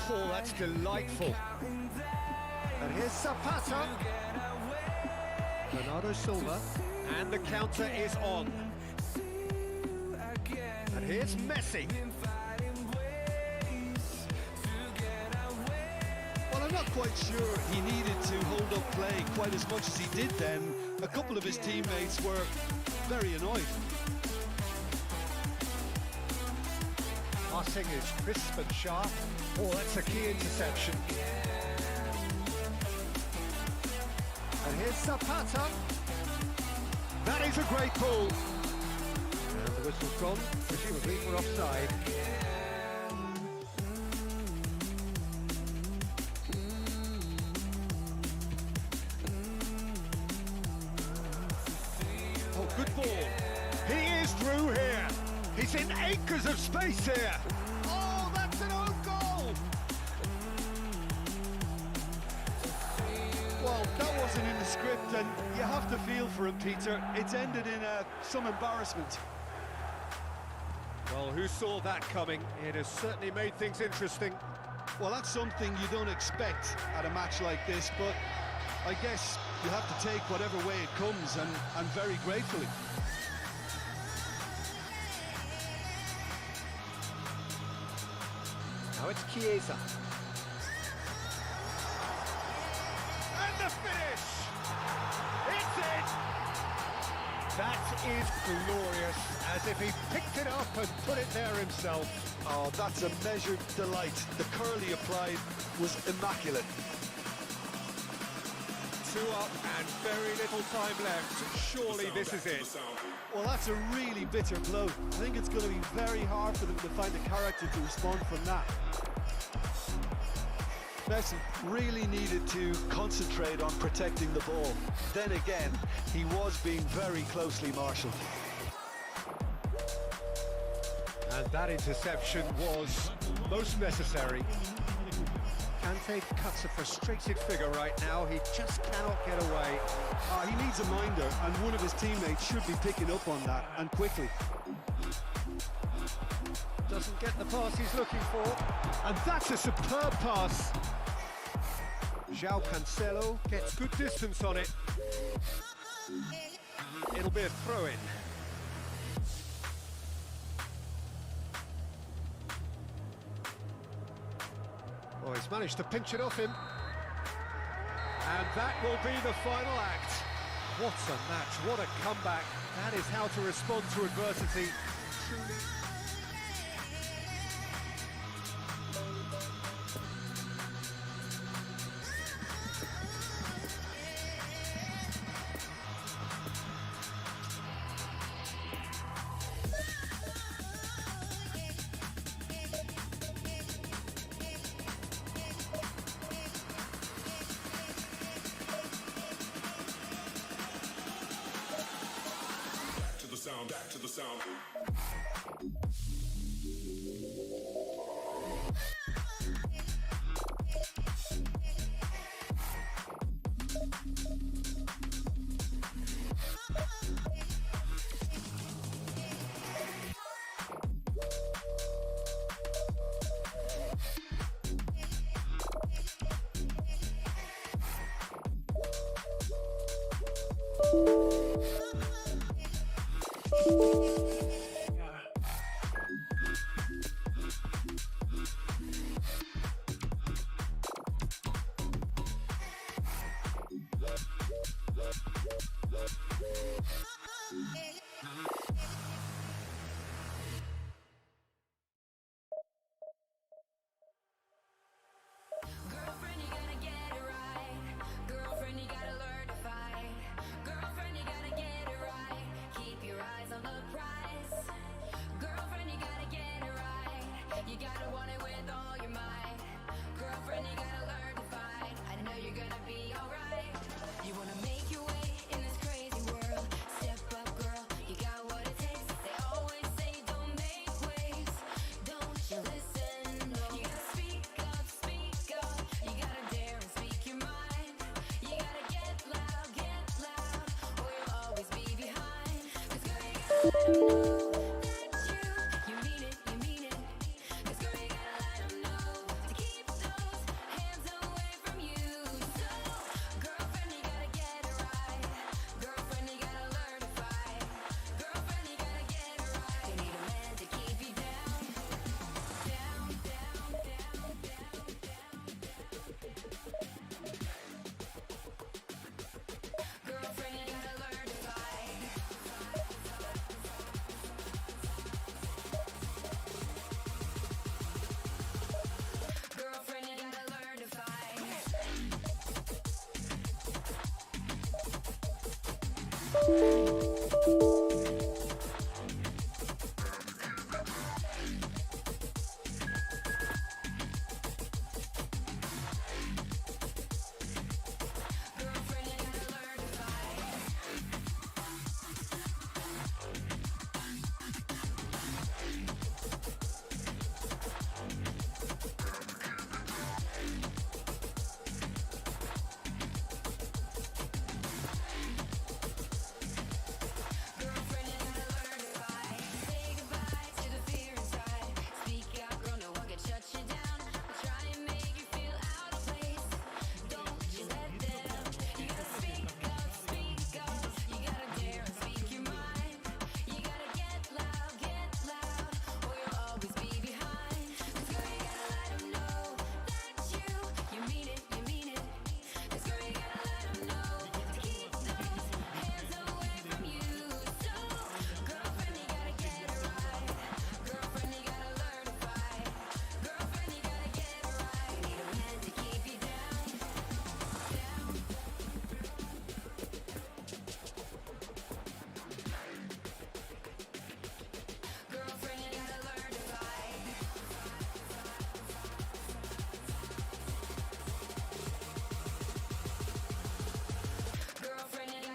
Oh, that's delightful. And here's Zapata. Bernardo Silva. And the counter is on. And here's Messi. Well, I'm not quite sure he needed to hold up play quite as much as he did then. A couple of his teammates were very annoyed. Passing is crisp and sharp. Oh, that's a key interception. And here's Zapata. That is a great ball. And the whistle's gone, presumably for offside. Oh, good ball. He is through here. He's in acres of space here. Oh, that's an own goal. Well, that wasn't in the script, and you have to feel for him, Peter. It's ended in some embarrassment. Well, who saw that coming? It has certainly made things interesting. Well, that's something you don't expect at a match like this, but I guess you have to take whatever way it comes, and very gratefully. Now it's Chiesa. And the finish! It's it! That is glorious, as if he picked it up and put it there himself. Oh, that's a measured delight. The curl he applied was immaculate. 2 up and very little time left. Surely this is it. Well, that's a really bitter blow. I think it's going to be very hard for them to find a character to respond from that. Messi really needed to concentrate on protecting the ball. Then again, he was being very closely marshalled. And that interception was most necessary. Kante cuts a frustrated figure right now. He just cannot get away. He needs a minder, and one of his teammates should be picking up on that, and quickly. Doesn't get the pass he's looking for. And that's a superb pass. João Cancelo gets good distance on it. It'll be a throw-in. Oh, he's managed to pinch it off him. And that will be the final act. What a match, what a comeback. That is how to respond to adversity. Truly. Back to the sound. Girlfriend, you gotta get it right.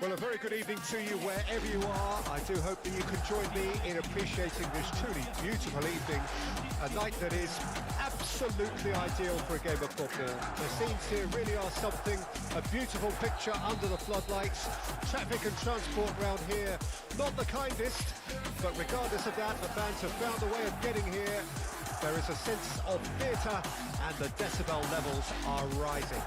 Well, a very good evening to you wherever you are. I do hope that you can join me in appreciating this truly beautiful evening, a night that is absolutely ideal for a game of football. The scenes here really are something, a beautiful picture under the floodlights. Traffic and transport around here, not the kindest, but regardless of that, the fans have found a way of getting here. There is a sense of theatre and the decibel levels are rising.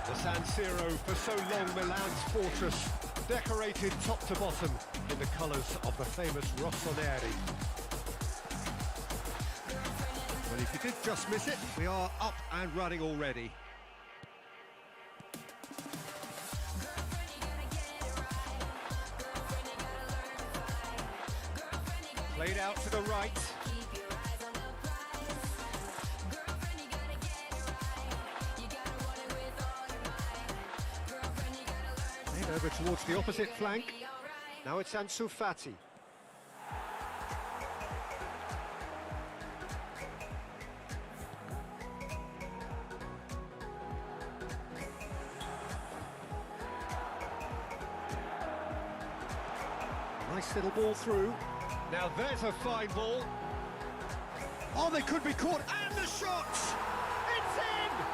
The San Siro, for so long Milan's fortress, decorated top to bottom in the colours of the famous Rossoneri. Well, if you did just miss it, we are up and running already. Played out to the right. Over towards the opposite flank. Now it's Ansu Fati. Nice little ball through. Now there's a fine ball. Oh, they could be caught, and the shots! It's in!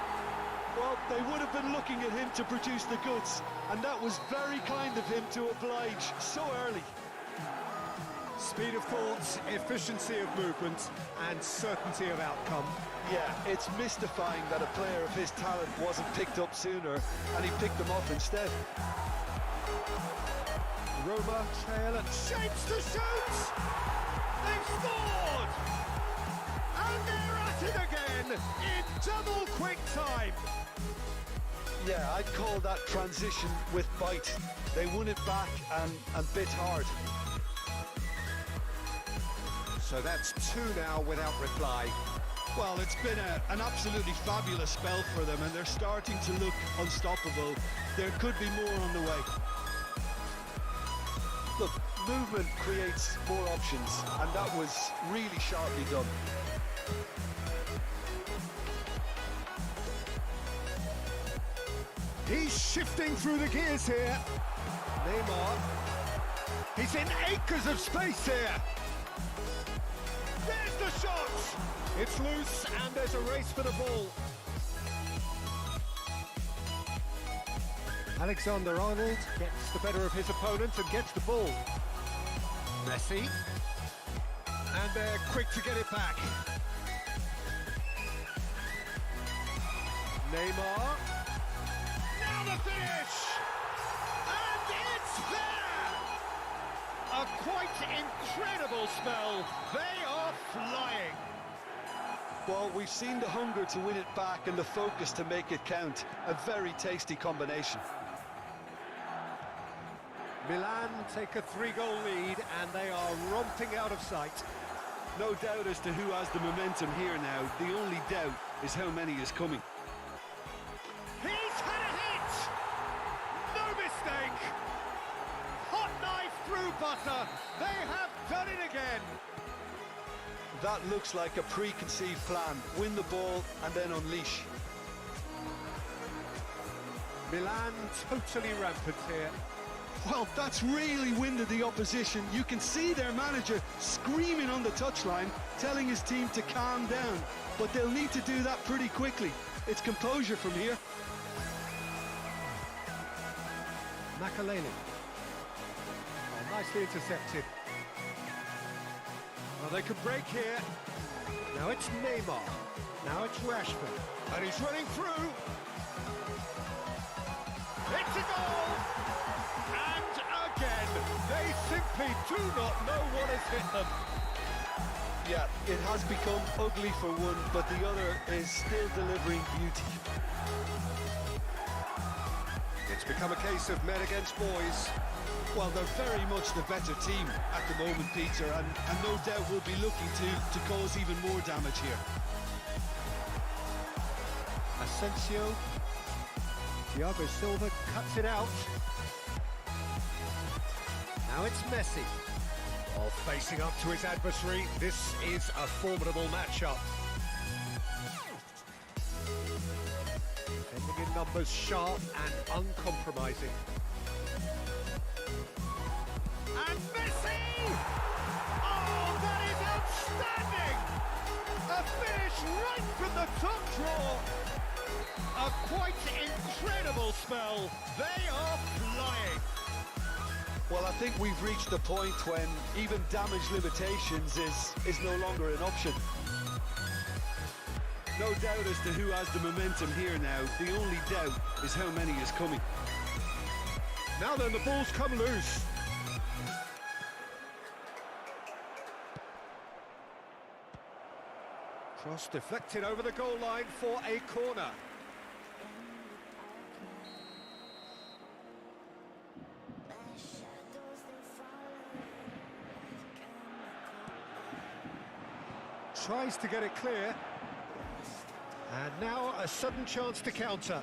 Well, they would have been looking at him to produce the goods, and that was very kind of him to oblige so early. Speed of thought, efficiency of movement, and certainty of outcome. Yeah, it's mystifying that a player of his talent wasn't picked up sooner, and he picked them up instead. Roma trail and shapes to shoot! They've scored! And they're at it again in double quick time! Yeah, I'd call that transition with bite. They won it back and bit hard. So that's two now without reply. Well, it's been an absolutely fabulous spell for them, and they're starting to look unstoppable. There could be more on the way. Look, movement creates more options, and that was really sharply done. He's shifting through the gears here. Neymar. He's in acres of space here. There's the shot! It's loose and there's a race for the ball. Alexander-Arnold gets the better of his opponent and gets the ball. Messi. And they're quick to get it back. Neymar. Now the finish! And it's there! A quite incredible spell. They are flying. Well, we've seen the hunger to win it back and the focus to make it count. A very tasty combination. Milan take a 3-goal lead and they are romping out of sight. No doubt as to who has the momentum here now. The only doubt is how many is coming. He's had a hit! No mistake! Hot knife through butter. They have done it again. That looks like a preconceived plan. Win the ball and then unleash. Milan totally rampant here. Well, that's really winded the opposition. You can see their manager screaming on the touchline, telling his team to calm down. But they'll need to do that pretty quickly. It's composure from here. Makaleli. Oh, nicely intercepted. Well, they could break here. Now it's Neymar. Now it's Rashford. And he's running through. It's a goal! And again, they simply do not know what has hit them. Yeah, it has become ugly for one, but the other is still delivering beauty. It's become a case of men against boys. Well, they're very much the better team at the moment, Peter, and no doubt will be looking to cause even more damage here. Asensio. Thiago Silva cuts it out. Now it's Messi. Oh, facing up to his adversary. This is a formidable matchup. Defending in numbers, sharp and uncompromising. And Messi! Oh, that is outstanding! A finish right from the top draw. A quite incredible spell. They are flying. Well, I think we've reached the point when even damage limitations is no longer an option. No doubt as to who has the momentum here now. The only doubt is how many is coming. Now then, the ball's come loose. Cross deflected over the goal line for a corner. Tries to get it clear. And now a sudden chance to counter.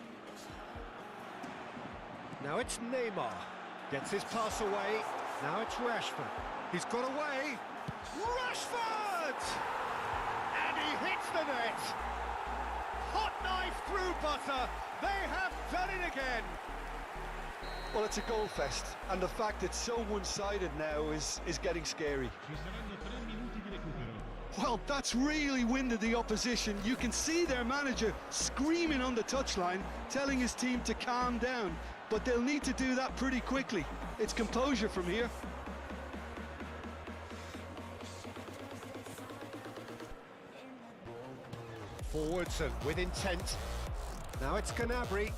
Now it's Neymar. Gets his pass away. Now it's Rashford. He's got away. Rashford! And he hits the net. Hot knife through butter. They have done it again. Well, it's a goal fest, and the fact it's so one-sided now is getting scary. Well, that's really winded the opposition. You can see their manager screaming on the touchline, telling his team to calm down. But they'll need to do that pretty quickly. It's composure from here. Forwards and with intent. Now it's Gnabry.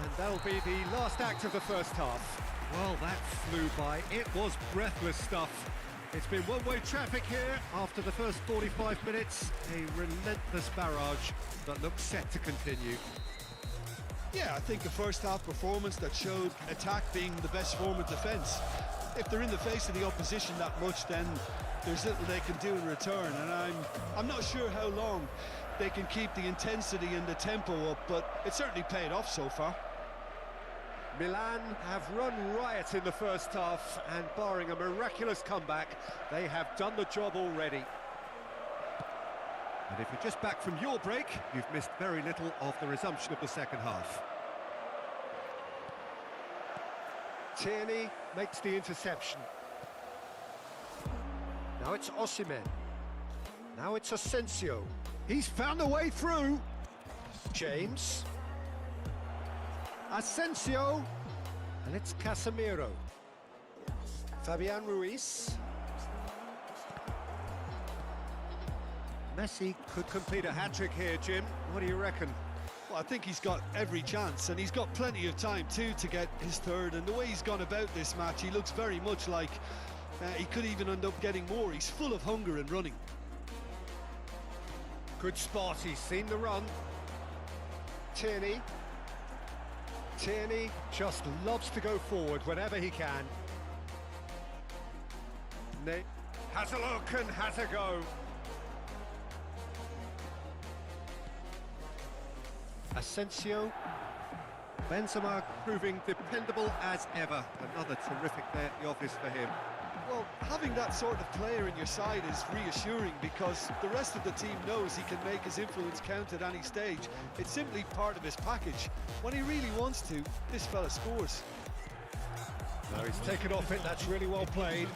And that'll be the last act of the first half. Well, that flew by. It was breathless stuff. It's been one-way traffic here after the first 45 minutes. A relentless barrage that looks set to continue. Yeah, I think a first-half performance that showed attack being the best form of defence. If they're in the face of the opposition that much, then there's little they can do in return, and I'm not sure how long they can keep the intensity and the tempo up, but it certainly paid off so far. Milan have run riot in the first half, and barring a miraculous comeback, they have done the job already. And if you're just back from your break, you've missed very little of the resumption of the second half. Tierney makes the interception. Now it's Osimhen. Now it's Asensio. He's found a way through. James. Asensio. And it's Casemiro. Fabian Ruiz. Messi could complete a hat-trick here, Jim. What do you reckon? Well, I think he's got every chance, and he's got plenty of time too to get his third. And the way he's gone about this match, he looks very much like he could even end up getting more. He's full of hunger and running. Good spot, he's seen the run. Tierney. Tierney just loves to go forward whenever he can. Has a look and has a go. Asensio. Benzema proving dependable as ever. Another terrific day at the office for him. Well, having that sort of player in your side is reassuring because the rest of the team knows he can make his influence count at any stage. It's simply part of his package. When he really wants to, this fella scores. No, he's taken off it, that's really well played.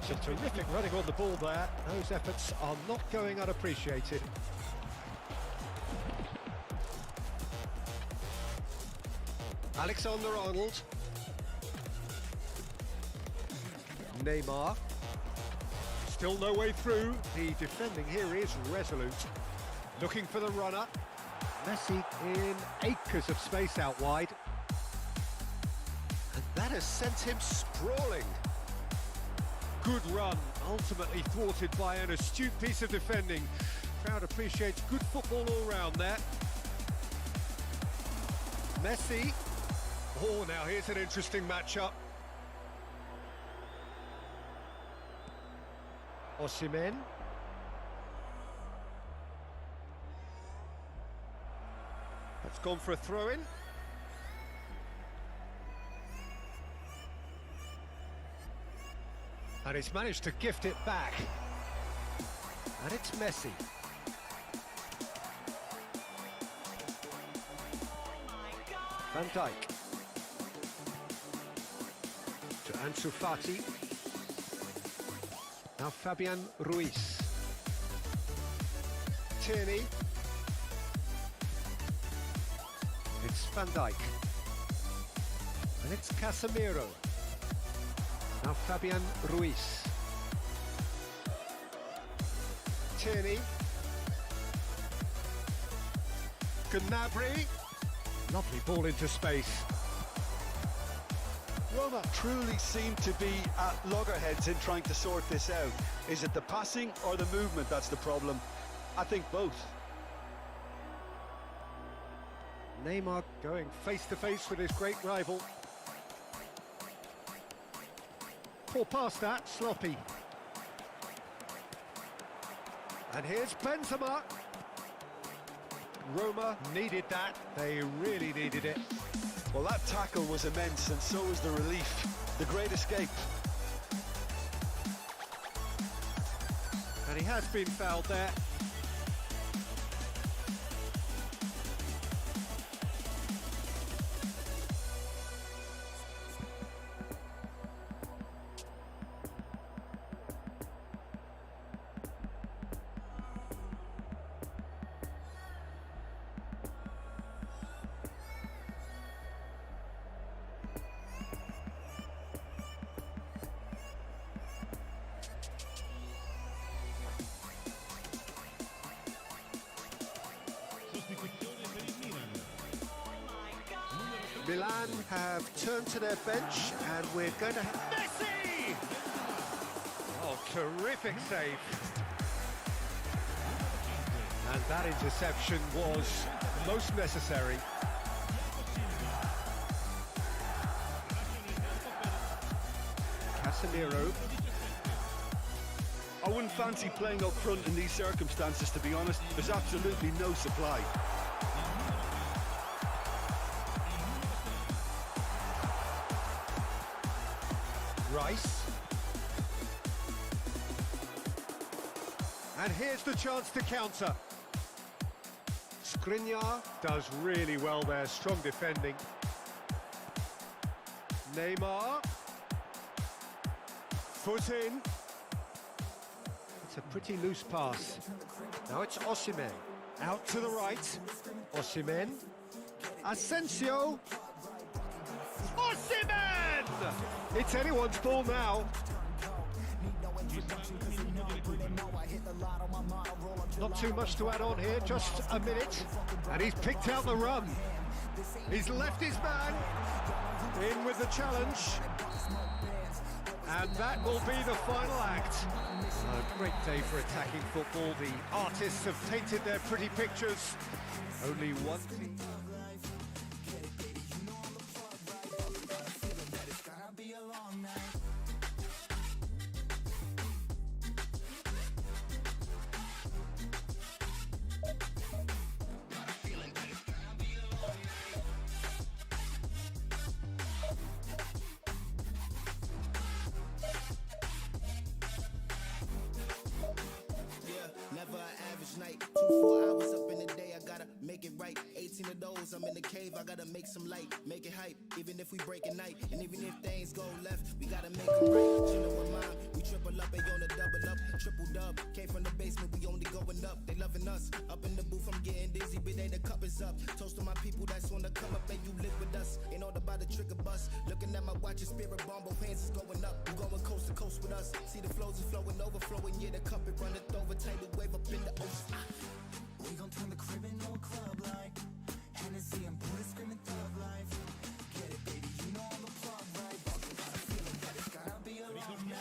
Some terrific running on the ball there. Those efforts are not going unappreciated. Alexander-Arnold. Neymar. Still no way through. The defending here is resolute. Looking for the runner. Messi in acres of space out wide. And that has sent him sprawling. Good run, ultimately thwarted by an astute piece of defending. Crowd appreciates good football all round there. Messi. Oh, now here's an interesting matchup. Osimhen. That's gone for a throw-in. And he's managed to gift it back. And it's Messi. Van Dijk. To Ansu Fati. Now Fabian Ruiz. Tierney. It's Van Dijk. And it's Casemiro. Now Fabian Ruiz. Tierney. Gnabry. Lovely ball into space. Roma truly seem to be at loggerheads in trying to sort this out. Is it the passing or the movement that's the problem? I think both. Neymar going face-to-face with his great rival. Poor pass that, sloppy. And here's Benzema. Roma needed that, they really needed it. Well, that tackle was immense, and so was the relief. The great escape. And he has been fouled there. Milan have turned to their bench, and we're going to have Messi! Oh, terrific save. And that interception was most necessary. Casemiro. I wouldn't fancy playing up front in these circumstances, to be honest. There's absolutely no supply. Rice. And here's the chance to counter. Skriniar does really well there, strong defending. Neymar. Foot in. It's a pretty loose pass. Now it's Osimhen. Out to the right. Osimhen. Asensio. Osimhen! It's anyone's ball now. Not too much to add on here, just a minute. And he's picked out the run. He's left his man in with the challenge. And that will be the final act. A great day for attacking football. The artists have painted their pretty pictures. Only one team. Never an average night. 2-4 hours up in the day, I gotta make it right. 18 of those, I'm in the cave, I gotta make some light, make it hype. Even if we break a night, and even if things go left, we gotta make them right. Chillin' with mine, we triple up, they on the double up, triple dub. Came from the basement, we only going up. They loving us. Up in the booth, I'm getting dizzy, but they the cup is up. Toast to my people that's wanna come up and you live with us. Ain't all about the trigger bus. Looking at my watch, and spirit bomb, both hands is going up. You going coast to coast with us. See the flows is flowing, overflowing, yeah, the cup it runneth over, tidal wave up in the ocean. We gon' turn the crib into a club like Hennessy and Buddha screaming thug life. Get it, baby, you know I'm the plug, right? Got a feeling that it's gonna be a long night.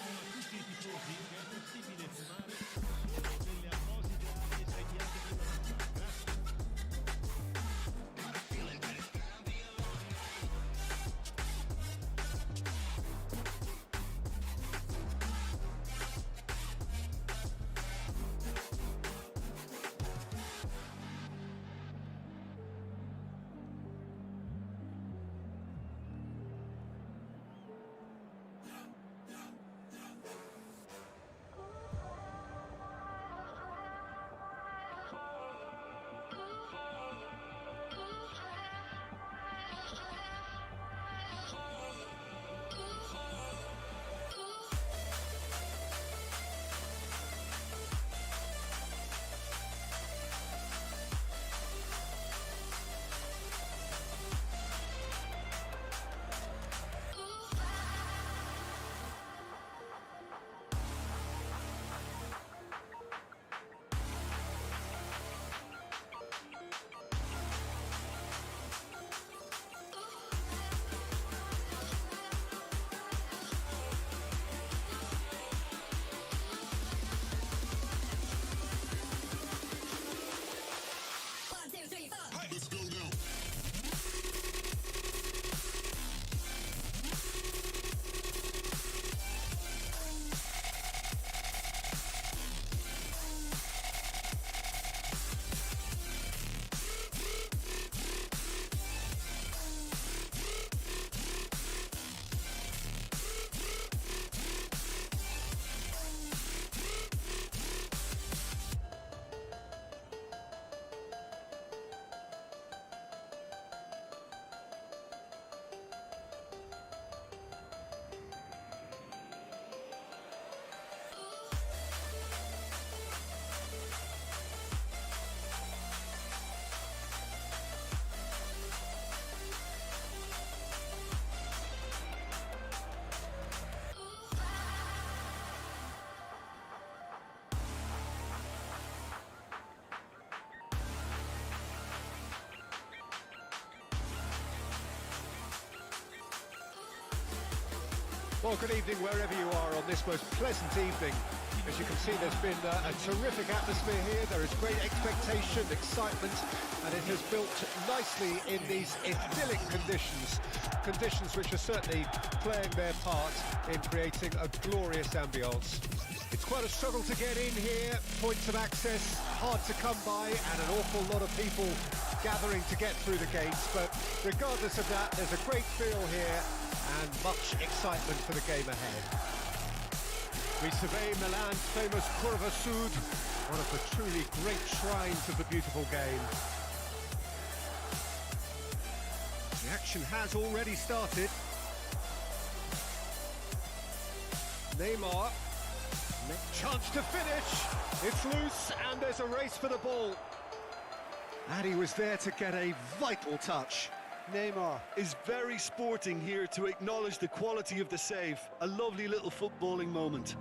Well, good evening wherever you are on this most pleasant evening. As you can see, there's been a terrific atmosphere here. There is great expectation, excitement, and it has built nicely in these idyllic conditions. Conditions which are certainly playing their part in creating a glorious ambience. It's quite a struggle to get in here, points of access hard to come by, and an awful lot of people gathering to get through the gates. But regardless of that, there's a great feel here and much excitement for the game ahead. We survey Milan's famous Curva Sud, one of the truly great shrines of the beautiful game. The action has already started. Neymar, chance to finish. It's loose and there's a race for the ball. And he was there to get a vital touch. Neymar is very sporting here to acknowledge the quality of the save. A lovely little footballing moment.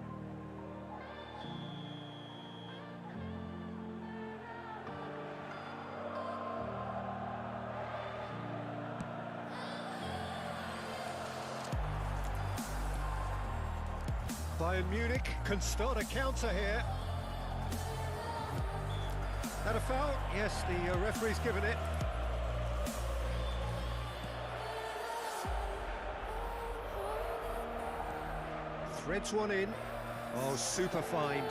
Bayern Munich can start a counter here. That a foul? Yes, the referee's given it. Threads one in. Oh, super find.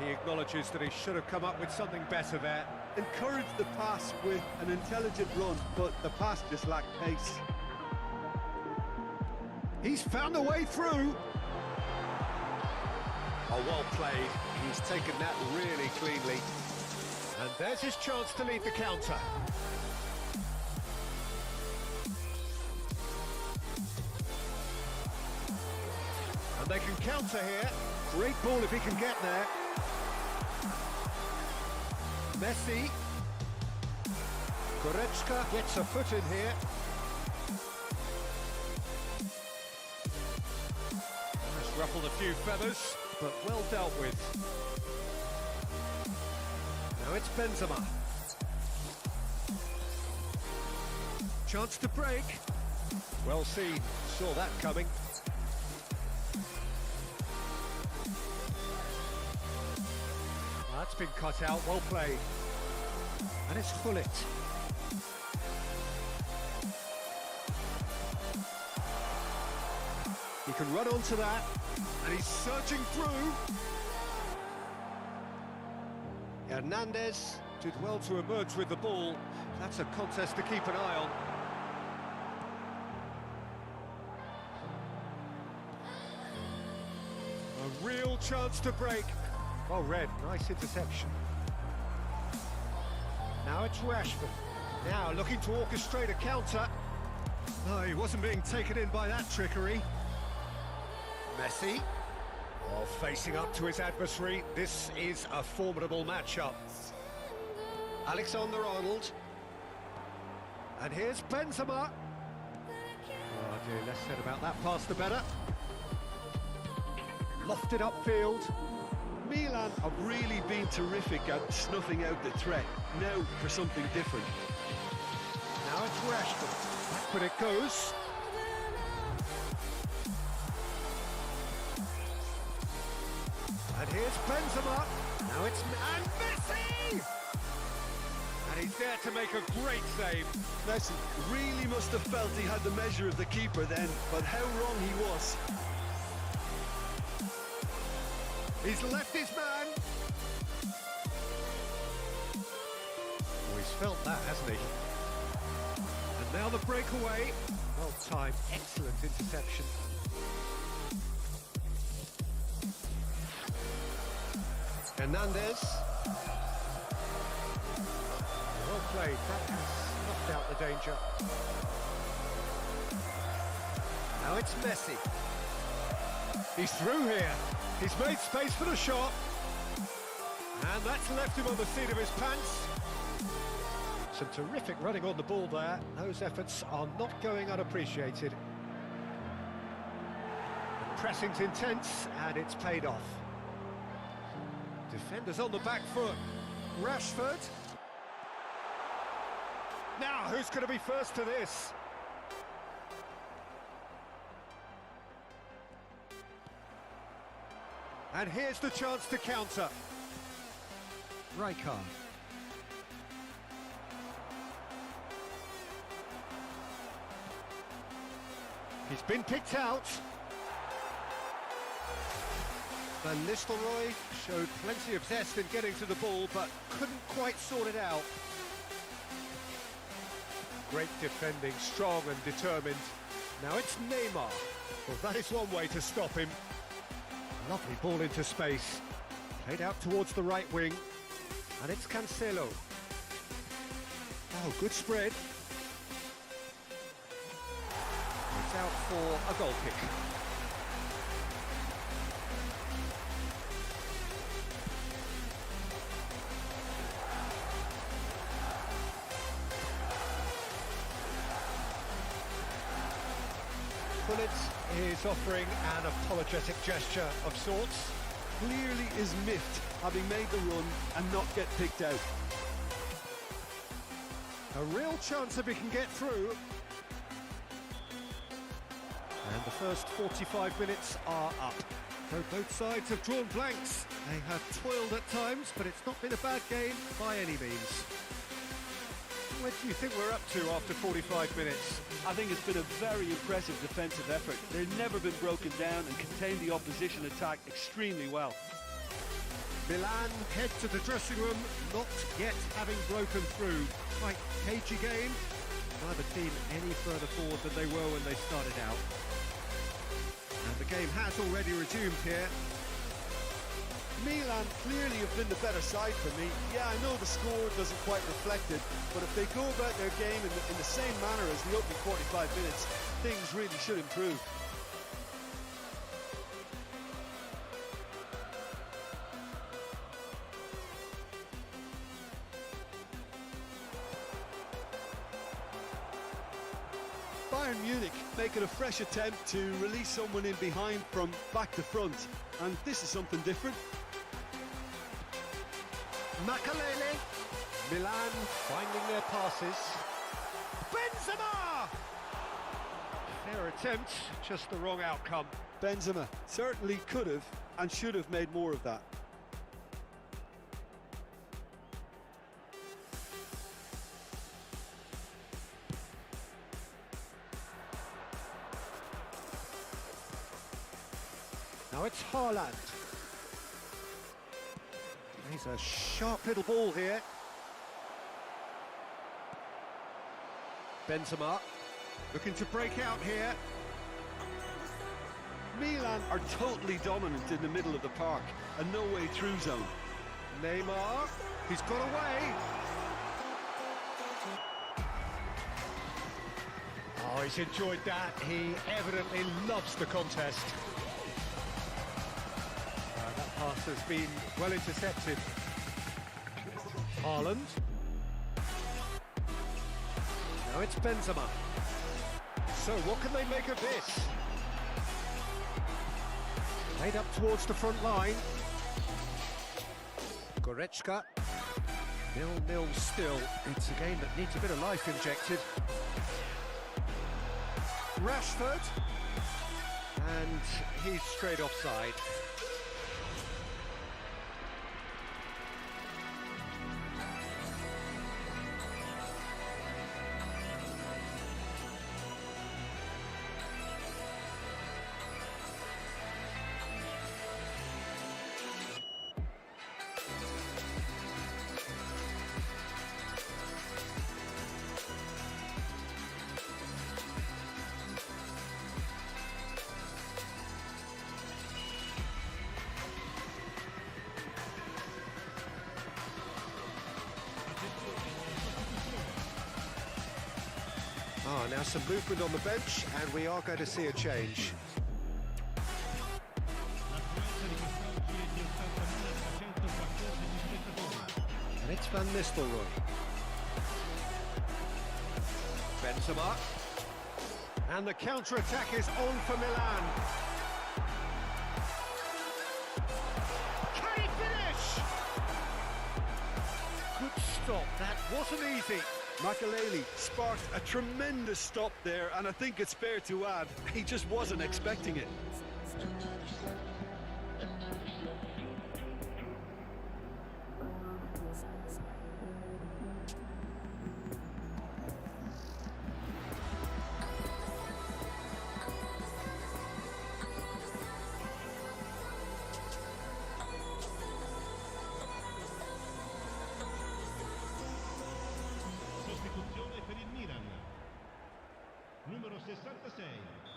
He acknowledges that he should have come up with something better there. Encouraged the pass with an intelligent run, but the pass just lacked pace. He's found a way through. Oh, well played. He's taken that really cleanly. And there's his chance to lead the counter. And they can counter here. Great ball if he can get there. Messi. Goretzka gets a foot in here. Just ruffled a few feathers, but well dealt with. Now it's Benzema. Chance to break. Well seen, saw that coming. That's been cut out, well played. And it's Fullet. He can run onto that, and he's searching through. Hernandez did well to emerge with the ball. That's a contest to keep an eye on. A real chance to break. Well read, nice interception. Now it's Rashford. Now looking to orchestrate a counter. No, he wasn't being taken in by that trickery. Messi. Oh, facing up to his adversary. This is a formidable matchup. Alexander-Arnold. And here's Benzema. Oh dear, less said about that pass the better. Lofted upfield. Milan have really been terrific at snuffing out the threat. Now for something different. Now it's Rashford. But it goes. And here's Benzema. Now it's and Messi! And he's there to make a great save. Messi really must have felt he had the measure of the keeper then, but how wrong he was. He's left his man. Oh, he's felt that, hasn't he? And now the breakaway. Well timed, excellent interception. Hernandez. Well played, that has knocked out the danger. Now it's Messi. He's through here. He's made space for the shot. And that's left him on the seat of his pants. Some terrific running on the ball there. Those efforts are not going unappreciated. The pressing's intense and it's paid off. Defenders on the back foot. Rashford. Now, who's going to be first to this? And here's the chance to counter. Rijkaard. He's been picked out. Van Nistelrooy showed plenty of zest in getting to the ball, but couldn't quite sort it out. Great defending, strong and determined. Now it's Neymar. Well, that is one way to stop him. Lovely ball into space. Played out towards the right wing. And it's Cancelo. Oh, good spread. It's out for a goal kick. is offering an apologetic gesture of sorts. Clearly is miffed, having made the run and not get picked out. A real chance if he can get through. And the first 45 minutes are up. So both sides have drawn blanks. They have toiled at times, but it's not been a bad game by any means. Where do you think we're up to after 45 minutes? I think it's been a very impressive defensive effort. They've never been broken down and contained the opposition attack extremely well. Milan head to the dressing room, not yet having broken through. Quite cagey game. Neither team any further forward than they were when they started out. And the game has already resumed here. Milan clearly have been the better side for me. Yeah, I know the score doesn't quite reflect it, but if they go about their game in the same manner as the opening 45 minutes, things really should improve. Bayern Munich making a fresh attempt to release someone in behind from back to front, and this is something different. Makalele. Milan finding their passes. Benzema! Fair attempt, just the wrong outcome. Benzema certainly could have and should have made more of that. Now it's Haaland. He's a sharp little ball here. Benzema looking to break out here. Milan are totally dominant in the middle of the park, a no-way through zone. Neymar, he's got away. Oh, he's enjoyed that. He evidently loves the contest. That pass has been well intercepted. Haaland. Now it's Benzema. So what can they make of this? Played up towards the front line. Goretzka. 0-0 still. It's a game that needs a bit of life injected. Rashford. And he's straight offside. Now some movement on the bench, and we are going to see a change. And it's Van Nistelrooy. Benzema. And the counter-attack is on for Milan. Can he finish? Good stop, that wasn't easy. Makalele sparked a tremendous stop there, and I think it's fair to add, he just wasn't expecting it.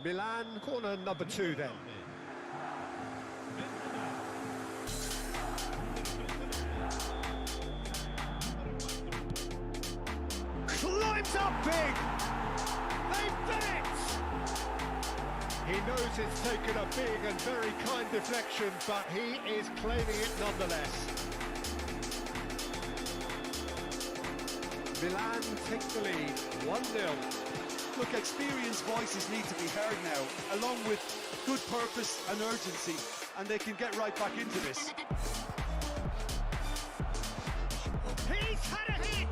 Milan, corner number 2 then. Climbs up big! They've done it! He knows it's taken a big and very kind deflection, but he is claiming it nonetheless. Milan take the lead, 1-0. Look, experienced voices need to be heard now, along with good purpose and urgency, and they can get right back into this. He's had a hit!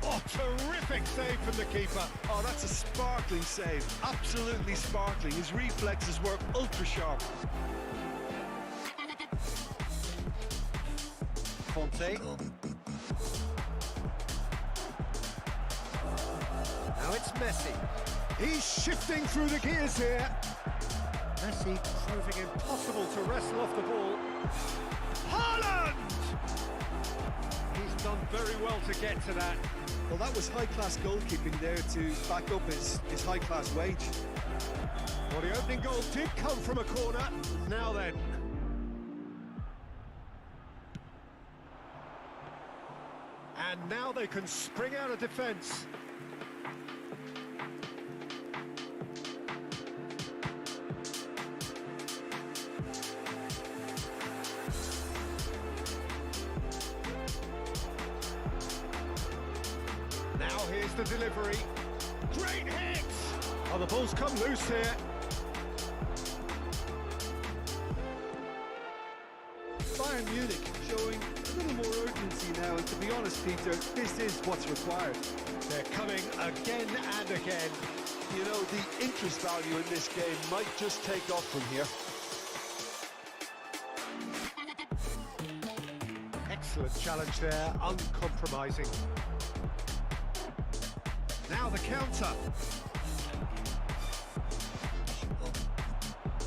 Oh, terrific save from the keeper. Oh, that's a sparkling save. Absolutely sparkling. His reflexes were ultra sharp. Conte. Now it's Messi. He's shifting through the gears here. Messi proving impossible to wrestle off the ball. Haaland! He's done very well to get to that. Well, that was high-class goalkeeping there to back up his high-class wage. Well, the opening goal did come from a corner. Now then. And now they can spring out of defence. Now here's the delivery. Great hit! Oh, the ball's come loose here. Bayern Munich showing a little more urgency now, and to be honest, Peter, this is what's required. They're coming again and again. You know, the interest value in this game might just take off from here. Excellent challenge there, uncompromising. Now the counter.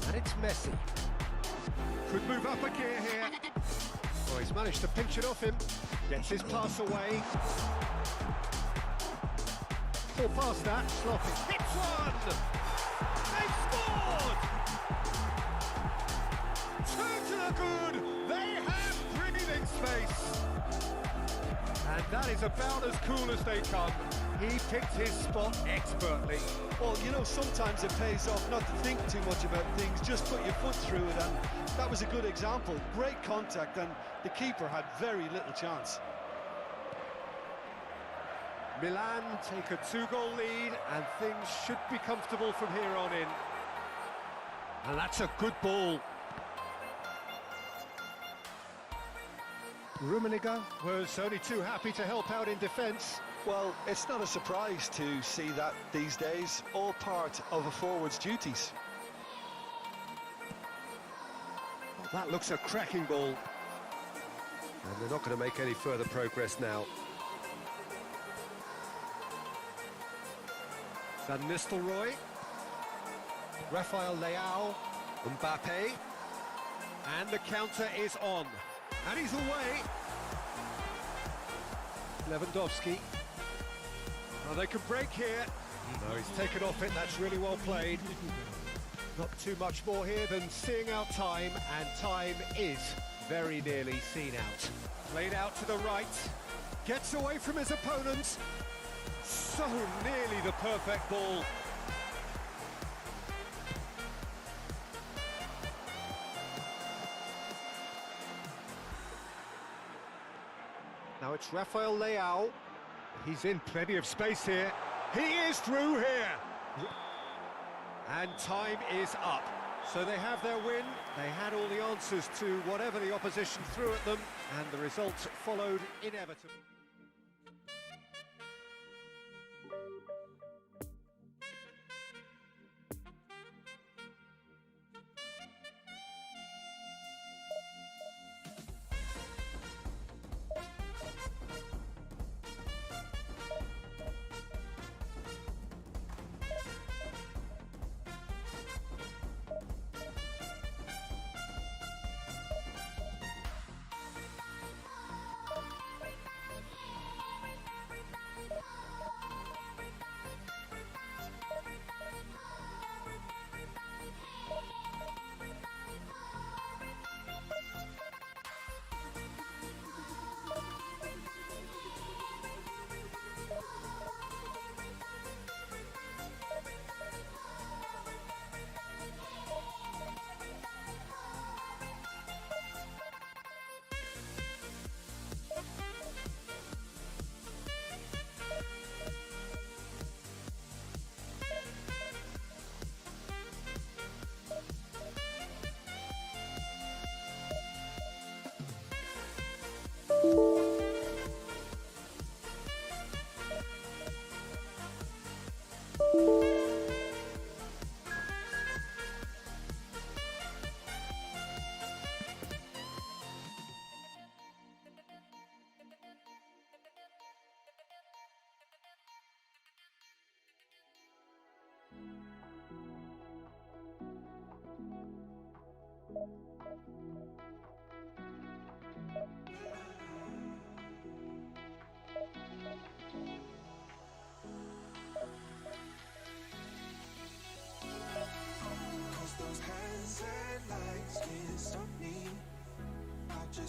And it's Messi. Could move up a gear here. Oh, he's managed to pinch it off him. Gets his pass away. Poor pass that, sloppy. Hits one! They've scored! Two to the good! They have breathing space! And that is about as cool as they come. He picked his spot expertly. Well, you know, sometimes it pays off not to think too much about things, just put your foot through it, and that was a good example. Great contact, and the keeper had very little chance. Milan take a 2-goal lead, and things should be comfortable from here on in. And that's a good ball. Rummenigge was only too happy to help out in defence. Well, it's not a surprise to see that these days, all part of a forward's duties. Well, that looks a cracking ball. And they're not going to make any further progress now. Van Nistelrooy, Rafael Leao, Mbappe, and the counter is on. And he's away. Lewandowski. Oh, they can break here. No, he's taken off it. That's really well played. Not too much more here than seeing out time, and time is very nearly seen out. Played out to the right. Gets away from his opponent. So nearly the perfect ball. Now it's Rafael Leao. He's in plenty of space here. He is through here. And time is up. So they have their win. They had all the answers to whatever the opposition threw at them, and the results followed inevitably.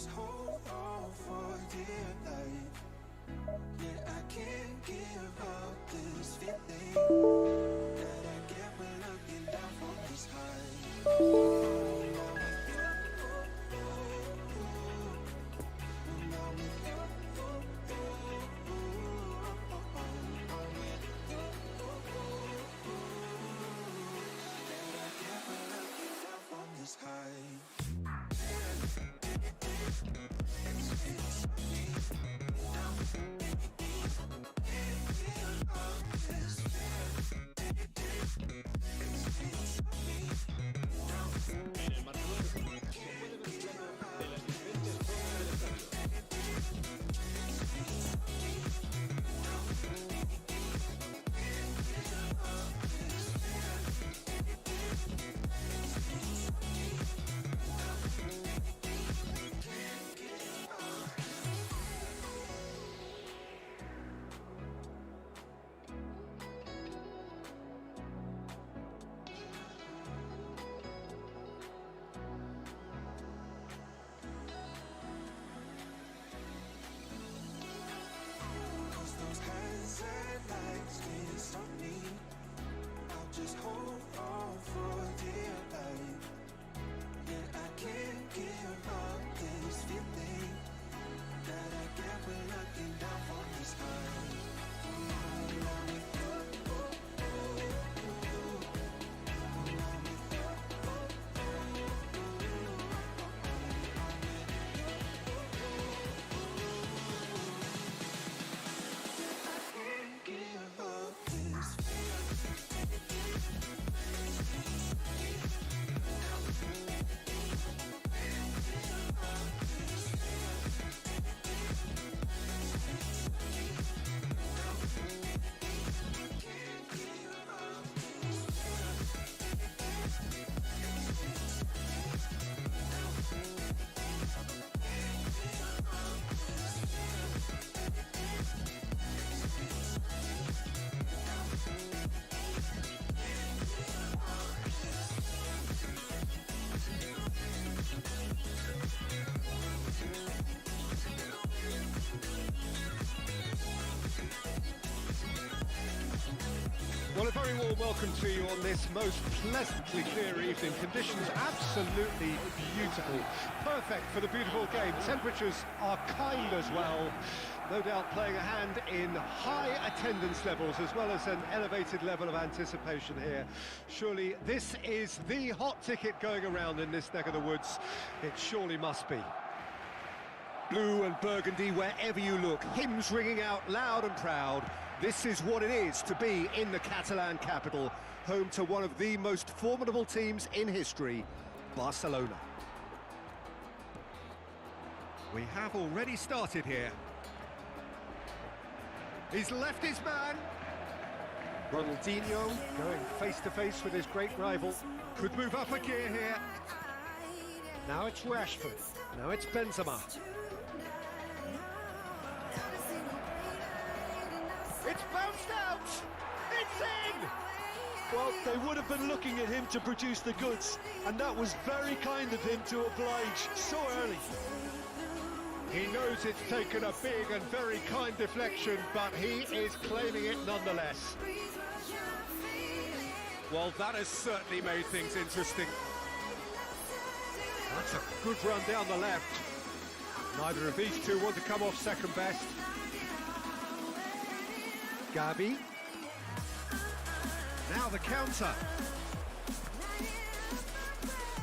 just hold on for dear life. Yeah, I can't give up this feeling that I get when looking down from this high. This high. Those hands and legs can't stop me. I'll just hold on for dear life. Yeah, I can't give up this feeling that I get when looking down from this high. Give up this Well, a very warm welcome to you on this most pleasantly clear evening. Conditions absolutely beautiful. Perfect for the beautiful game. Temperatures are kind as well. No doubt playing a hand in high attendance levels as well as an elevated level of anticipation here. Surely this is the hot ticket going around in this neck of the woods. It surely must be. Blue and burgundy wherever you look, hymns ringing out loud and proud. This is what it is to be in the Catalan capital, home to one of the most formidable teams in history, Barcelona. We have already started here. He's left his man. Ronaldinho going face-to-face with his great rival. Could move up a gear here. Now it's Rashford. Now it's Benzema. It's bounced out! It's in! Well, they would have been looking at him to produce the goods, and that was very kind of him to oblige so early. He knows it's taken a big and very kind deflection, but he is claiming it nonetheless. Well, that has certainly made things interesting. That's a good run down the left. Neither of these two want to come off second best. Gavi. Now the counter.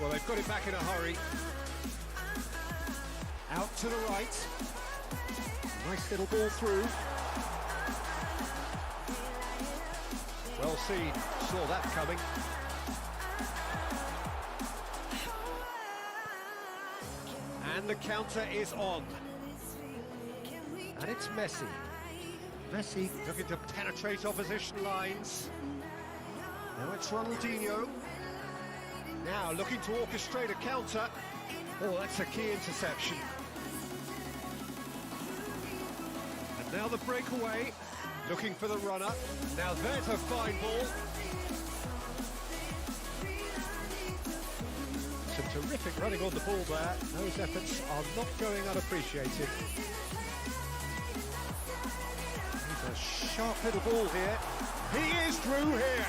Well, they've got it back in a hurry. Out to the right. Nice little ball through. Well seen. Saw that coming. And the counter is on. And it's Messi. Messi looking to penetrate opposition lines. Now it's Ronaldinho. Now looking to orchestrate a counter. Oh, that's a key interception. And now the breakaway, looking for the runner. Now there's a fine ball. Some terrific terrific running on the ball there. Those efforts are not going unappreciated. He's a sharp little ball here. He is through here.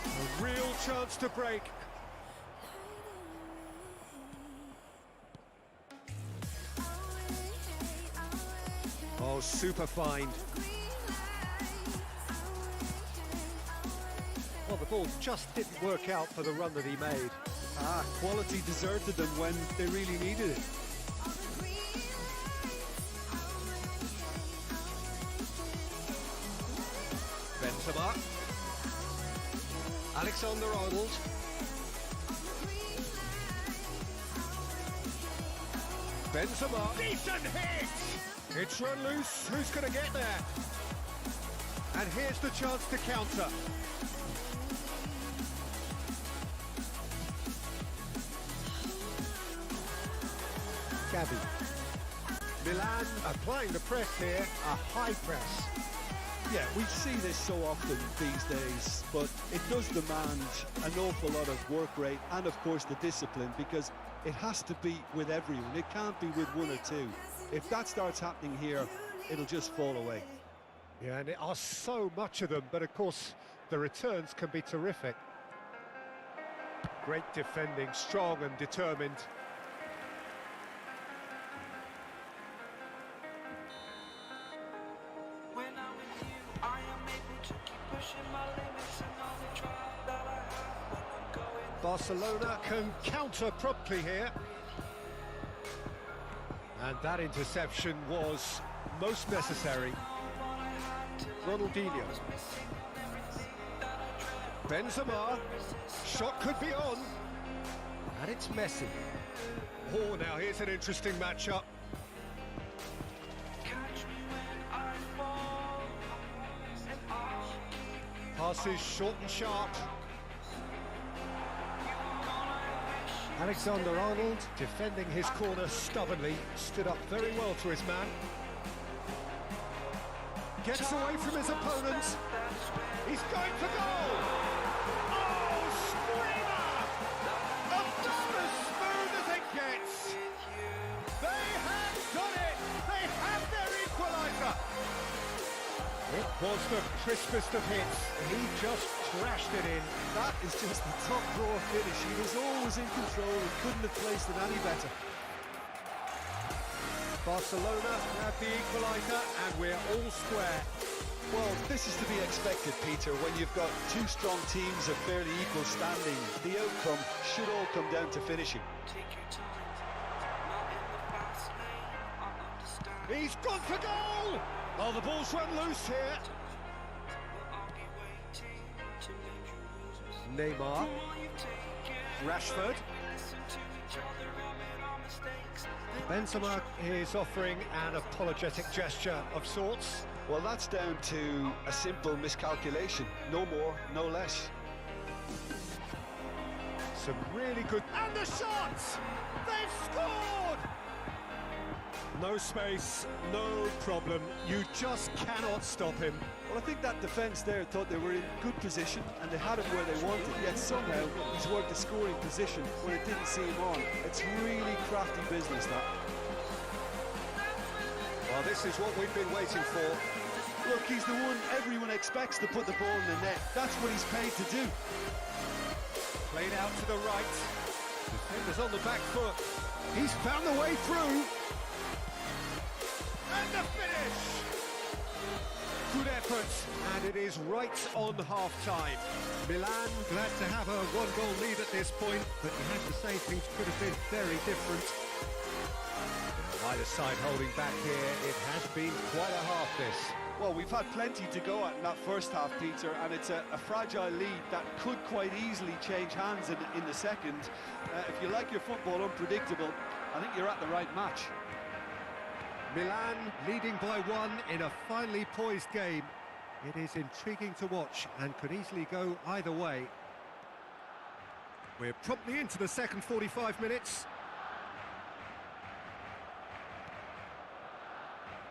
A real chance to break. Oh, super find. Well, the ball just didn't work out for the run that he made. Quality deserted them when they really needed it. Benzema. Alexander-Arnold. Benzema. Decent hit! It's run loose. Who's going to get there? And here's the chance to counter. Gavi. Milan applying the press here, a high press. Yeah, we see this so often these days, but it does demand an awful lot of work rate and, of course, the discipline, because it has to be with everyone. It can't be with one or two. If that starts happening here, it'll just fall away. Yeah, and there are so much of them, but of course, the returns can be terrific. Great defending, strong and determined. When I'm with you, I am able to keep pushing my limits and all the drive that I have when I'm going. Barcelona can counter promptly here. And that interception was most necessary. Ronaldinho. Benzema. Shot could be on. And it's Messi. Oh, now here's an interesting matchup. Catch me when I fall, and I'll keep you. Passes short and sharp. Alexander-Arnold defending his corner stubbornly, stood up very well to his man. Gets away from his opponent. He's going for goal! Oh, screamer! About as smooth as it gets! They have done it! They have their equaliser! It was the crispest of hits. He just crashed it in. That is just the top drawer finish. He was always in control and couldn't have placed it any better. Barcelona have the equaliser and we're all square. Well, this is to be expected, Peter. When you've got two strong teams of fairly equal standing, the outcome should all come down to finishing. Take your time, not in the fast lane, I understand. He's gone for goal! Oh, the ball's run loose here. But I'll be waiting to make you lose. Neymar, All you've taken, Rashford. listen to each other, I made our mistakes. Benzema is offering an apologetic gesture of sorts. Well, that's down to a simple miscalculation. No more, no less. Some really good... And the shots! They've scored! No space, no problem. You just cannot stop him. Well, I think that defence there thought they were in good position and they had him where they wanted, yet somehow he's worked a scoring position when it didn't see him on. It's really crafty business, that. Well, this is what we've been waiting for. Look, he's the one everyone expects to put the ball in the net. That's what he's paid to do. Played out to the right. Defenders on the back foot. He's found the way through. And the finish! Good effort, and it is right on half-time. Milan glad to have a one-goal lead at this point, but you have to say things could have been very different. Either side holding back here, it has been quite a half this. Well, we've had plenty to go at in that first half, Peter, and it's a fragile lead that could quite easily change hands in the second. If you like your football unpredictable, I think you're at the right match. Milan leading by one in a finely poised game. It is intriguing to watch and could easily go either way. We're promptly into the second 45 minutes.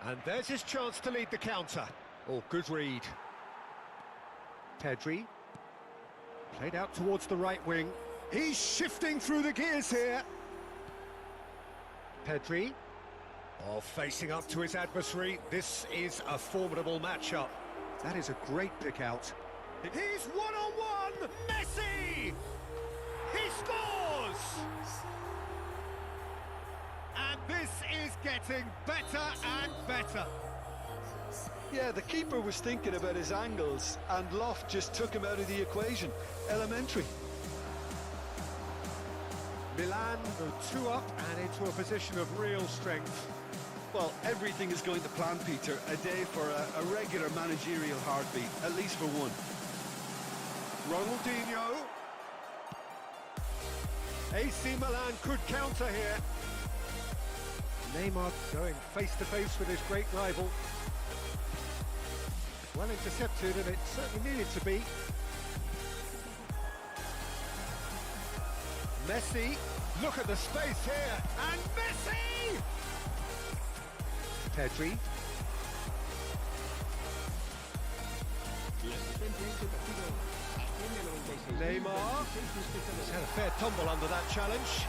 And there's his chance to lead the counter. Oh, good read. Pedri. Played out towards the right wing. He's shifting through the gears here. Pedri. Oh, facing up to his adversary. This is a formidable matchup. That is a great pick out. He's one-on-one! Messi! He scores! And this is getting better and better. Yeah, the keeper was thinking about his angles, and Loft just took him out of the equation. Elementary. Milan go 2 up and into a position of real strength. Well, everything is going to plan, Peter. A day for a regular managerial heartbeat, at least for one. Ronaldinho. AC Milan could counter here. Neymar going face-to-face with his great rival. Well intercepted, and it certainly needed to be. Messi, look at the space here, and Messi! Pedri. Neymar. He's had a fair tumble under that challenge.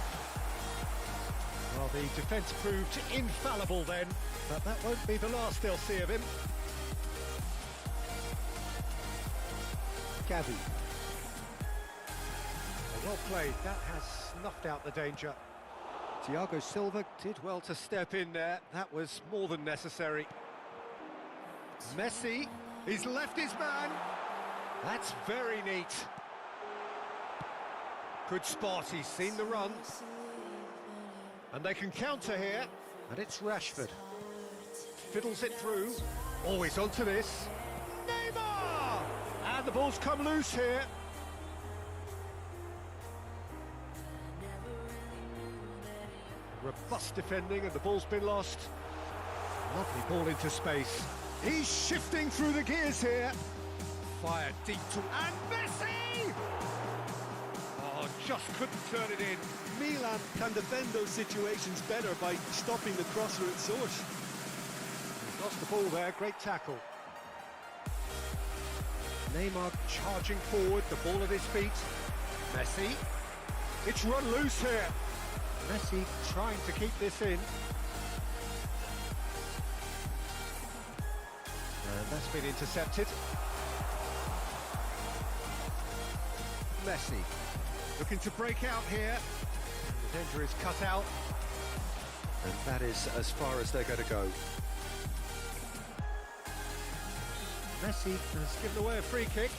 Well, the defence proved infallible then, but that won't be the last they'll see of him. Gavi. Well played, that has snuffed out the danger. Thiago Silva did well to step in there, that was more than necessary. Messi, he's left his man. That's very neat. Good spot, he's seen the run. And they can counter here, and it's Rashford. Fiddles it through. Always onto this. Neymar! And the ball's come loose here. Robust defending, and the ball's been lost. Lovely ball into space. He's shifting through the gears here. Fired deep to... And Messi! Oh, just couldn't turn it in. Milan can defend those situations better by stopping the crosser at source. Lost the ball there, great tackle. Neymar charging forward, the ball at his feet. Messi. It's run loose here. Messi trying to keep this in. And that's been intercepted. Messi looking to break out here. The danger is cut out. And that is as far as they're going to go. Messi has given away a free kick.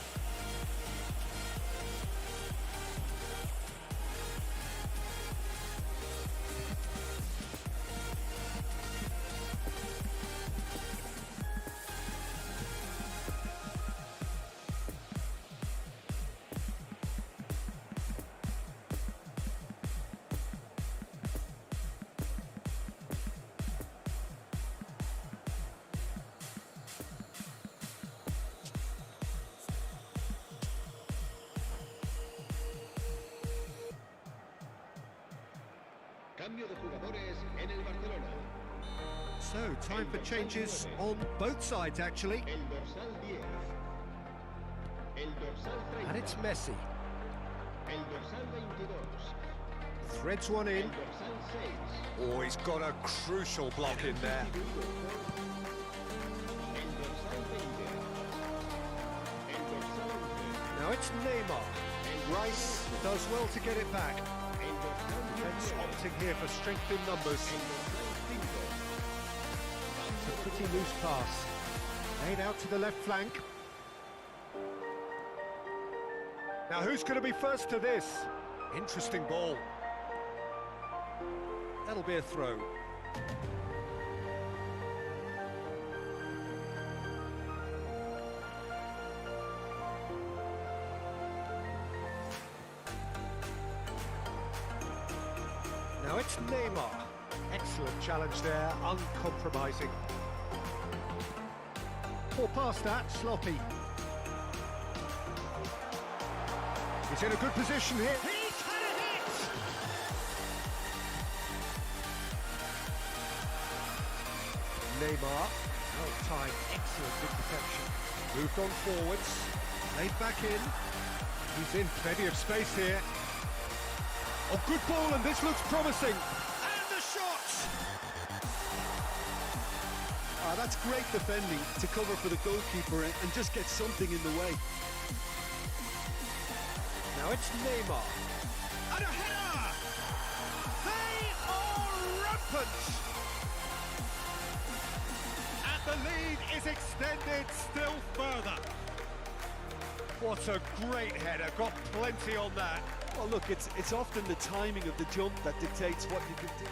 Cambio de jugadores en el Barcelona. So, time for changes on both sides, actually. El dorsal 10. El dorsal 30. And it's Messi. El dorsal 22. Threads one in. El dorsal 6. Oh, he's got a crucial block in there. El dorsal 20. El dorsal 11. Now it's Neymar. Rice does well to get it back. El dorsal Defence 19. opting here for strength in numbers. El dorsal 5. It's a pretty loose pass. Laid out to the left flank. Now who's going to be first to this? Interesting ball. That'll be a throw. Now it's Neymar. Excellent challenge there, uncompromising. Poor pass that, sloppy. He's in a good position here. He's had a hit! Neymar, well-timed, excellent interception. Moved on forwards, laid back in. He's in plenty of space here. Oh, good ball, and this looks promising. And the shot! That's great defending to cover for the goalkeeper and just get something in the way. Now it's Neymar. And a header! They are rampant! And the lead is extended still further. What a great header, got plenty on that. Well, look, it's often the timing of the jump that dictates what you can do.